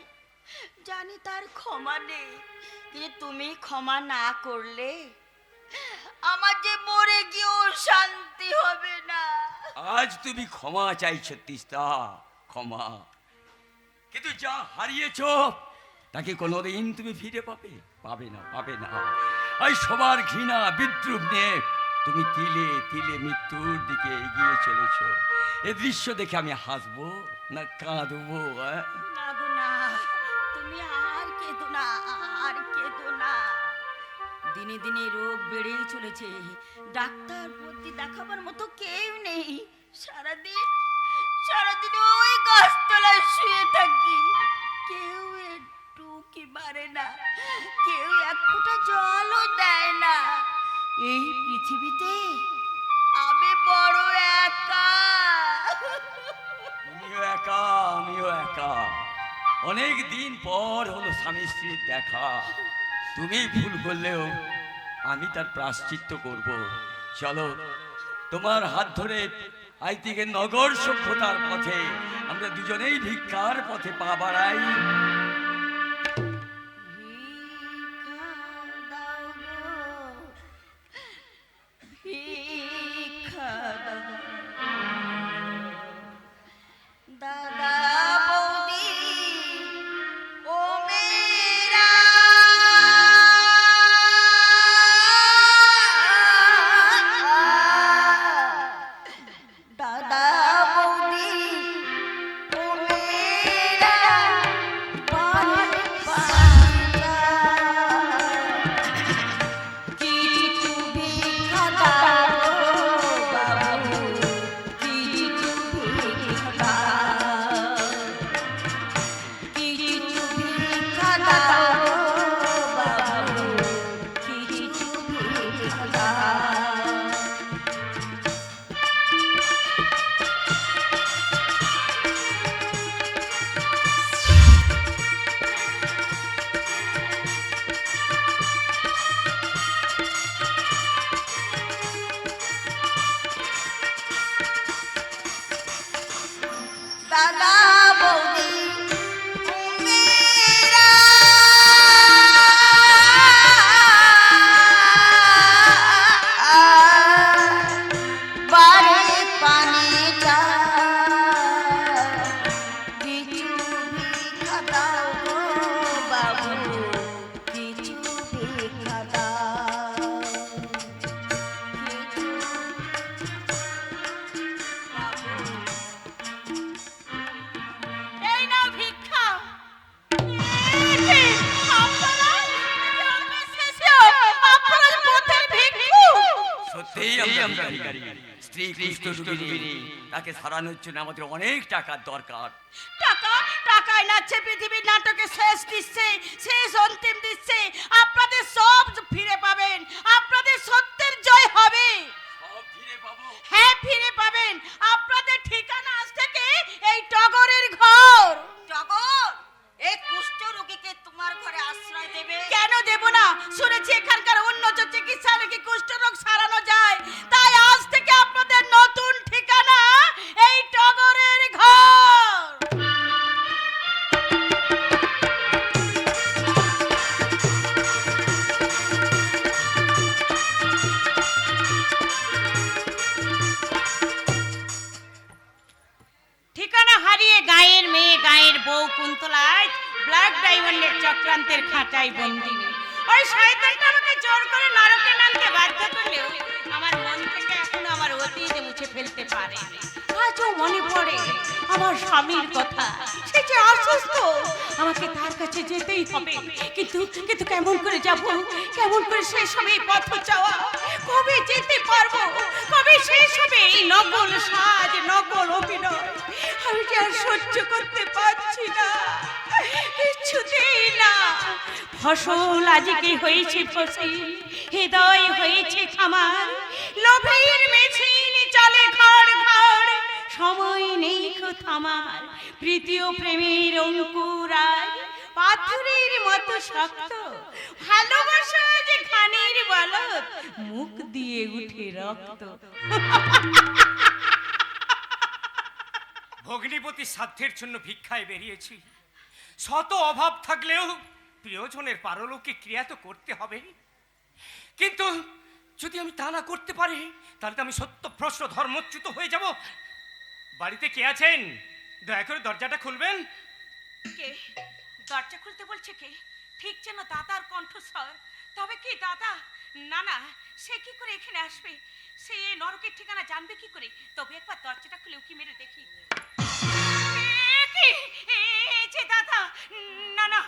জানি তার ক্ষমা নেই। কিন্তু তুমি ক্ষমা না করলে আমার যে মরে গিয়েও শান্তি হবে না। আজ তুমি ক্ষমা চাইছো তিস্তা, ক্ষমা। কিন্তু যা হারিয়েছো তাকে কোনোদিন তুমি ফিরে পাবে? পাবে না, পাবে না। এই সবার ঘৃণা বিদ্রুপ নিয়ে তুমি তিলে তিলে মৃত্যুর দিকে এগিয়ে চলেছো। এ দৃশ্য দেখে আমি হাসবো না কাঁদবো? না গো না, তুমি আর কেঁদো না, আর কেঁদো না। দিনে দিনে রোগ বেড়েই চলেছে, ডাক্তার ভর্তি দেখাবার মতো কেউ নেই। সারাদিন সারাদিন ওই গাছতলায় শুয়ে থাকি, কেউ একটু কি পারে না, কেউ এক ফোঁটা জলও দেয় না। এই পৃথিবীতে আমি বড় একা। আমিও একা। অনেক দিন পর হলো স্বামী স্ত্রীর দেখা। তুমি ভুল করলেও আমি তার প্রায়শ্চিত্ত করব। চলো, তোমার হাত ধরে আজ থেকে নগর সভ্যতার পথে আমরা দুজনেই ভিক্ষার পথে পা বাড়াই। দাদা বৌদি ও মেরা দাদা বৌদি ও মেরা বারে বারা কিছু ভিক্ষা দাও বাবু, কিছু ভিক্ষা কিছু ভিক্ষা দাও বাবু, কিছু ভিক্ষা। দাদা বৌদি ও মেরা বারে পানি চা কিছু ভিক্ষা দাও গো বাবু, কিছু ভিক্ষা দাও এই নাও ভিক্ষা। এই যে, আপনারা আপনারা পথের ভিক্ষু। সত্যিই আমরা ভিখারি। স্ত্রী কুষ্ঠরোগিনী, তাকে সারানোর জন্য আমাদের অনেক টাকার দরকার। টাকা টাকায় নাচছে পৃথিবীর নাটকে শেষ দিচ্ছে, শেষ অন্তিম দিচ্ছে। আপনাদের সব ফিরে পাবেন, আপনাদের সত্যের জয় হবে। সব ফিরে পাবো। হ্যাঁ, ফিরে পাবেন। আপনাদের ঠিকানা আজ থেকে এই টগরের ঘর। টগর এই কুষ্ঠ রোগীকে তোমার ঘরে আশ্রয় দেবে? কেন দেব না? শুনেছি এখানকার উন্নত চিকিৎসা নাকি কুষ্ঠরোগ সারানো যায়। তাই আজ থেকে আপনাদের নতুন ঠিকানা এই টগরের ঘর। ঠিকানা হারিয়ে গায়ের মেয়ে, গায়ের বউ কুন্তলায় ব্ল্যাক ডায়মন্ডের চক্রান্তের খাঁচায় বন্দি। ওই শয়তানটা আমাকে জোর করে নরকে নামতে বাধ্য করলেও আমার মন থেকে এখনো আমার অতীত মুছে ফেলতে পারে। আজও মনে পড়ে আমার স্বামীর কথা। সে যে অসুস্থ, আমাকে তার কাছে যেতেই হবে। কিন্তু কিন্তু কেমন করে যাব, কেমন করে শেষ হবে এই পথ চাওয়া? কবে যেতে পারবো, কবে শেষ হবে এই নকল সাজ, নকল অভিনয়? আমি যে আর সহ্য করতে পারছি না, কিছুতেই না। ফসল আজকে হয়েছে ফসল, হৃদয় হয়েছে খামার। লোভের মেশিন চলে ঘর ঘর, সময় নেই কো থামার। প্রীতি ও প্রেমের অঙ্কুরায় পাথরের মতো শক্ত, ভালোবাসা যে খানির বলত, মুখ দিয়ে উঠে রক্ত। ভগ্নিপতি সাধ্যের জন্য ভিক্ষায় বেরিয়েছি। শত অভাব থাকলেও প্রিয়জনের পারলৌকিক ক্রিয়া তো করতে হবে। কিন্তু যদি আমি তা না করতে পারি, তাহলে তো আমি সত্যভ্রষ্ট ধর্মচ্যুত হয়ে যাব। বাড়িতে কে আছেন? দয়া করে দরজাটা খুলবেন। কে? দরজা খুলতে বলছে কে? ঠিক যেন দাদার কণ্ঠস্বর। তবে কি দাদা? না না, সে কি করে এখানে আসবে? সে এই নরকের ঠিকানা জানবে কি করে? তবে একবার দরজাটা খুলে উকি মেরে দেখি। দাদা, না না,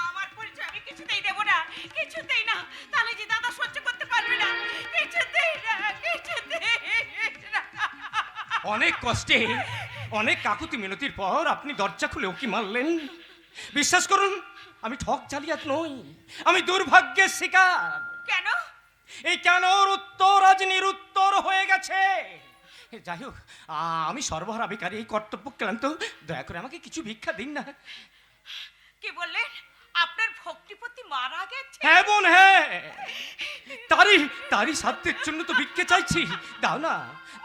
আমার পরিচয় আমি কিছুতেই দেব না, কিছুতেই না। তাহলে যে দাদা সহ্য করতে পারবে না, কিছুতেই না, কিছুতেই না। অনেক কষ্টে, অনেক কাকুতি মিনতির পর আপনি দরজা খুলে উকি মারলেন। বিশ্বাস করুন, আমি ঠক জালিয়াত নই, আমি দুর্ভাগ্যের শিকার। কেন? এই কেনর উত্তর আজ নিরুত্তর হয়ে গেছে। যাই হোক, আমি সর্বহারা ভিখারি, এই কর্তব্য ক্লান্ত, দয়া করে আমাকে কিছু ভিক্ষা দিন না। কি বললেন? আপনার ভক্তিপতি মারা গেছে? হ্যাঁ বোন, হ্যাঁ, তারই সাধ্যের জন্য তো ভিক্ষে চাইছি, দাও না,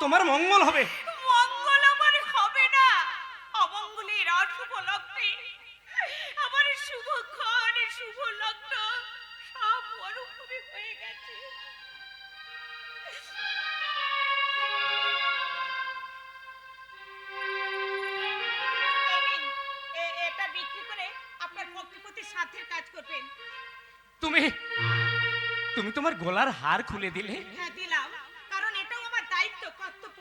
তোমার মঙ্গল হবে। মঙ্গল আমার হবে না, অমঙ্গলের অশুভ লগ্নে আমার শুভক্ষণ, শুভ লগ্ন সব মরুভূমি হয়ে গেছে। এটা বিক্রি করে আপনার ভক্তিপতির সাথের কাজ করবেন। তুমি তোমার গলার হার খুলে দিলে। হ্যাঁ দিলাম, কারণ এটাও আমার দায়িত্ব, কর্তব্য।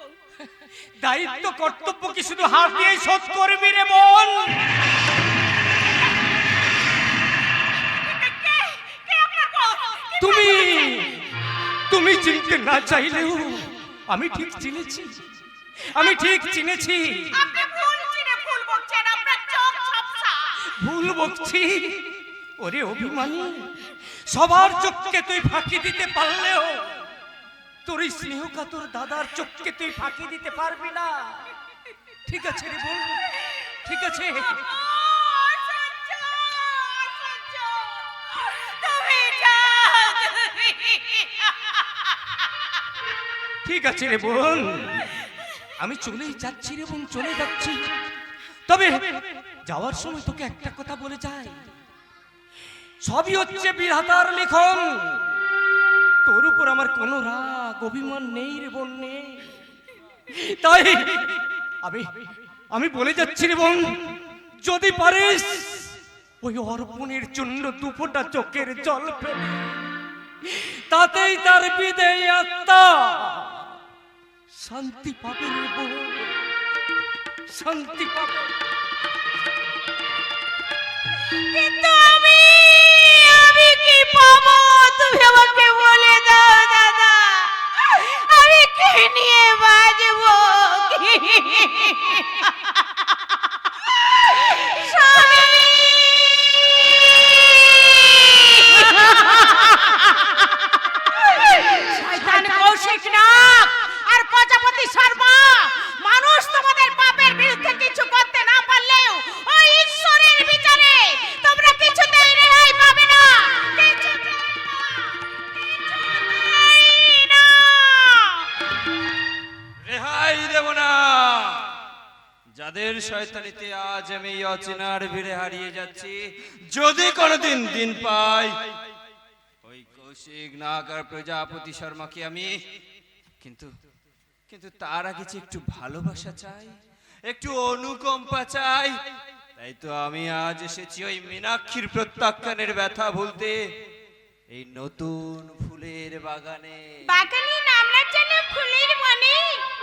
দায়িত্ব কর্তব্য কি শুধু হাত দিয়ে শোধ করবি রে বোন? তুমি চিনতে না চাইলেও আমি ঠিক চিনেছি, আমি ঠিক চিনেছি। আপনি ভুল চিনে ভুল বকছেন, আপনার চোখ ঝাপসা। ভুল বকছি? ওরে অভিমানী, সবার চোখকে তুই ফাঁকি দিতে পারলেও তোর এই স্নেহ কাতর দাদার চোখকে তুই ফাঁকি দিতে পারবি না। ঠিক আছে রে বোন, ঠিক আছে। ঠিক আছে রে বোন, আমি চলেই যাচ্ছি রে বোন, চলে যাচ্ছি। তবে যাওয়ার সময় তোকে একটা কথা বলে যাই, সবই হচ্ছে বিধাতার লিখন। তোর উপর আমার কোনো রাগ অভিমান নেই রে বোন, নেই। তাই আমি বলে যাচ্ছি রে বোন, যদি পারিস ওই অর্পণের জন্য দুফোঁটা চোখের জল ফেলে, তাতেই তার বিদেয় আত্মা শান্তি পাবে রে বোন, শান্তি পাবে। কিন্তু আমি কি পাবো? তুমি আমাকে বলে দাও দাদা, আমি কি নিয়ে বাঁচবো? শয়তান কৌশিক নাগ আর প্রজাপতি শর্মা, মানুষ তোমাদের পাপের বিরুদ্ধে কিছু করতে না পারলেও ওই ঈশ্বরের বিচারে তোমরা কিছুতেই রেহাই পাবে না, কিছুতেই না। রেহাই দেব না। যাদের শয়তানিতে আজ আমি এই অচেনার ভিড়ে হারিয়ে যাচ্ছি, যদি কোনোদিন দিন পাই ওই কৌশিক নাগ আর প্রজাপতি শর্মাকে আমি, কিন্তু তার আগে যে একটু ভালোবাসা চাই, একটু অনুকম্পা চাই। তাই তো আমি আজ এসেছি ওই মীনাক্ষীর প্রত্যাখ্যানের ব্যথা ভুলতে এই নতুন ফুলের বাগানে। বাগানে নামলার জন্য ফুলের বনে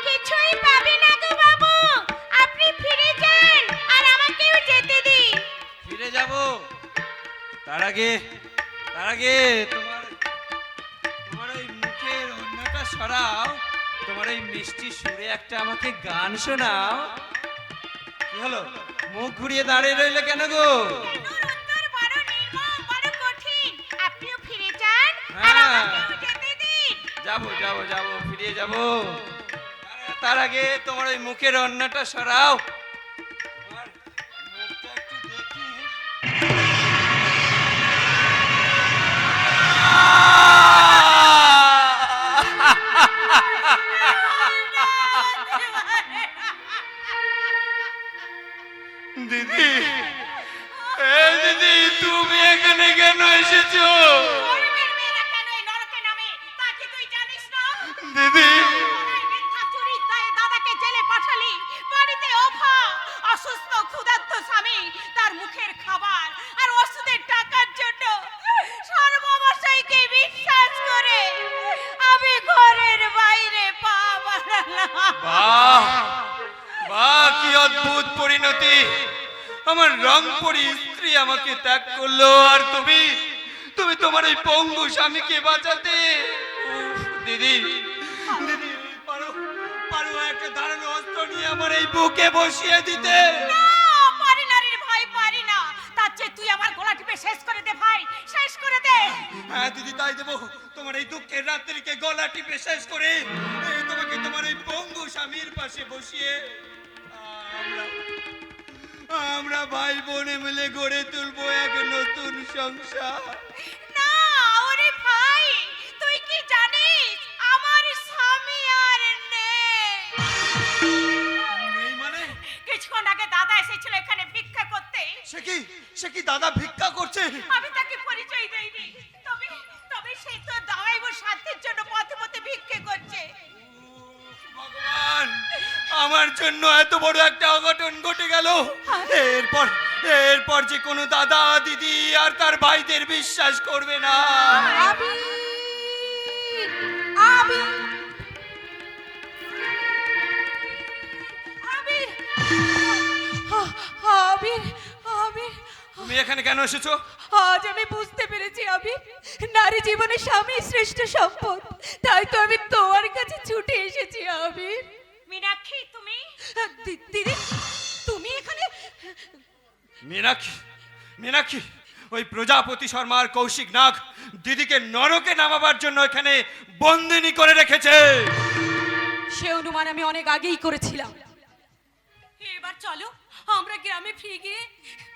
কিছুই পাবে না গো বাবু, আপনি ফিরে যান আর আমাকেও যেতে দিন। ফিরে যাব? তার আগে তোমার ওই মুখের অন্যটা সরাও, তোমার এই মিষ্টি সুরে একটা আমাকে গান শোনাও। কি হলো, মুখ ঘুরিয়ে দাঁড়িয়ে রইলে কেন গো? উত্তর বড় নির্মম, বড় কঠিন, আপনিও ফিরে যান আর হ্যাঁ, আমাকেও যেতে দিন। যাব, ফিরিয়ে যাব। তার আগে তোমার ওই মুখের অন্যটা সরাও, তোমার মুখটা একটু দেখি। দিদি, এই দিদি, তুমি এখানে কেন এসেছো? গরিবের মেয়েরা কেন এই নরকে নামে তা কি তুই জানিস না? দিদি, এই মিথ্যা চুরির দায়ে দাদাকে জেলে পাঠালি, বাড়িতে অভাব, অসুস্থ ক্ষুধার্ত স্বামী, তার মুখের খাবার আর ওষুধের টাকার জন্য সর্বমশাইকে বিশ্বাস করে আমি ঘরের বাইরে পা বাড়ালাম। বাহ বাহ, কি অদ্ভুত পরিণতি! আমার রংপুরি স্ত্রী আমাকে ত্যাগ করলো, আর তুমি তোমার এই পঙ্গু স্বামীকে বাঁচাতে। উফ, দিদি, পারো একটা ধারালো অস্ত্র নিয়ে আমার এই বুকে বসিয়ে দিতে? না, পারি না রে ভাই, পারি না। তার চেয়ে তুই আমার গলা টিপে তবে শেষ করে দে ভাই, শেষ করে দে। হ্যাঁ দিদি, তাই দেবো। তোমার এই দুঃখের রাত্রিকে গলা টিপে শেষ করে তোমাকে তোমার এই পঙ্গু স্বামীর পাশে বসিয়ে আমরা ভাই বোনে মিলে গড়ে তুলবো এক নতুন সংসার। না ওরে ভাই, তুই কি জানিস আমার স্বামী আর নেই। নেই মানে? কিছুক্ষণ আগে দাদা এসেছিল এখানে ভিক্ষা করতে। সে কি দাদা ভিক্ষা করছে? আমি তাকে পরিচয় দেইনি, তবে তবে সে তো দাঁড়াইব সাধ্যের জন্য পথে পথে ভিক্ষে করছে। ভগবান, আমার জন্য এত বড় একটা অঘটন ঘটে গেল। এরপর যে কোনো দাদা দিদি আর তার ভাইদের বিশ্বাস করবে না। আবির, আবির, আবির, আবির, আবির, তুমি এখানে কেন এসেছো? আজ আমি বুঝতে পেরেছি আবির, নারী জীবনে স্বামী শ্রেষ্ঠ সম্পদ। তাই তো আমি তোমার কাছে ছুটে এসেছি আবির। মীনাক্ষী, তুমি দিদি, তুমি এখানে? মীনাক্ষী, ওই প্রজাপতি শর্মার কৌশিক নাগ দিদিকে নরকে নামাবার জন্য এখানে বন্দিনী করে রেখেছে। সে অনুমান আমি অনেক আগেই করেছিলাম। এবার চলো আমরা গ্রামে ফিরে গিয়ে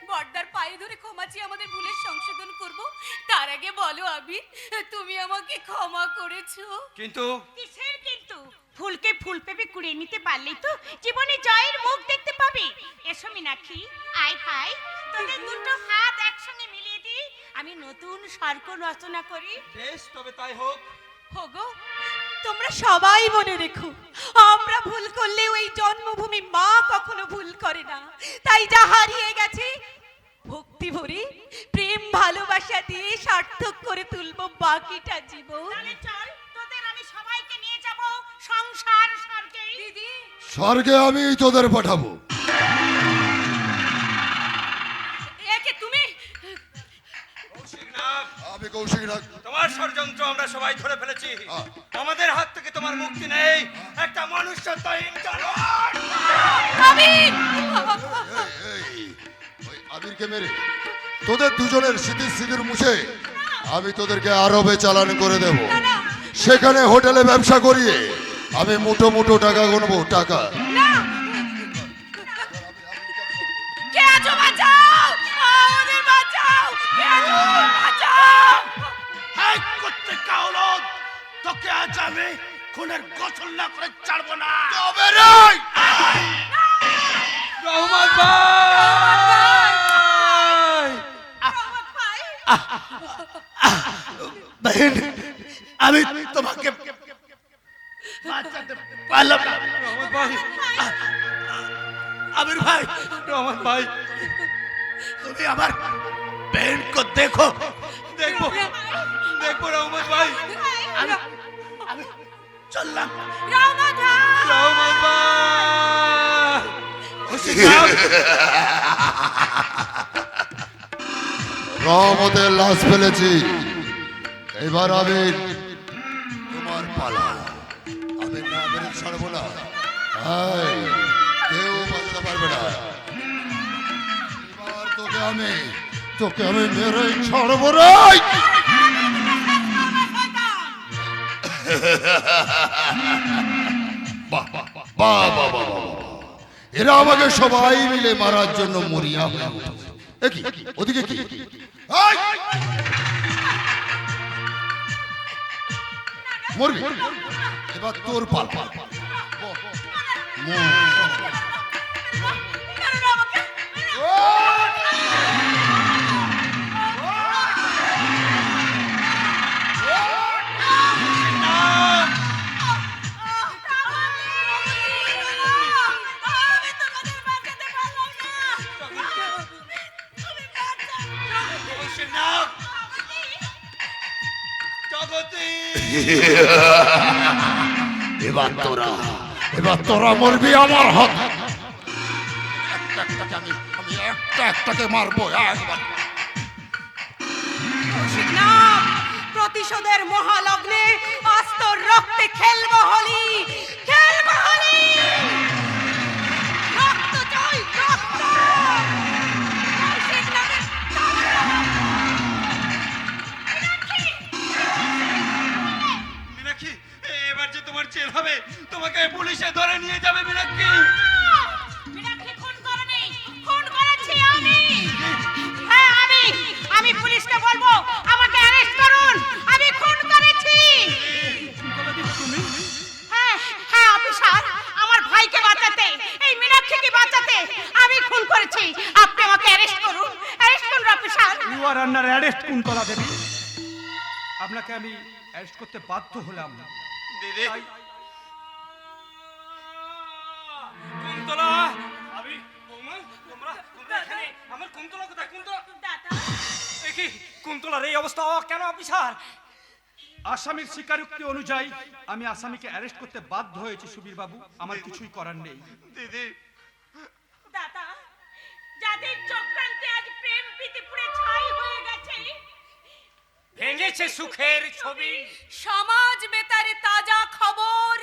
বড়দার পায়ে ধরে ক্ষমা চেয়ে আমাদের ভুলের সংশোধন করব। তার আগে বলো আবির, তুমি আমাকে ক্ষমা করেছো? কিন্তু কিসের কিন্তু? ফুলকে ফুল পেপে কুড়িয়ে নিতে পারলেই তো জীবনে জয়ের মুখ দেখতে পাবি। এসো মীনাক্ষী, আয় ভাই, তোদের দুটো হাত একসঙ্গে মিলিয়ে দিই, আমি নতুন স্বর্গ রচনা করি। বেশ, তবে তাই হোক। হোগো, তোমরা সবাই মনে রেখো, আমরা ভুল করলেও এই জন্মভূমি মা কখনো ভুল করে না। তাই যা হারিয়ে গেছে ভক্তি ভরে প্রেম ভালোবাসা দিয়ে সার্থক করে তুলবো বাকিটা জীবন। তাহলে চল, তোদের আমি সবাইকে নিয়ে যাব সংসার স্বর্গে। দিদি, স্বর্গে আমি তোদের পাঠাবো। একে তুমি? কৌশিক নাগ, আমি কৌশিক নাগ। তোমার ষড়যন্ত্র আমরা সবাই ধরে ফেলেছি। আমাদের হাত থেকে তোমার মুক্তি নেই। একটা মনুষ্যত্বহীন জানোয়ার। আবির! ওই আবিরকে মেরে তোদের দুজনের সিঁদুর মুছে আমি তোদেরকে আরবে চালান করে দেব। সেখানে হোটেলে ব্যবসা করিয়ে আমি মুঠো মুঠো টাকা গুনবো, টাকা। কে আছো? বাঁচাও! আমাদের বাঁচাও! কে আছো? বাঁচাও! হাই করতে কাউলদ, তোকে আজ আমি খুনের গোসল না করে ছাড়বো না। তবে রে! রহমত ভাই! বহন, আমি তোমাকে বাঁচাতে পারলাম না। রহমত ভাই! আবির ভাই, রহমত ভাই! তুমি আমার बहन को देखो। দেখবো দেখবো রহমত ভাই। চললাম। রহমত ভাই! রহমতের লাশ ফেলেছি, এবার আমি তোমার পালা। আমি না বেরোতে ছাড়বো না। এই, কেউ বাঁচাতে পারবে না। এবার তোকে আমি মেরে ছাড়বো রে। বাহ বাহ বাহ বাহ বাহ বাহ বাহ। এরা আমাকে সবাই মিলে মারার জন্য মরিয়া হয়ে উঠেছে। এ কি? ওদিকে কি? এই! মরবি? এবার তোর পাল। এবার তোরা মরবি আমার হাত। আমি একটা একটাকে মারবো একবার। প্রতিশোধের মহালগ্নে আস্ত রক্তে খেলবো হোলি, খেলবো হোলি। রক্ত চাই, রক্ত! কৌশিক নামের পুলিশে ধরে নিয়ে যাবে মীনাক্ষী। মীনাক্ষী খুন করেনি, খুন করেছি আমি। হ্যাঁ আমি পুলিশকে বলবো আমাকে অ্যারেস্ট করুন, আমি খুন করেছি। হ্যাঁ অফিসার, আমার ভাইকে বাঁচাতে, এই মীনাক্ষীকে বাঁচাতে আমি খুন করেছি। আপনি আমাকে অ্যারেস্ট করুন officer. You are under arrest Kuntala Devi. আপনাকে আমি অ্যারেস্ট করতে বাধ্য হলাম। দিদি কুন্তলা, আমি বৌমা, তোমরা এখানে? আমার কুন্তলা কোথায়? কুন্তলা দাদা, দেখি কুন্তলার এই অবস্থা কেন অফিসার? আসামির স্বীকারোক্তি অনুযায়ী আমি আসামিকে অ্যারেস্ট করতে বাধ্য হয়েছি সুবীর বাবু, আমার কিছুই করার নেই। দিদি দাদা, যাদের চক্রান্তে আজ প্রেম প্রীতি পুড়ে ছাই হয়ে গেছে, ভেঙেছে সুখের ছবি, সমাজ বেতারে তাজা খবর,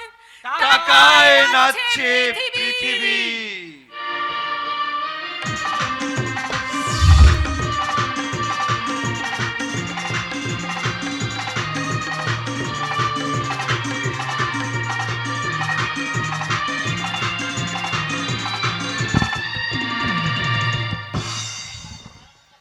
টাকায় নাচছে পৃথিবী।